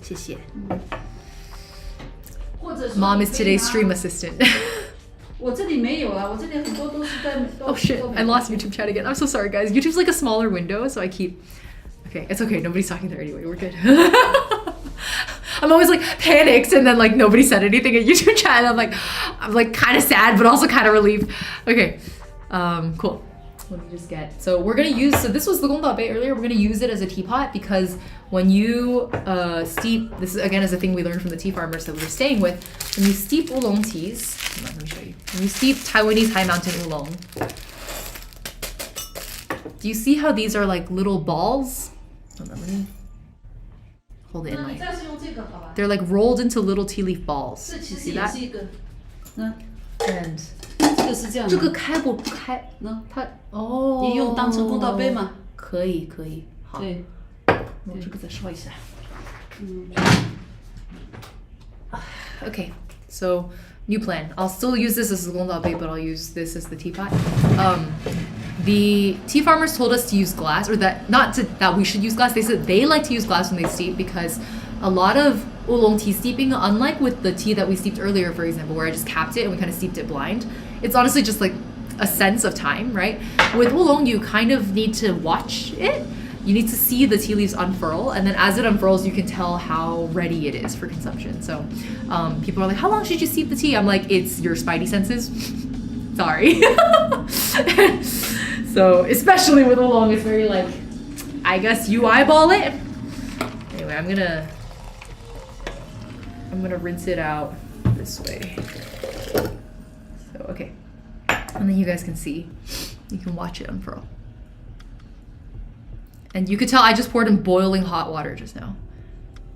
谢谢。或者 Mom is today's stream assistant. 我这里没有啊，我这里很多都是在。Oh shit! I lost YouTube chat again. I'm so sorry, guys. YouTube's like a smaller window, so I keep. Okay, it's okay. Nobody's talking there anyway. We're good. I'm always like panicked, and then like nobody said anything at YouTube chat. And I'm like kind of sad, but also kind of relieved. Okay, cool. Let me just get. So we're gonna use. So this was the gongda bay earlier. We're gonna use it as a teapot because when you steep, this is again is a thing we learned from the tea farmers that we were staying with. When you steep oolong teas, hold on, let me show you. When you steep Taiwanese high mountain oolong, do you see how these are like little balls? Hold on, let me hold it in my. They're like rolled into little tea leaf balls. You see that? And 这个开不开呢？它哦，你用当成公道杯吗？可以，好。对，我这个再烧一下。Okay, So new plan. I'll still use this as a gongdabe, but I'll use this as the teapot. The tea farmers told us to use glass, or that we should use glass. They said they like to use glass when they steep because a lot of oolong tea steeping, unlike with the tea that we steeped earlier, for example, where I just capped it and we kind of steeped it blind, it's honestly just like a sense of time, right? With oolong, you kind of need to watch it. You need to see the tea leaves unfurl, and then as it unfurls, you can tell how ready it is for consumption. So people are like, how long should you steep the tea? I'm like, it's your spidey senses. Sorry. So especially with oolong, it's very like, I guess you eyeball it. Anyway, I'm gonna rinse it out this way. So, okay. And then you guys can see, you can watch it unfurl. And you could tell I just poured in boiling hot water just now.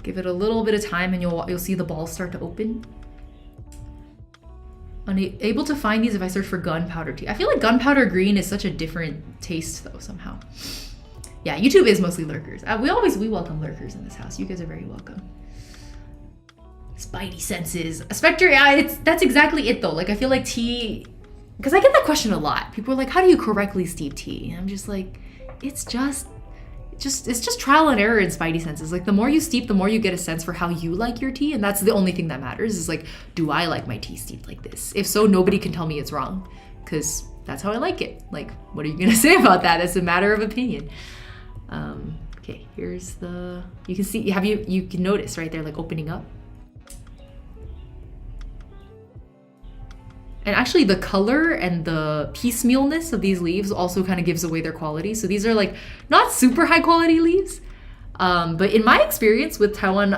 Give it a little bit of time and you'll see the balls start to open. Unable to find these if I search for gunpowder tea. I feel like gunpowder green is such a different taste though, somehow. Yeah, YouTube is mostly lurkers. We welcome lurkers in this house. You guys are very welcome. Spidey senses. Spectre, that's exactly it though. Like I feel like tea, because I get that question a lot. People are like, how do you correctly steep tea? And I'm just like, it's just trial and error in spidey senses. Like the more you steep, the more you get a sense for how you like your tea, and that's the only thing that matters is like, do I like my tea steeped like this? If so, nobody can tell me it's wrong, because that's how I like it. Like, what are you gonna say about that? It's a matter of opinion. Okay, here's the, you can see, you can notice right there, like opening up. And actually the color and the piecemealness of these leaves also kind of gives away their quality. So these are like not super high quality leaves. But in my experience with Taiwan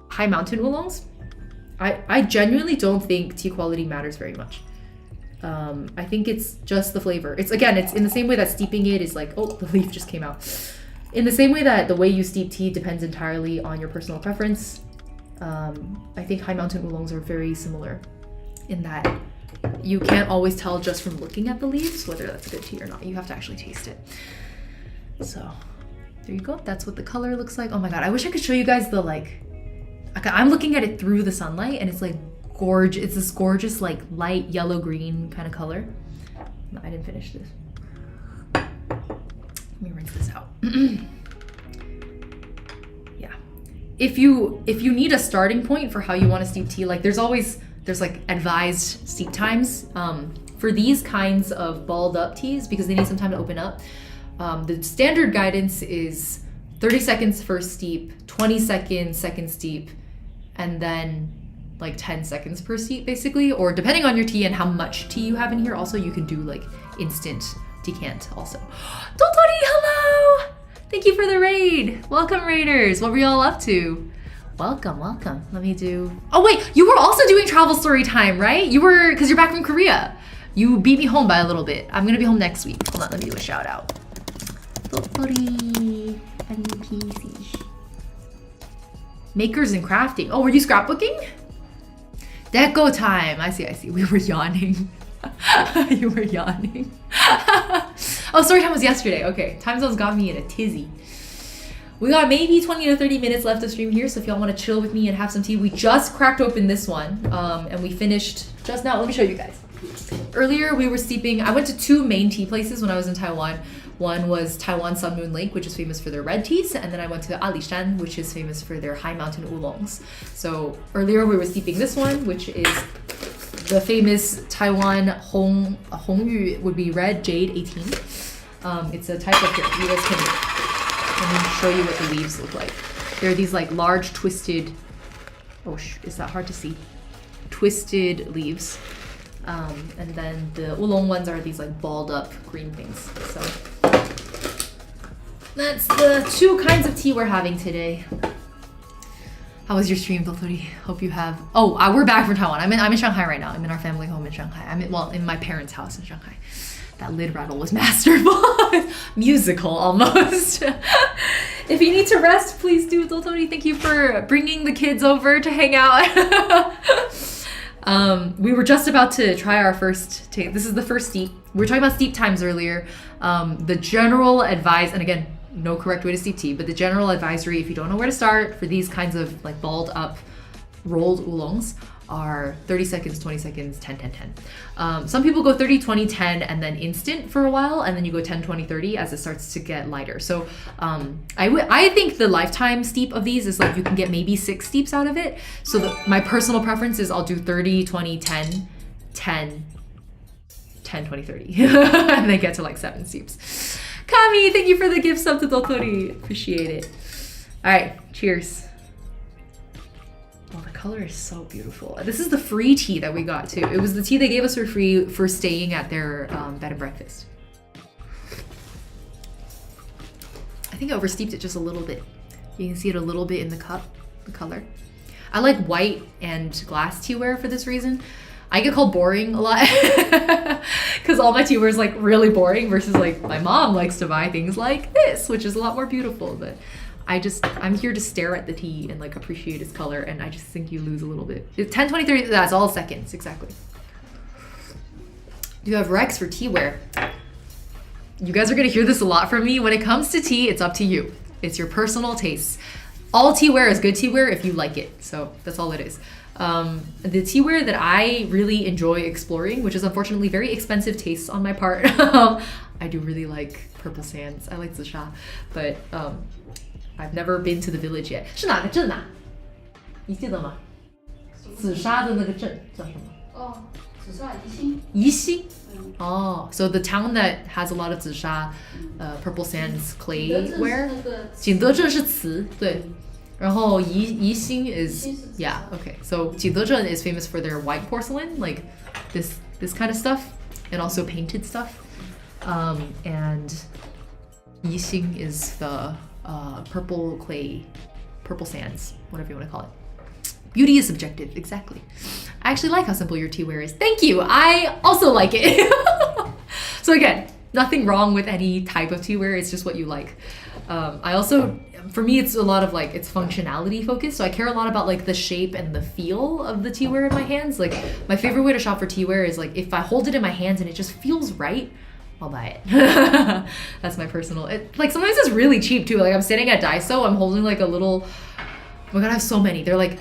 high mountain oolongs, I genuinely don't think tea quality matters very much. I think it's just the flavor. It's in the same way that steeping it is like, oh, the leaf just came out. In the same way that the way you steep tea depends entirely on your personal preference. I think high mountain oolongs are very similar in that you can't always tell just from looking at the leaves whether that's good tea or not. You have to actually taste it. So there you go. That's what the color looks like. Oh my god, I wish I could show you guys the like, okay, I'm looking at it through the sunlight and it's like gorgeous. It's this gorgeous like light yellow green kind of color. No, I didn't finish this. Let me rinse this out. Yeah. If you need a starting point for how you want to steep tea, like there's like advised steep times for these kinds of balled up teas because they need some time to open up. The standard guidance is 30 seconds first steep, 20 seconds second steep, and then like 10 seconds per steep basically, or depending on your tea and how much tea you have in here. Also, you can do like instant decant also. Dotori, hello! Thank you for the raid. Welcome raiders. What were y'all up to? Welcome. Let me do, oh wait, you were also doing travel story time, right? You were, because you're back from Korea. You beat me home by a little bit. I'm gonna be home next week. Hold on, let me do a shout out. Makers and crafting. Oh, were you scrapbooking? Deco time. I see. We were yawning. You were yawning. Oh, story time was yesterday. Okay, time zones got me in a tizzy. We got maybe 20 to 30 minutes left of stream here, so if y'all want to chill with me and have some tea, we just cracked open this one, and we finished just now. Let me show you guys. Earlier, we were steeping. I went to two main tea places when I was in Taiwan. One was Taiwan Sun Moon Lake, which is famous for their red teas, and then I went to alishan, which is famous for their high mountain oolongs. So earlier, we were steeping this one, which is the famous Taiwan Hongyu, would be red jade 18. It's a type of, you guys can, let me show you what the leaves look like. They're these like large twisted, is that hard to see? Twisted leaves. And then the oolong ones are these like balled up green things. So that's the two kinds of tea we're having today. How was your stream, Dotori? Hope you have, we're back from Taiwan. I'm in Shanghai right now. I'm in our family home in Shanghai. In my parents' house in Shanghai. That lid rattle was masterful. Musical, almost. If you need to rest, please do, Dotori. Thank you for bringing the kids over to hang out. We were just about to try our first taste. This is the first steep. We were talking about steep times earlier. The general advice, and again, no correct way to steep tea, but the general advisory, if you don't know where to start for these kinds of like balled up rolled oolongs, are 30 seconds, 20 seconds, 10, 10, 10. Some people go 30, 20, 10, and then instant for a while, and then you go 10, 20, 30 as it starts to get lighter. So I think the lifetime steep of these is like you can get maybe 6 steeps out of it. So my personal preference is I'll do 30, 20, 10, 10, 10, 20, 30, and then get to like 7 steeps. Kami, thank you for the gift sub to Dotori. Appreciate it. All right, cheers. Oh, the color is so beautiful. This is the free tea that we got too. It was the tea they gave us for free for staying at their bed and breakfast. I think I oversteeped it just a little bit. You can see it a little bit in the cup, the color. I like white and glass teaware for this reason. I get called boring a lot because all my teaware is like really boring versus like my mom likes to buy things like this, which is a lot more beautiful. But I'm here to stare at the tea and like appreciate its color, and I just think you lose a little bit. It's 10, 20, 30, that's all seconds, exactly. Do you have Rex for teaware? You guys are gonna hear this a lot from me. When it comes to tea, it's up to you. It's your personal taste. All teaware is good teaware if you like it, so that's all it is. The teaware that I really enjoy exploring, which is unfortunately very expensive tastes on my part. I do really like Purple Sands. I like Zisha, but I've never been to the village yet. 是哪个镇啊？你记得吗？紫砂的那个镇叫什么？哦，紫砂宜兴。宜兴。Oh, so the town that has a lot of 紫砂, Purple Sands clay ware. 景德镇是瓷，对。然后宜兴 is yeah, okay. So 景德镇 is famous for their white porcelain, like this kind of stuff, and also painted stuff. And Yixing is the purple clay, purple sands, whatever you want to call it. Beauty is subjective, exactly. I actually like how simple your teaware is. Thank you. I also like it. So again, nothing wrong with any type of teaware. It's just what you like. I also, for me, it's a lot of like, it's functionality focused. So I care a lot about like the shape and the feel of the teaware in my hands. Like my favorite way to shop for teaware is like, if I hold it in my hands and it just feels right, I'll buy it. That's my personal, like sometimes it's really cheap too. Like I'm sitting at Daiso, I'm holding like a little, oh my God, I have so many. They're like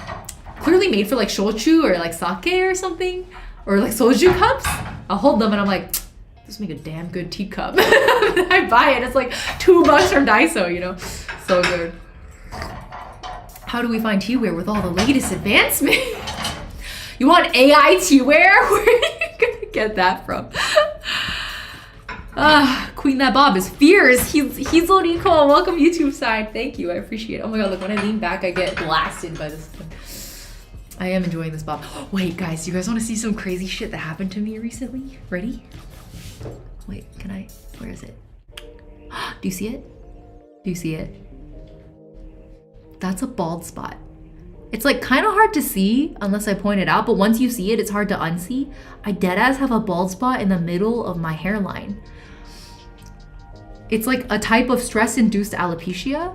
clearly made for like shochu or like sake or something, or like soju cups. I'll hold them and I'm like, this make a damn good teacup. I buy it, it's like $2 from Daiso, you know? So good. How do we find teaware with all the latest advancements? You want AI teaware? Where are you gonna get that from? Queen That Bob is fierce. He's only cool. Welcome YouTube side. Thank you. I appreciate it. Oh my God, look, when I lean back, I get blasted by this one. I am enjoying this Bob. Wait, guys, do you guys want to see some crazy shit that happened to me recently? Ready? Wait, can I? Where is it? Do you see it? Do you see it? That's a bald spot. It's like kind of hard to see unless I point it out, but once you see it, it's hard to unsee. I deadass have a bald spot in the middle of my hairline. It's like a type of stress-induced alopecia.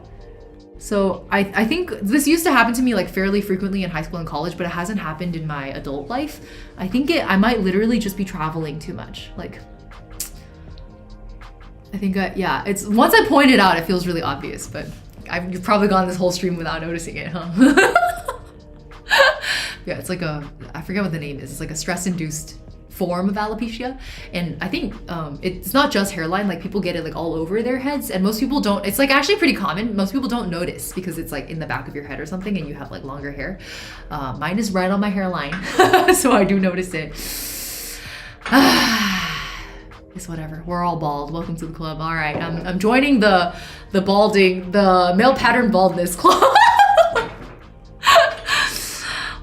So I think this used to happen to me like fairly frequently in high school and college, but it hasn't happened in my adult life. I think I might literally just be traveling too much. Like, I think yeah, it's once I point it out, it feels really obvious, but you've probably gone this whole stream without noticing it, huh? Yeah, it's like I forget what the name is. It's like a stress-induced form of alopecia, and I think it's not just hairline. Like people get it like all over their heads, and most people don't. It's like actually pretty common. Most people don't notice because it's like in the back of your head or something, and you have like longer hair. Mine is right on my hairline, so I do notice it. It's whatever. We're all bald. Welcome to the club. All right, I'm joining the male pattern baldness club.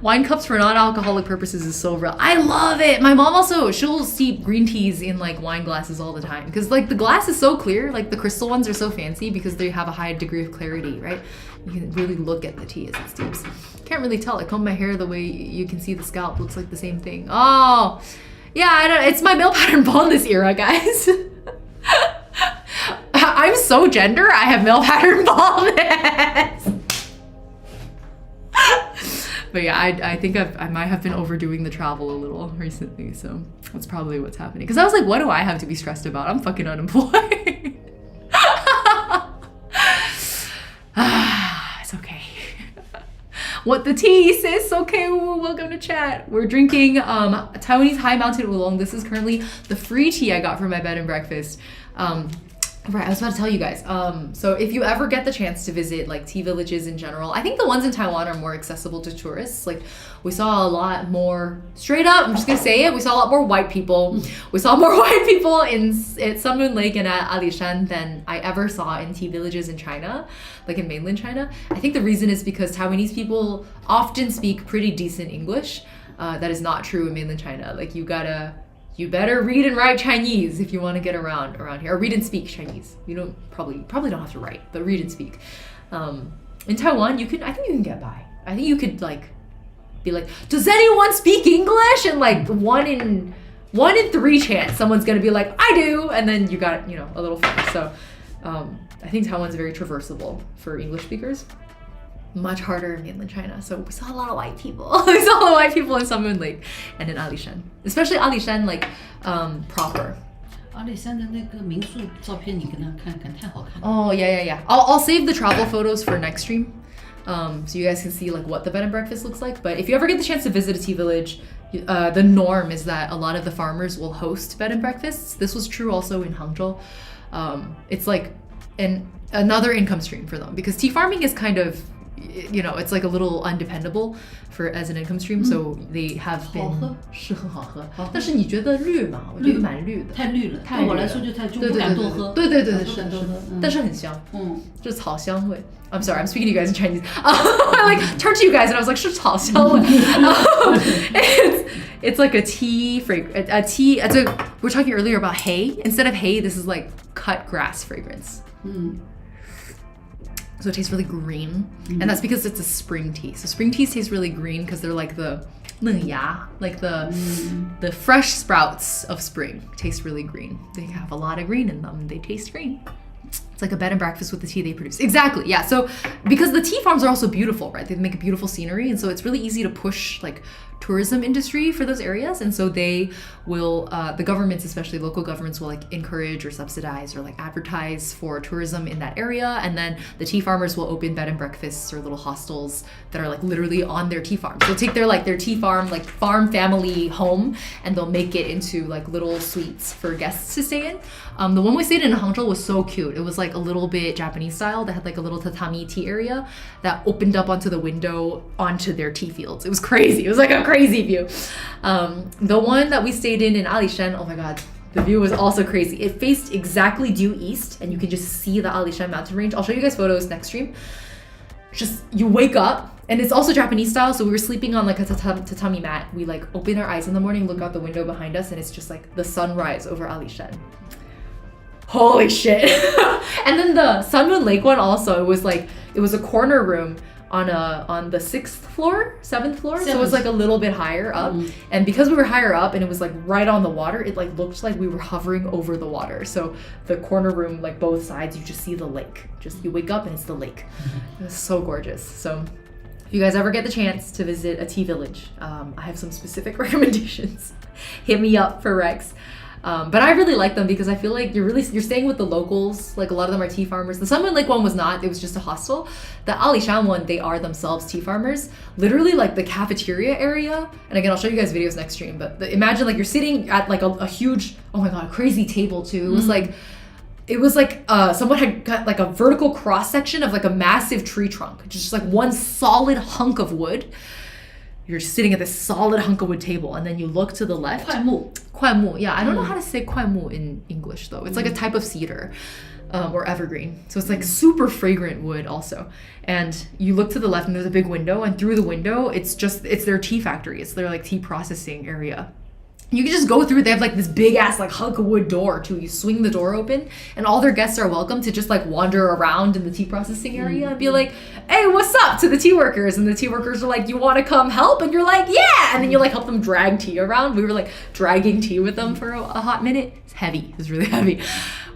Wine cups for non-alcoholic purposes is so real. I love it. My mom also, she'll steep green teas in like wine glasses all the time because like the glass is so clear. Like the crystal ones are so fancy because they have a high degree of clarity, right? You can really look at the tea as it steeps. Can't really tell. I comb my hair the way you can see the scalp looks like the same thing. Oh, yeah, I don't. It's my male pattern baldness era, guys. I'm so gender. I have male pattern baldness. But yeah, I think I might have been overdoing the travel a little recently, so that's probably what's happening. Because I was like, what do I have to be stressed about? I'm fucking unemployed. It's okay. what the tea says. Okay, welcome to chat. We're drinking Taiwanese high mountain oolong. This is currently the free tea I got from my bed and breakfast. Right, I was about to tell you guys. So if you ever get the chance to visit like tea villages in general, I think the ones in Taiwan are more accessible to tourists. Like we saw a lot more, straight up, I'm just gonna say it, we saw a lot more white people. We saw more white people at Sun Moon Lake and at Alishan than I ever saw in tea villages in China, like in mainland China. I think the reason is because Taiwanese people often speak pretty decent English. That is not true in mainland China. Like you better read and write Chinese if you want to get around here, or read and speak Chinese. You don't probably don't have to write, but read and speak. In Taiwan, I think you can get by. I think you could like be like, does anyone speak English? And like one in 3 chance someone's gonna be like, I do, and then you got a little fun. So I think Taiwan's very traversable for English speakers. Much harder in mainland China. So we saw a lot of white people. We saw a lot of white people in Sun Moon Lake and in Alishan. Especially Alishan, like proper. 阿里山的那个民宿照片，你跟他看看，太好看了。 Oh yeah. I'll save the travel photos for next stream, so you guys can see like what the bed and breakfast looks like. But if you ever get the chance to visit a tea village, the norm is that a lot of the farmers will host bed and breakfasts. This was true also in Hangzhou. It's like another income stream for them because tea farming is kind of, it's like a little undependable as an income stream. So they have been 是很好喝，但是你觉得绿吗？我觉得蛮绿的，太绿了，对我来说就不敢多喝。对，不敢多喝，但是很香，就是草香味。I'm sorry, I'm speaking to you guys in Chinese. I like turned to you guys and I was like, 是草香味。It's like a tea fragrance. We're talking earlier about hay. Instead of hay, this is like cut grass fragrance. So it tastes really green, and that's because it's a spring tea. So spring teas taste really green because they're like the fresh sprouts of spring taste really green. They have a lot of green in them. They taste green. It's like a bed and breakfast with the tea they produce. Exactly, yeah. So because the tea farms are also beautiful, right? They make a beautiful scenery, and so it's really easy to push like tourism industry for those areas. And so they will, the governments, especially local governments, will like encourage or subsidize or like advertise for tourism in that area. And then the tea farmers will open bed and breakfasts or little hostels that are like literally on their tea farm. So they'll take their tea farm, like farm family home, and they'll make it into like little suites for guests to stay in. The one we stayed in Hangzhou was so cute. It was like a little bit Japanese style. They had like a little tatami tea area that opened up onto the window onto their tea fields. It was crazy. It was like a crazy view. The one that we stayed in Alishan, oh my god, the view was also crazy. It faced exactly due east, and you can just see the Alishan mountain range. I'll show you guys photos next stream. Just, you wake up, and it's also Japanese style, so we were sleeping on like a tatami mat. We like open our eyes in the morning, look out the window behind us, and it's just like the sunrise over Alishan. Holy shit. And then the Sun Moon Lake one also, it was a corner room on the 7th floor. So it was like a little bit higher up. And because we were higher up and it was like right on the water, it like looked like we were hovering over the water. So the corner room, like both sides, you just see the lake. Just you wake up and it's the lake. It was so gorgeous. So if you guys ever get the chance to visit a tea village, I have some specific recommendations. Hit me up for Rex. But I really like them because I feel like you're staying with the locals. Like a lot of them are tea farmers. The Sun Moon Lake one was not, it was just a hostel. The Alishan one, they are themselves tea farmers. Literally like the cafeteria area. And again, I'll show you guys videos next stream, but imagine like you're sitting at like a huge, oh my god, crazy table too. It was like someone had got like a vertical cross section of like a massive tree trunk. Just like one solid hunk of wood. You're sitting at this solid hunk of wood table, and then you look to the left. 檜木. 檜木, yeah. I don't know how to say 檜木in English though. It's like a type of cedar or evergreen. So it's like super fragrant wood also. And you look to the left and there's a big window, and through the window, it's their tea factory. It's their like tea processing area. You can just go through. They have like this big ass like hunk of wood door too. You swing the door open, and all their guests are welcome to just like wander around in the tea processing area and be like, "Hey, what's up?" to the tea workers, and the tea workers are like, "You want to come help?" And you're like, "Yeah!" And then you like help them drag tea around. We were like dragging tea with them for a hot minute. It's heavy. It was really heavy.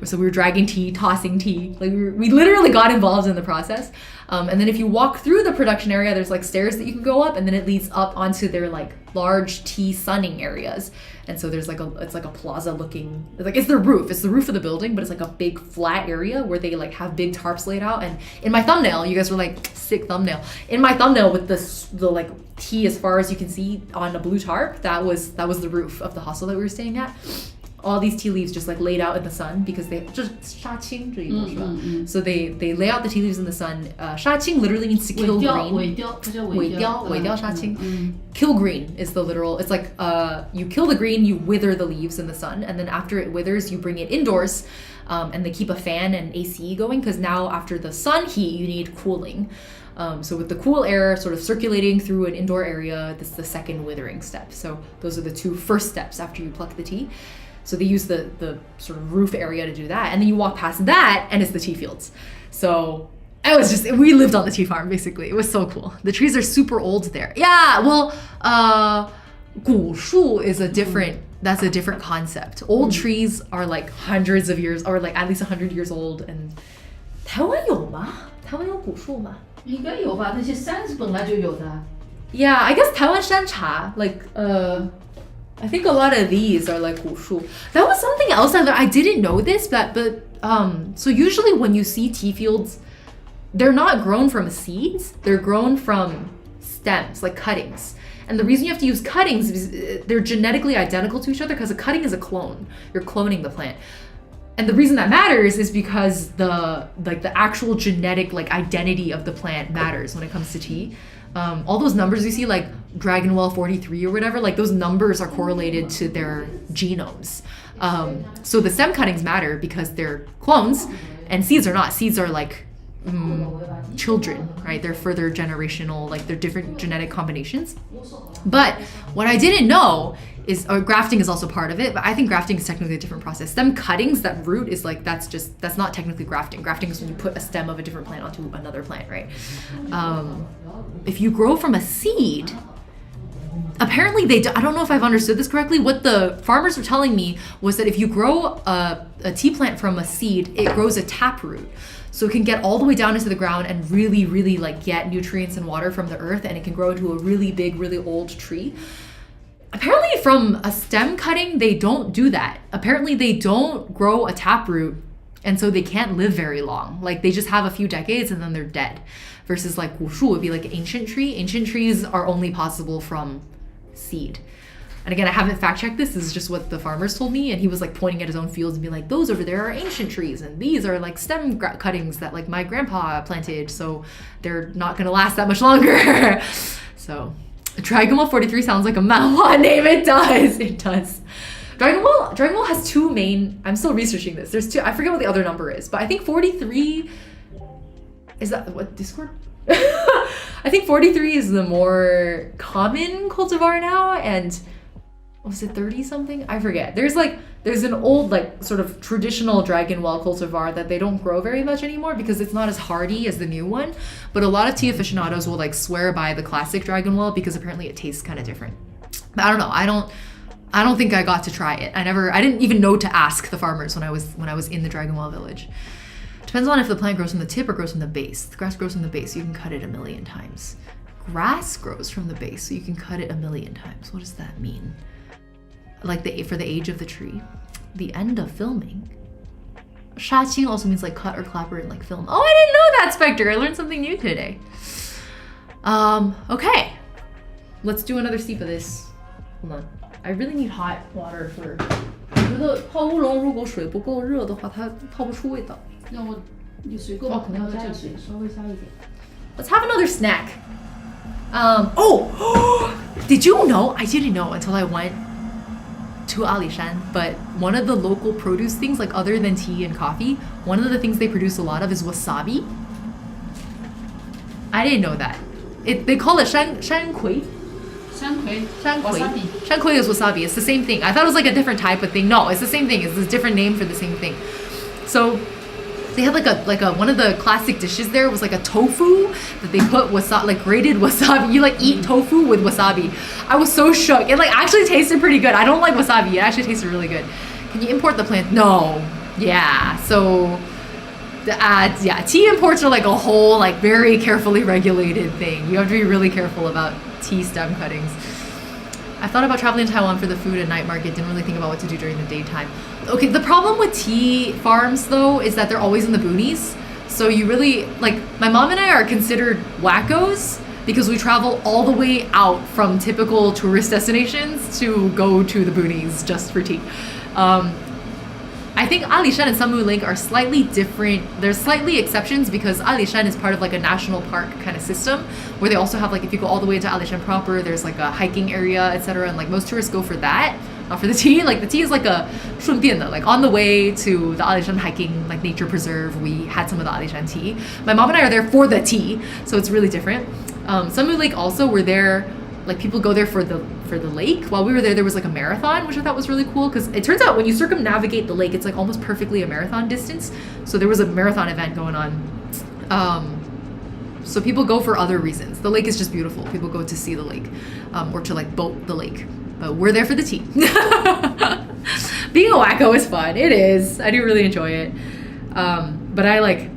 So we were dragging tea, tossing tea. Like we literally got involved in the process. And then if you walk through the production area, there's like stairs that you can go up, and then it leads up onto their like large tea sunning areas. And so there's it's like a plaza looking, it's the roof of the building, but it's like a big flat area where they like have big tarps laid out. And in my thumbnail, you guys were like, sick thumbnail. In my thumbnail with the like tea as far as you can see on a blue tarp, that was the roof of the hostel that we were staying at. All these tea leaves just like laid out in the sun because they just 杀青这一种是吧? So they lay out the tea leaves in the sun. 杀青 literally means to kill green. 尾雕杀青. Kill green is the literal. It's like you kill the green, you wither the leaves in the sun, and then after it withers, you bring it indoors, and they keep a fan and AC going because now after the sun heat, you need cooling. So with the cool air sort of circulating through an indoor area, this is the second withering step. So those are the two first steps after you pluck the tea. So they use the sort of roof area to do that. And then you walk past that and it's the tea fields. So we lived on the tea farm basically. It was so cool. The trees are super old there. Yeah, well, 古树 is that's a different concept. Old trees are like hundreds of years, or like at least 100 years old. And 台湾有吗？台湾有古树吗？应该有吧，那些山是本来就有的。Yeah, I guess 台湾山茶, like I think a lot of these are like 古树. That was something else that I didn't know this, but so usually when you see tea fields, they're not grown from seeds, they're grown from stems, like cuttings. And the reason you have to use cuttings is they're genetically identical to each other because a cutting is a clone. You're cloning the plant. And the reason that matters is because the actual genetic like identity of the plant matters when it comes to tea. All those numbers you see, like Dragon Well 43 or whatever, like those numbers are correlated to their genomes. So the stem cuttings matter because they're clones, and seeds are not. Seeds are like children, right? They're further generational, like they're different genetic combinations. But what I didn't know is, or grafting is also part of it, but I think grafting is technically a different process. Stem cuttings, that root is like, that's not technically grafting. Grafting is when you put a stem of a different plant onto another plant, right? If you grow from a seed, apparently I don't know if I've understood this correctly. What the farmers were telling me was that if you grow a tea plant from a seed, it grows a taproot. So it can get all the way down into the ground and really, really like get nutrients and water from the earth, and it can grow into a really big, really old tree. Apparently from a stem cutting, they don't do that. Apparently they don't grow a taproot, and so they can't live very long. Like they just have a few decades and then they're dead. Versus like 古树 would be like an ancient tree. Ancient trees are only possible from seed. And again, I haven't fact checked this. This is just what the farmers told me. And he was like pointing at his own fields and be like, those over there are ancient trees. And these are like stem cuttings that like my grandpa planted. So they're not going to last that much longer. So Dragon Ball 43 sounds like a manhwa name. It does. It does. Dragon Ball has two main, I'm still researching this. There's two, I forget what the other number is, but I think 43, is that what, Discord? I think 43 is the more common cultivar now, and was it 30 something? I forget. There's an old like sort of traditional Dragon Well cultivar that they don't grow very much anymore because it's not as hardy as the new one. But a lot of tea aficionados will like swear by the classic Dragon Well because apparently it tastes kind of different. But I don't know. I don't think I got to try it. I didn't even know to ask the farmers when I was in the Dragon Well village. Depends on if the plant grows from the tip or grows from the base. The grass grows from the base, so you can cut it 1,000,000 times. Grass grows from the base, so you can cut it 1,000,000 times. What does that mean? Like for the age of the tree. The end of filming. 杀青 also means like cut or clapper in like film. Oh, I didn't know that, Spectre. I learned something new today. Okay. Let's do another sip of this. Hold on. I really need hot water for... 我觉得泡乌龙如果水不够热的话，它泡不出味道。那我有水够吗？可能要加水，稍微加一点。Let's have another snack. Did you know? I didn't know until I went to Alishan, but one of the local produce things, like other than tea and coffee, one of the things they produce a lot of is wasabi. I didn't know that. They call it 山葵. 山葵 wasabi. 山葵 is wasabi. It's the same thing. I thought it was like a different type of thing. No, it's the same thing. It's a different name for the same thing. So they had like a one of the classic dishes there was like a tofu that they put wasabi, like grated wasabi. You like eat tofu with wasabi. I was so shook. It like actually tasted pretty good. I don't like wasabi. It actually tasted really good. Can you import the plant? No. Yeah, so yeah, tea imports are like a whole like very carefully regulated thing. You have to be really careful about tea stem cuttings. I thought about traveling to Taiwan for the food and night market, didn't really think about what to do during the daytime. Okay, the problem with tea farms though is that they're always in the boonies. So you really, like, my mom and I are considered wackos because we travel all the way out from typical tourist destinations to go to the boonies just for tea. I think alishan and Samu Lake are slightly different. There's slightly exceptions because alishan is part of like a national park kind of system where they also have like, if you go all the way to alishan proper, there's like a hiking area, etc. And like most tourists go for that, not for the tea. Like the tea is like a 顺便的, like on the way to the alishan hiking like nature preserve, we had some of the alishan tea. My mom and I are there for the tea, so it's really different. Samu Lake also, we're there, like people go there for the lake. While we were there was like a marathon, which I thought was really cool because it turns out when you circumnavigate the lake, it's like almost perfectly a marathon distance. So there was a marathon event going on. So people go for other reasons. The lake is just beautiful. People go to see the lake or to like boat the lake. But we're there for the tea. Being a wacko is fun. It is. I do really enjoy it. But I like,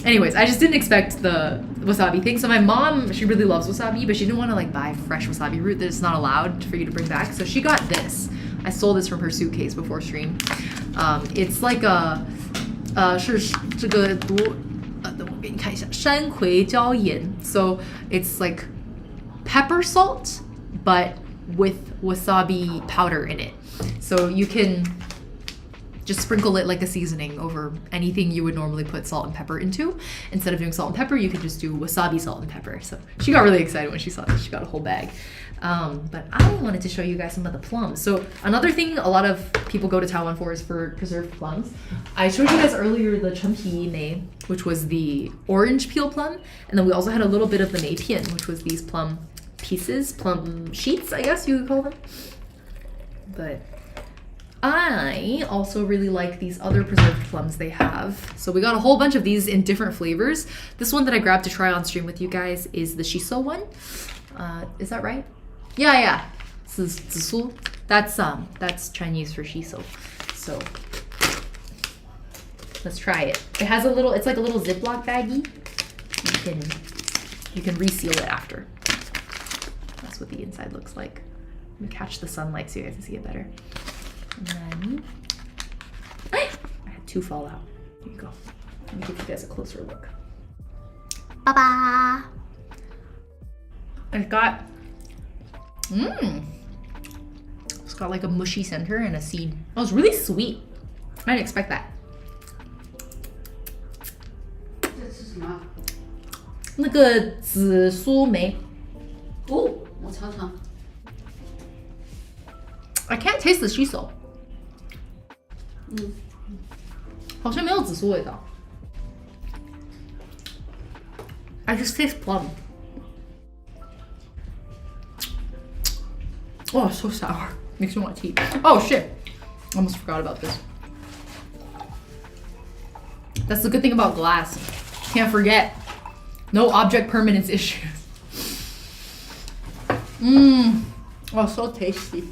anyways, I just didn't expect the wasabi thing. So my mom, she really loves wasabi, but she didn't want to like buy fresh wasabi root that's not allowed for you to bring back. So she got this. I stole this from her suitcase before stream. It's like a 是这个读等我给你看一下山葵椒盐. So it's like pepper salt, but with wasabi powder in it. So you can just sprinkle it like a seasoning over anything you would normally put salt and pepper into. Instead of doing salt and pepper, you could just do wasabi salt and pepper. So she got really excited when she saw this. She got a whole bag. But I wanted to show you guys some of the plums. So another thing a lot of people go to Taiwan for is for preserved plums. I showed you guys earlier the chunpi mei, which was the orange peel plum. And then we also had a little bit of the mei pian, which was these plum pieces, plum sheets, I guess you could call them. But I also really like these other preserved plums they have. So we got a whole bunch of these in different flavors. This one that I grabbed to try on stream with you guys is the shiso one. Is that right? Yeah. Zisu. That's Chinese for shiso. So let's try it. It has a little, it's like a little Ziploc baggie. You can reseal it after. That's what the inside looks like. Let me catch the sunlight so you guys can see it better. And then I had two fall out. Here you go. Let me give you guys a closer look. Ba-ba! It's got it's got like a mushy center and a seed. Oh, it's really sweet. I didn't expect that. 这是什么？那个紫苏梅。哦，我尝尝。 I can't taste the shiso. 好像没有紫苏味道。I just taste plum. Oh, it's so sour. Makes me want tea. Oh shit. I almost forgot about this. That's the good thing about glass. Can't forget. No object permanence issues. Oh, so tasty.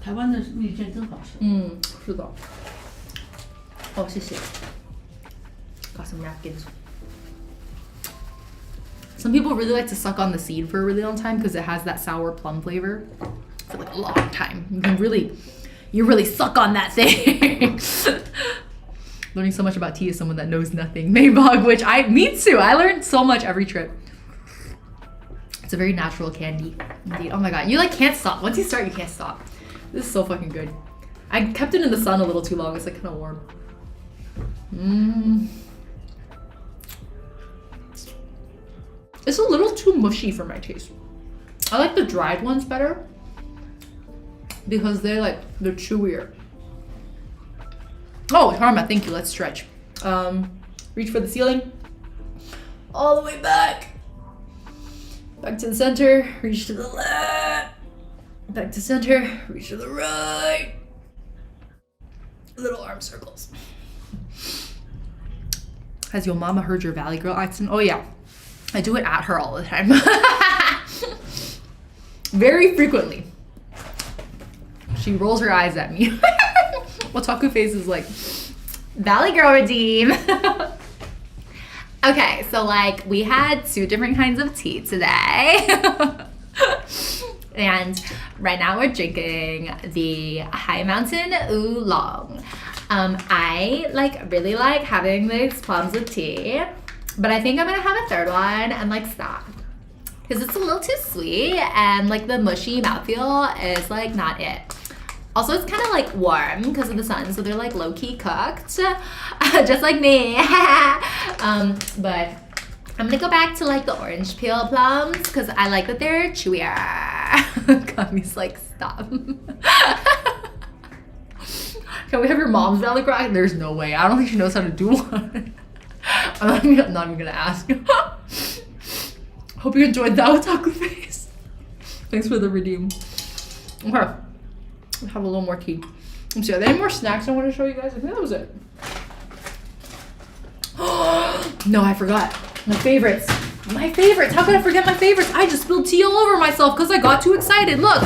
台湾的蜜饯真好吃。是的。哦，谢谢。Got some napkins. Some people really like to suck on the seed for a really long time because it has that sour plum flavor for like a long time. You really suck on that thing. Learning so much about tea as someone that knows nothing. Maybog, which me too. I learned so much every trip. It's a very natural candy. Indeed. Oh my god, you like can't stop. Once you start, you can't stop. This is so fucking good. I kept it in the sun a little too long. It's like kind of warm. It's a little too mushy for my taste. I like the dried ones better because they're chewier. Oh, Harma, thank you. Let's stretch. Reach for the ceiling. All the way back. Back to the center. Reach to the left. Back to center. Reach to the right. Little arm circles. Has your mama heard your Valley Girl accent? Oh yeah. I do it at her all the time. Very frequently. She rolls her eyes at me. Otaku face is like, Valley Girl redeem. Okay, so like we had 2 different kinds of tea today. And right now we're drinking the High Mountain Oolong. I really like having these plums with tea, but I think I'm gonna have a 3rd one and like stop. Because it's a little too sweet and like the mushy mouthfeel is like not it. Also, it's kind of like warm because of the sun, so they're like low-key cooked, just like me. But I'm gonna go back to like the orange peel plums because I like that they're chewier. Kami's like, stop. Can we have your mom's valley cry? There's no way. I don't think she knows how to do one. I'm not even gonna ask. Hope you enjoyed that otaku face. Thanks for the redeem. Okay. Have a little more tea. Let's see, are there any more snacks I want to show you guys? I think that was it. No, I forgot. My favorites. My favorites. How could I forget my favorites? I just spilled tea all over myself because I got too excited. Look.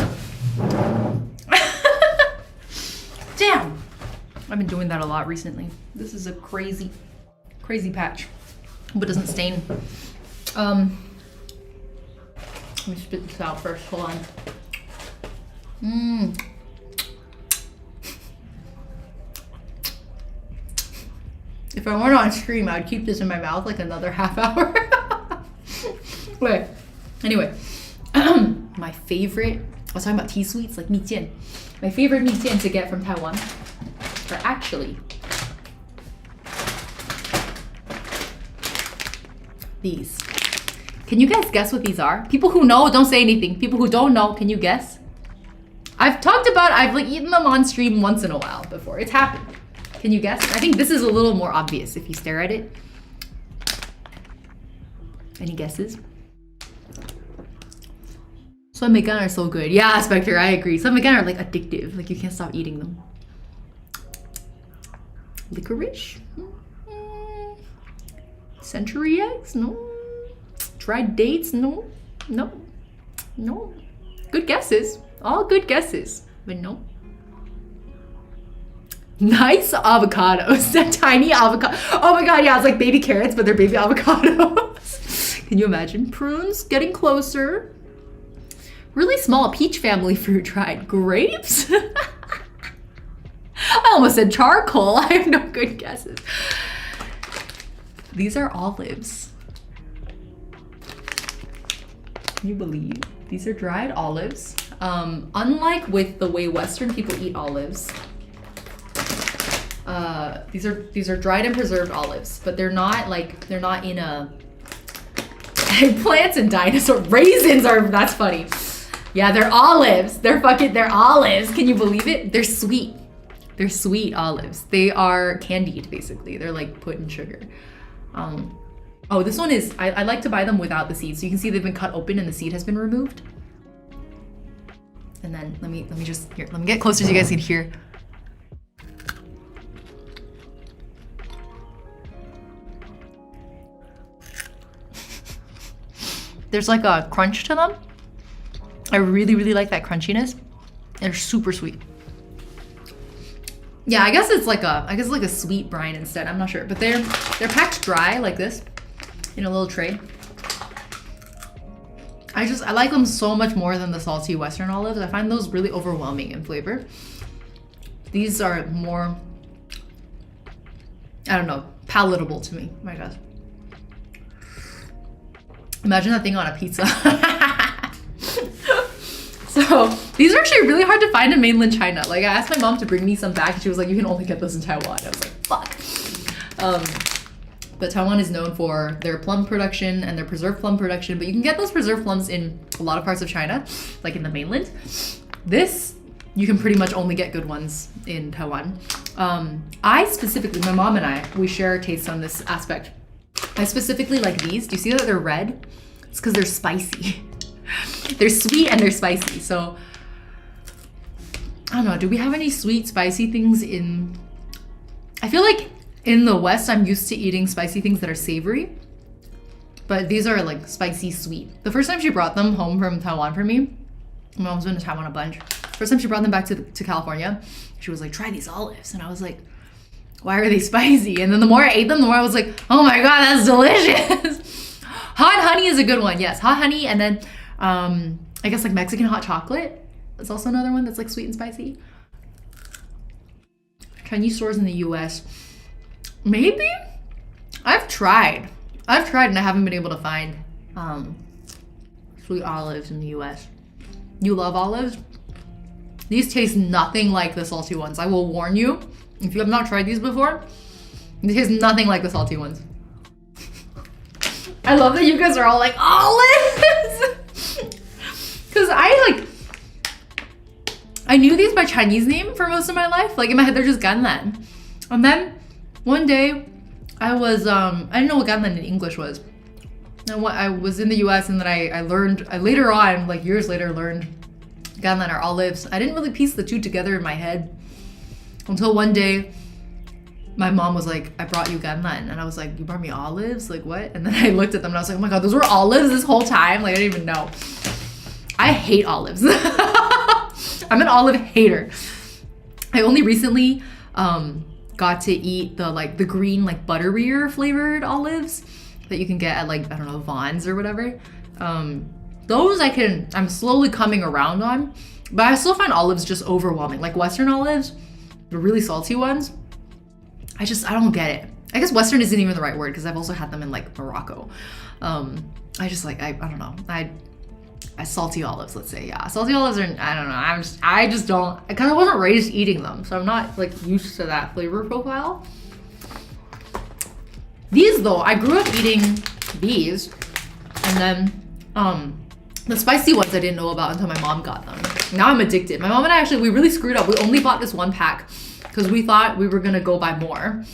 Damn. I've been doing that a lot recently. This is a crazy, crazy patch. Hope it doesn't stain. Let me spit this out first. Hold on. If I weren't on stream, I'd keep this in my mouth like another half hour. Wait. Anyway, my favorite, I was talking about tea sweets, like mi-jian. My favorite mi-jian to get from Taiwan are actually these. Can you guys guess what these are? People who know, don't say anything. People who don't know, can you guess? I've like eaten them on stream once in a while before. It's happened. Can you guess? I think this is a little more obvious if you stare at it. Any guesses? Suamigan are so good. Yeah, Spectre, I agree. Suamigan are like addictive. Like you can't stop eating them. Licorice? Century eggs? No. Dried dates? No. No. No. Good guesses. All good guesses. But no. Nice avocados. That tiny avocado. Oh my god, yeah, it's like baby carrots, but they're baby avocados. Can you imagine? Prunes, getting closer. Really small peach family fruit dried. Grapes? I almost said charcoal. I have no good guesses. These are olives. Can you believe? These are dried olives. Unlike with the way Western people eat olives, these are dried and preserved olives, but they're not in a eggplants and dinosaur raisins are, that's funny. Yeah, they're olives. They're olives. Can you believe it? They're sweet. They're sweet olives. They are candied basically. They're like put in sugar. Oh, this one is, I like to buy them without the seeds. So you can see they've been cut open and the seed has been removed. And then let me get closer so you guys can hear. There's like a crunch to them. I really, really like that crunchiness. They're super sweet. Yeah, I guess it's like a sweet brine instead. I'm not sure, but they're packed dry like this in a little tray. I like them so much more than the salty Western olives. I find those really overwhelming in flavor. These are more, I don't know, palatable to me. Oh my God. Imagine that thing on a pizza. So these are actually really hard to find in mainland China. Like I asked my mom to bring me some back and she was like, you can only get those in Taiwan. I was like, fuck. But Taiwan is known for their plum production and their preserved plum production, but you can get those preserved plums in a lot of parts of China, like in the mainland. This, you can pretty much only get good ones in Taiwan. I specifically, my mom and I, we share tastes on this aspect. I specifically like these. Do you see that they're red? It's because they're spicy. They're sweet and they're spicy. So, I don't know, do we have any sweet, spicy things in... I feel like in the West, I'm used to eating spicy things that are savory. But these are like spicy sweet. The first time she brought them home from Taiwan for me, my mom's been to Taiwan a bunch. First time she brought them back to California, she was like, try these olives. And I was like, why are they spicy? And then the more I ate them, the more I was like, oh my God, that's delicious. Hot honey is a good one. Yes, hot honey. And then I guess like Mexican hot chocolate. That's also another one that's like sweet and spicy. Chinese stores in the US. Maybe? I've tried and I haven't been able to find sweet olives in the US. You love olives? These taste nothing like the salty ones. I will warn you, if you have not tried these before, they taste nothing like the salty ones. I love that you guys are all like, olives! Because I knew these by Chinese name for most of my life. Like in my head, they're just ganlan. And then one day I was, I didn't know what ganlan in English was. And I was in the US and then I later on, like years later, learned ganlan are olives. I didn't really piece the two together in my head until one day my mom was like, I brought you ganlan. And I was like, you brought me olives? Like what? And then I looked at them and I was like, oh my God, those were olives this whole time? Like I didn't even know. I hate olives. I'm an olive hater. I only recently got to eat the green like butterier flavored olives that you can get at like, I don't know, Vaughn's or whatever. Those I'm slowly coming around on, but I still find olives just overwhelming. Like Western olives, the really salty ones, I don't get it. I guess Western isn't even the right word because I've also had them in like Morocco. I don't know. Salty olives, let's say, yeah. Salty olives are, I don't know, I just don't, because I wasn't raised eating them, so I'm not like used to that flavor profile. These though, I grew up eating these, and then the spicy ones I didn't know about until my mom got them. Now I'm addicted. My mom and I we really screwed up. We only bought this one pack because we thought we were gonna go buy more.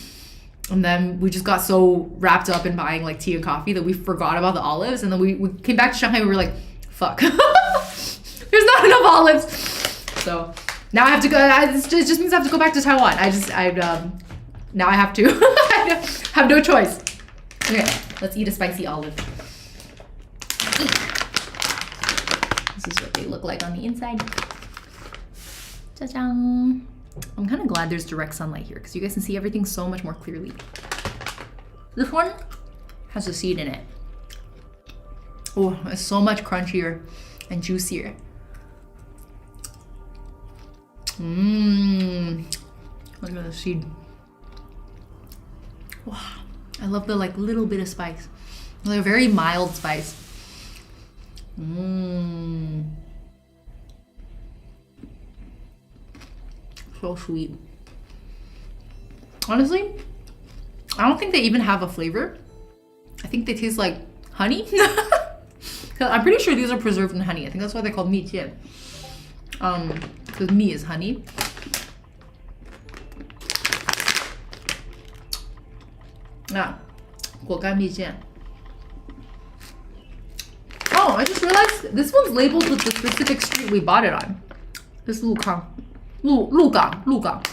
And then we just got so wrapped up in buying like tea and coffee that we forgot about the olives. And then we came back to Shanghai and we were like, fuck, there's not enough olives. So now I have to go, it just means I have to go back to Taiwan. Now I have to, I have no choice. Okay, let's eat a spicy olive. This is what they look like on the inside. Ta-da! I'm kind of glad there's direct sunlight here because you guys can see everything so much more clearly. This one has a seed in it. Oh, it's so much crunchier and juicier. Look at the seed. Wow, I love the like little bit of spice. Like a very mild spice. So sweet. Honestly, I don't think they even have a flavor. I think they taste like honey. I'm pretty sure these are preserved in honey. I think that's why they're called mi jian. Because mi is honey. Ah, 果干蜜饯. Oh, I just realized this one's labeled with the specific street we bought it on. This is Lugang. Lugang.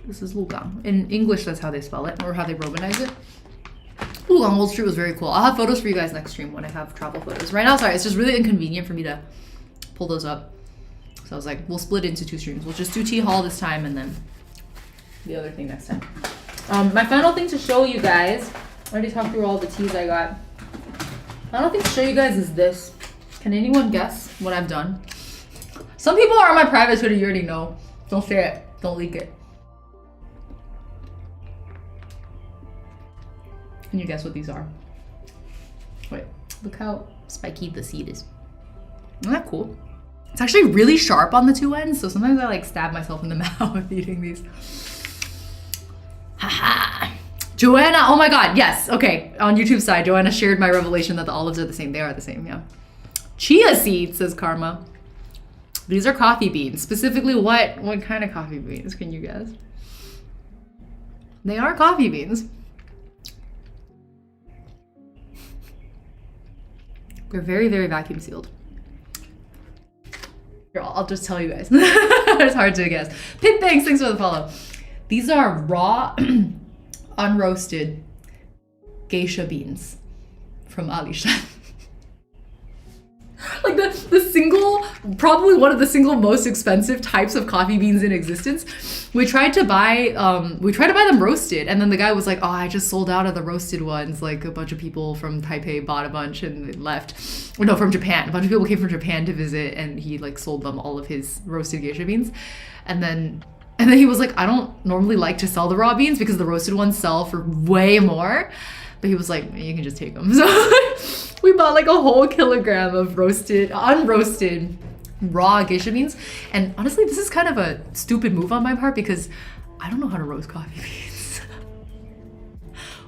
This is Lugang. In English, that's how they spell it, or how they Romanize it. Oolong Old Street was very cool. I'll have photos for you guys next stream when I have travel photos. Right now, sorry, it's just really inconvenient for me to pull those up. So I was like, we'll split into 2 streams. We'll just do tea haul this time and then the other thing next time. My final thing to show you guys, I already talked through all the teas I got. Final thing to show you guys is this. Can anyone guess what I've done? Some people are on my private Twitter, you already know. Don't share it, don't leak it. Can you guess what these are? Wait, look how spiky the seed is. Isn't that cool? It's actually really sharp on the 2 ends, so sometimes I like stab myself in the mouth eating these. Haha. Joanna, oh my god, yes. Okay, on YouTube side, Joanna shared my revelation that the olives are the same. They are the same, yeah. Chia seeds, says Karma. These are coffee beans. Specifically, what kind of coffee beans? Can you guess? They are coffee beans. They're very, very vacuum sealed. Here, I'll just tell you guys. It's hard to guess. Pit thanks for the follow. These are raw, unroasted geisha beans from alishan. Like probably one of the single most expensive types of coffee beans in existence. We tried to buy them roasted, and then the guy was like, "Oh, I just sold out of the roasted ones. Like a bunch of people from Taipei bought a bunch and they left. Or no, from Japan. A bunch of people came from Japan to visit, and he like sold them all of his roasted geisha beans, and then he was like, I don't normally like to sell the raw beans because the roasted ones sell for way more. But he was like, you can just take them. So we bought like a whole kilogram of unroasted raw geisha beans. And honestly, this is kind of a stupid move on my part because I don't know how to roast coffee beans.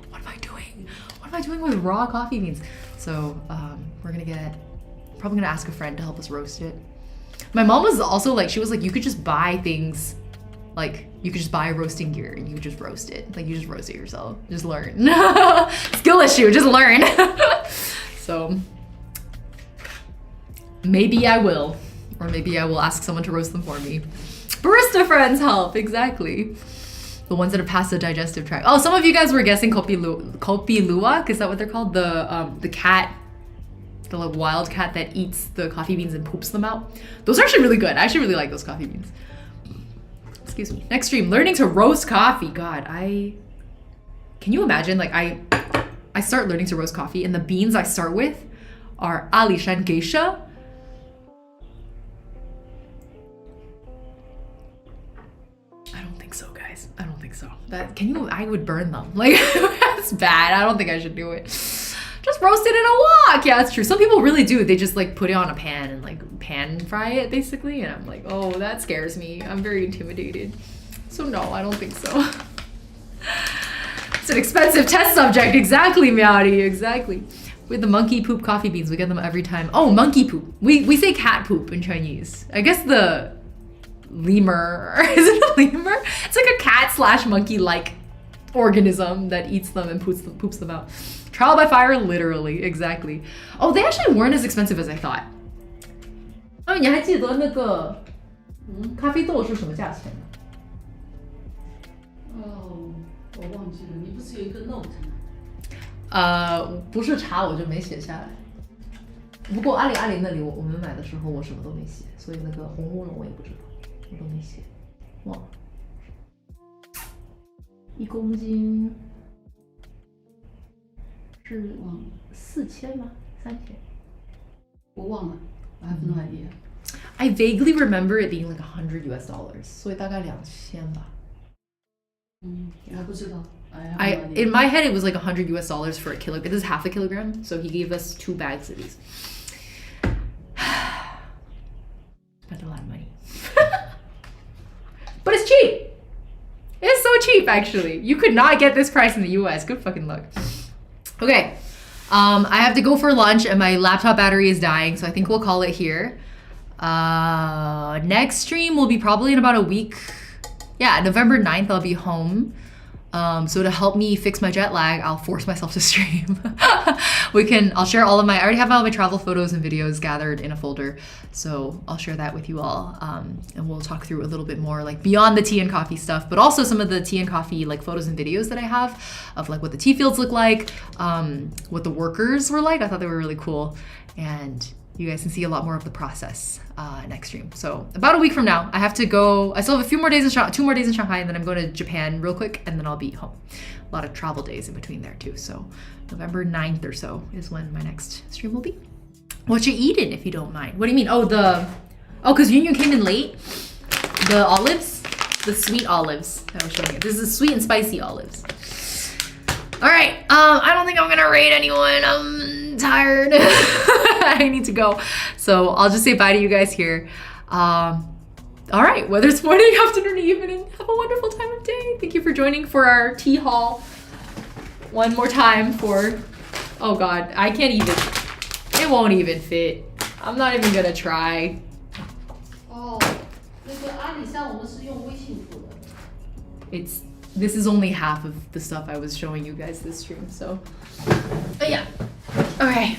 What am I doing? What am I doing with raw coffee beans? So we're probably gonna ask a friend to help us roast it. My mom was also like, she was like, you could just buy things, like you could just buy roasting gear and you could just roast it. Like you just roast it yourself. Just learn. Skill issue, just learn. So maybe I will. Or maybe I will ask someone to roast them for me. Barista friends help, exactly. The ones that have passed the digestive tract. Oh, some of you guys were guessing kopi luwak. Is that what they're called? The cat, the like, wild cat that eats the coffee beans and poops them out. Those are actually really good. I actually really like those coffee beans. Excuse me. Next stream, learning to roast coffee. God, can you imagine? Like I start learning to roast coffee, and the beans I start with are alishan geisha. I don't think so, guys. I don't think so. I would burn them. Like that's bad. I don't think I should do it. Just roast it in a wok. Yeah, that's true. Some people really do. They just like put it on a pan and like pan fry it basically. And I'm like, oh, that scares me. I'm very intimidated. So no, I don't think so. It's an expensive test subject. Exactly, Miari. Exactly. With the monkey poop coffee beans, we get them every time. Oh, monkey poop. We say cat poop in Chinese. I guess the lemur, is it a lemur? It's like a cat / monkey-like organism that eats them and poops them out. Trial by fire, literally, exactly. Oh, they actually weren't as expensive as I thought. 你还记得那个咖啡豆是什么价钱吗？哦，我忘记了，你不是有一个 note 吗？不是查我就没写下来。不过阿里那里我们买的时候我什么都没写，所以那个红乌龙我也不知道，我都没写，忘了。1公斤。是4000吗？3000？我忘了 I have no idea. I vaguely remember it being like $100 US， 所以大概2000吧。我不知道。In my head, it was like $100 US for a kilogram. This is half a kilogram, so he gave us 2 bags of these. Spent a lot of money. But it's cheap. It's so cheap, actually. You could not get this price in the US. Good fucking luck. Okay, I have to go for lunch and my laptop battery is dying, so I think we'll call it here. Next stream will be probably in about a week. Yeah, November 9th, I'll be home. So to help me fix my jet lag, I'll force myself to stream. I'll share all of I already have all my travel photos and videos gathered in a folder. So I'll share that with you all. And we'll talk through a little bit more like beyond the tea and coffee stuff, but also some of the tea and coffee like photos and videos that I have of like what the tea fields look like, what the workers were like. I thought they were really cool. And you guys can see a lot more of the process next stream. So about a week from now, I have to go. I still have 2 more days in Shanghai, and then I'm going to Japan real quick, and then I'll be home. A lot of travel days in between there too. So November 9th or so is when my next stream will be. What you eating, if you don't mind? What do you mean? Because Ying came in late. The olives, the sweet olives that I was showing you. This is sweet and spicy olives. All right, I don't think I'm gonna raid anyone. I'm tired. I need to go. So I'll just say bye to you guys here. All right, whether it's morning, afternoon, evening, have a wonderful time of day. Thank you for joining for our tea haul. One more time for, oh God, I can't even, it won't even fit. I'm not even gonna try. Oh, 那个阿里山我们是用微信付的。This is only half of the stuff I was showing you guys this stream, so. But yeah. Okay.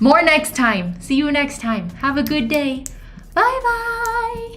More next time. See you next time. Have a good day. Bye bye.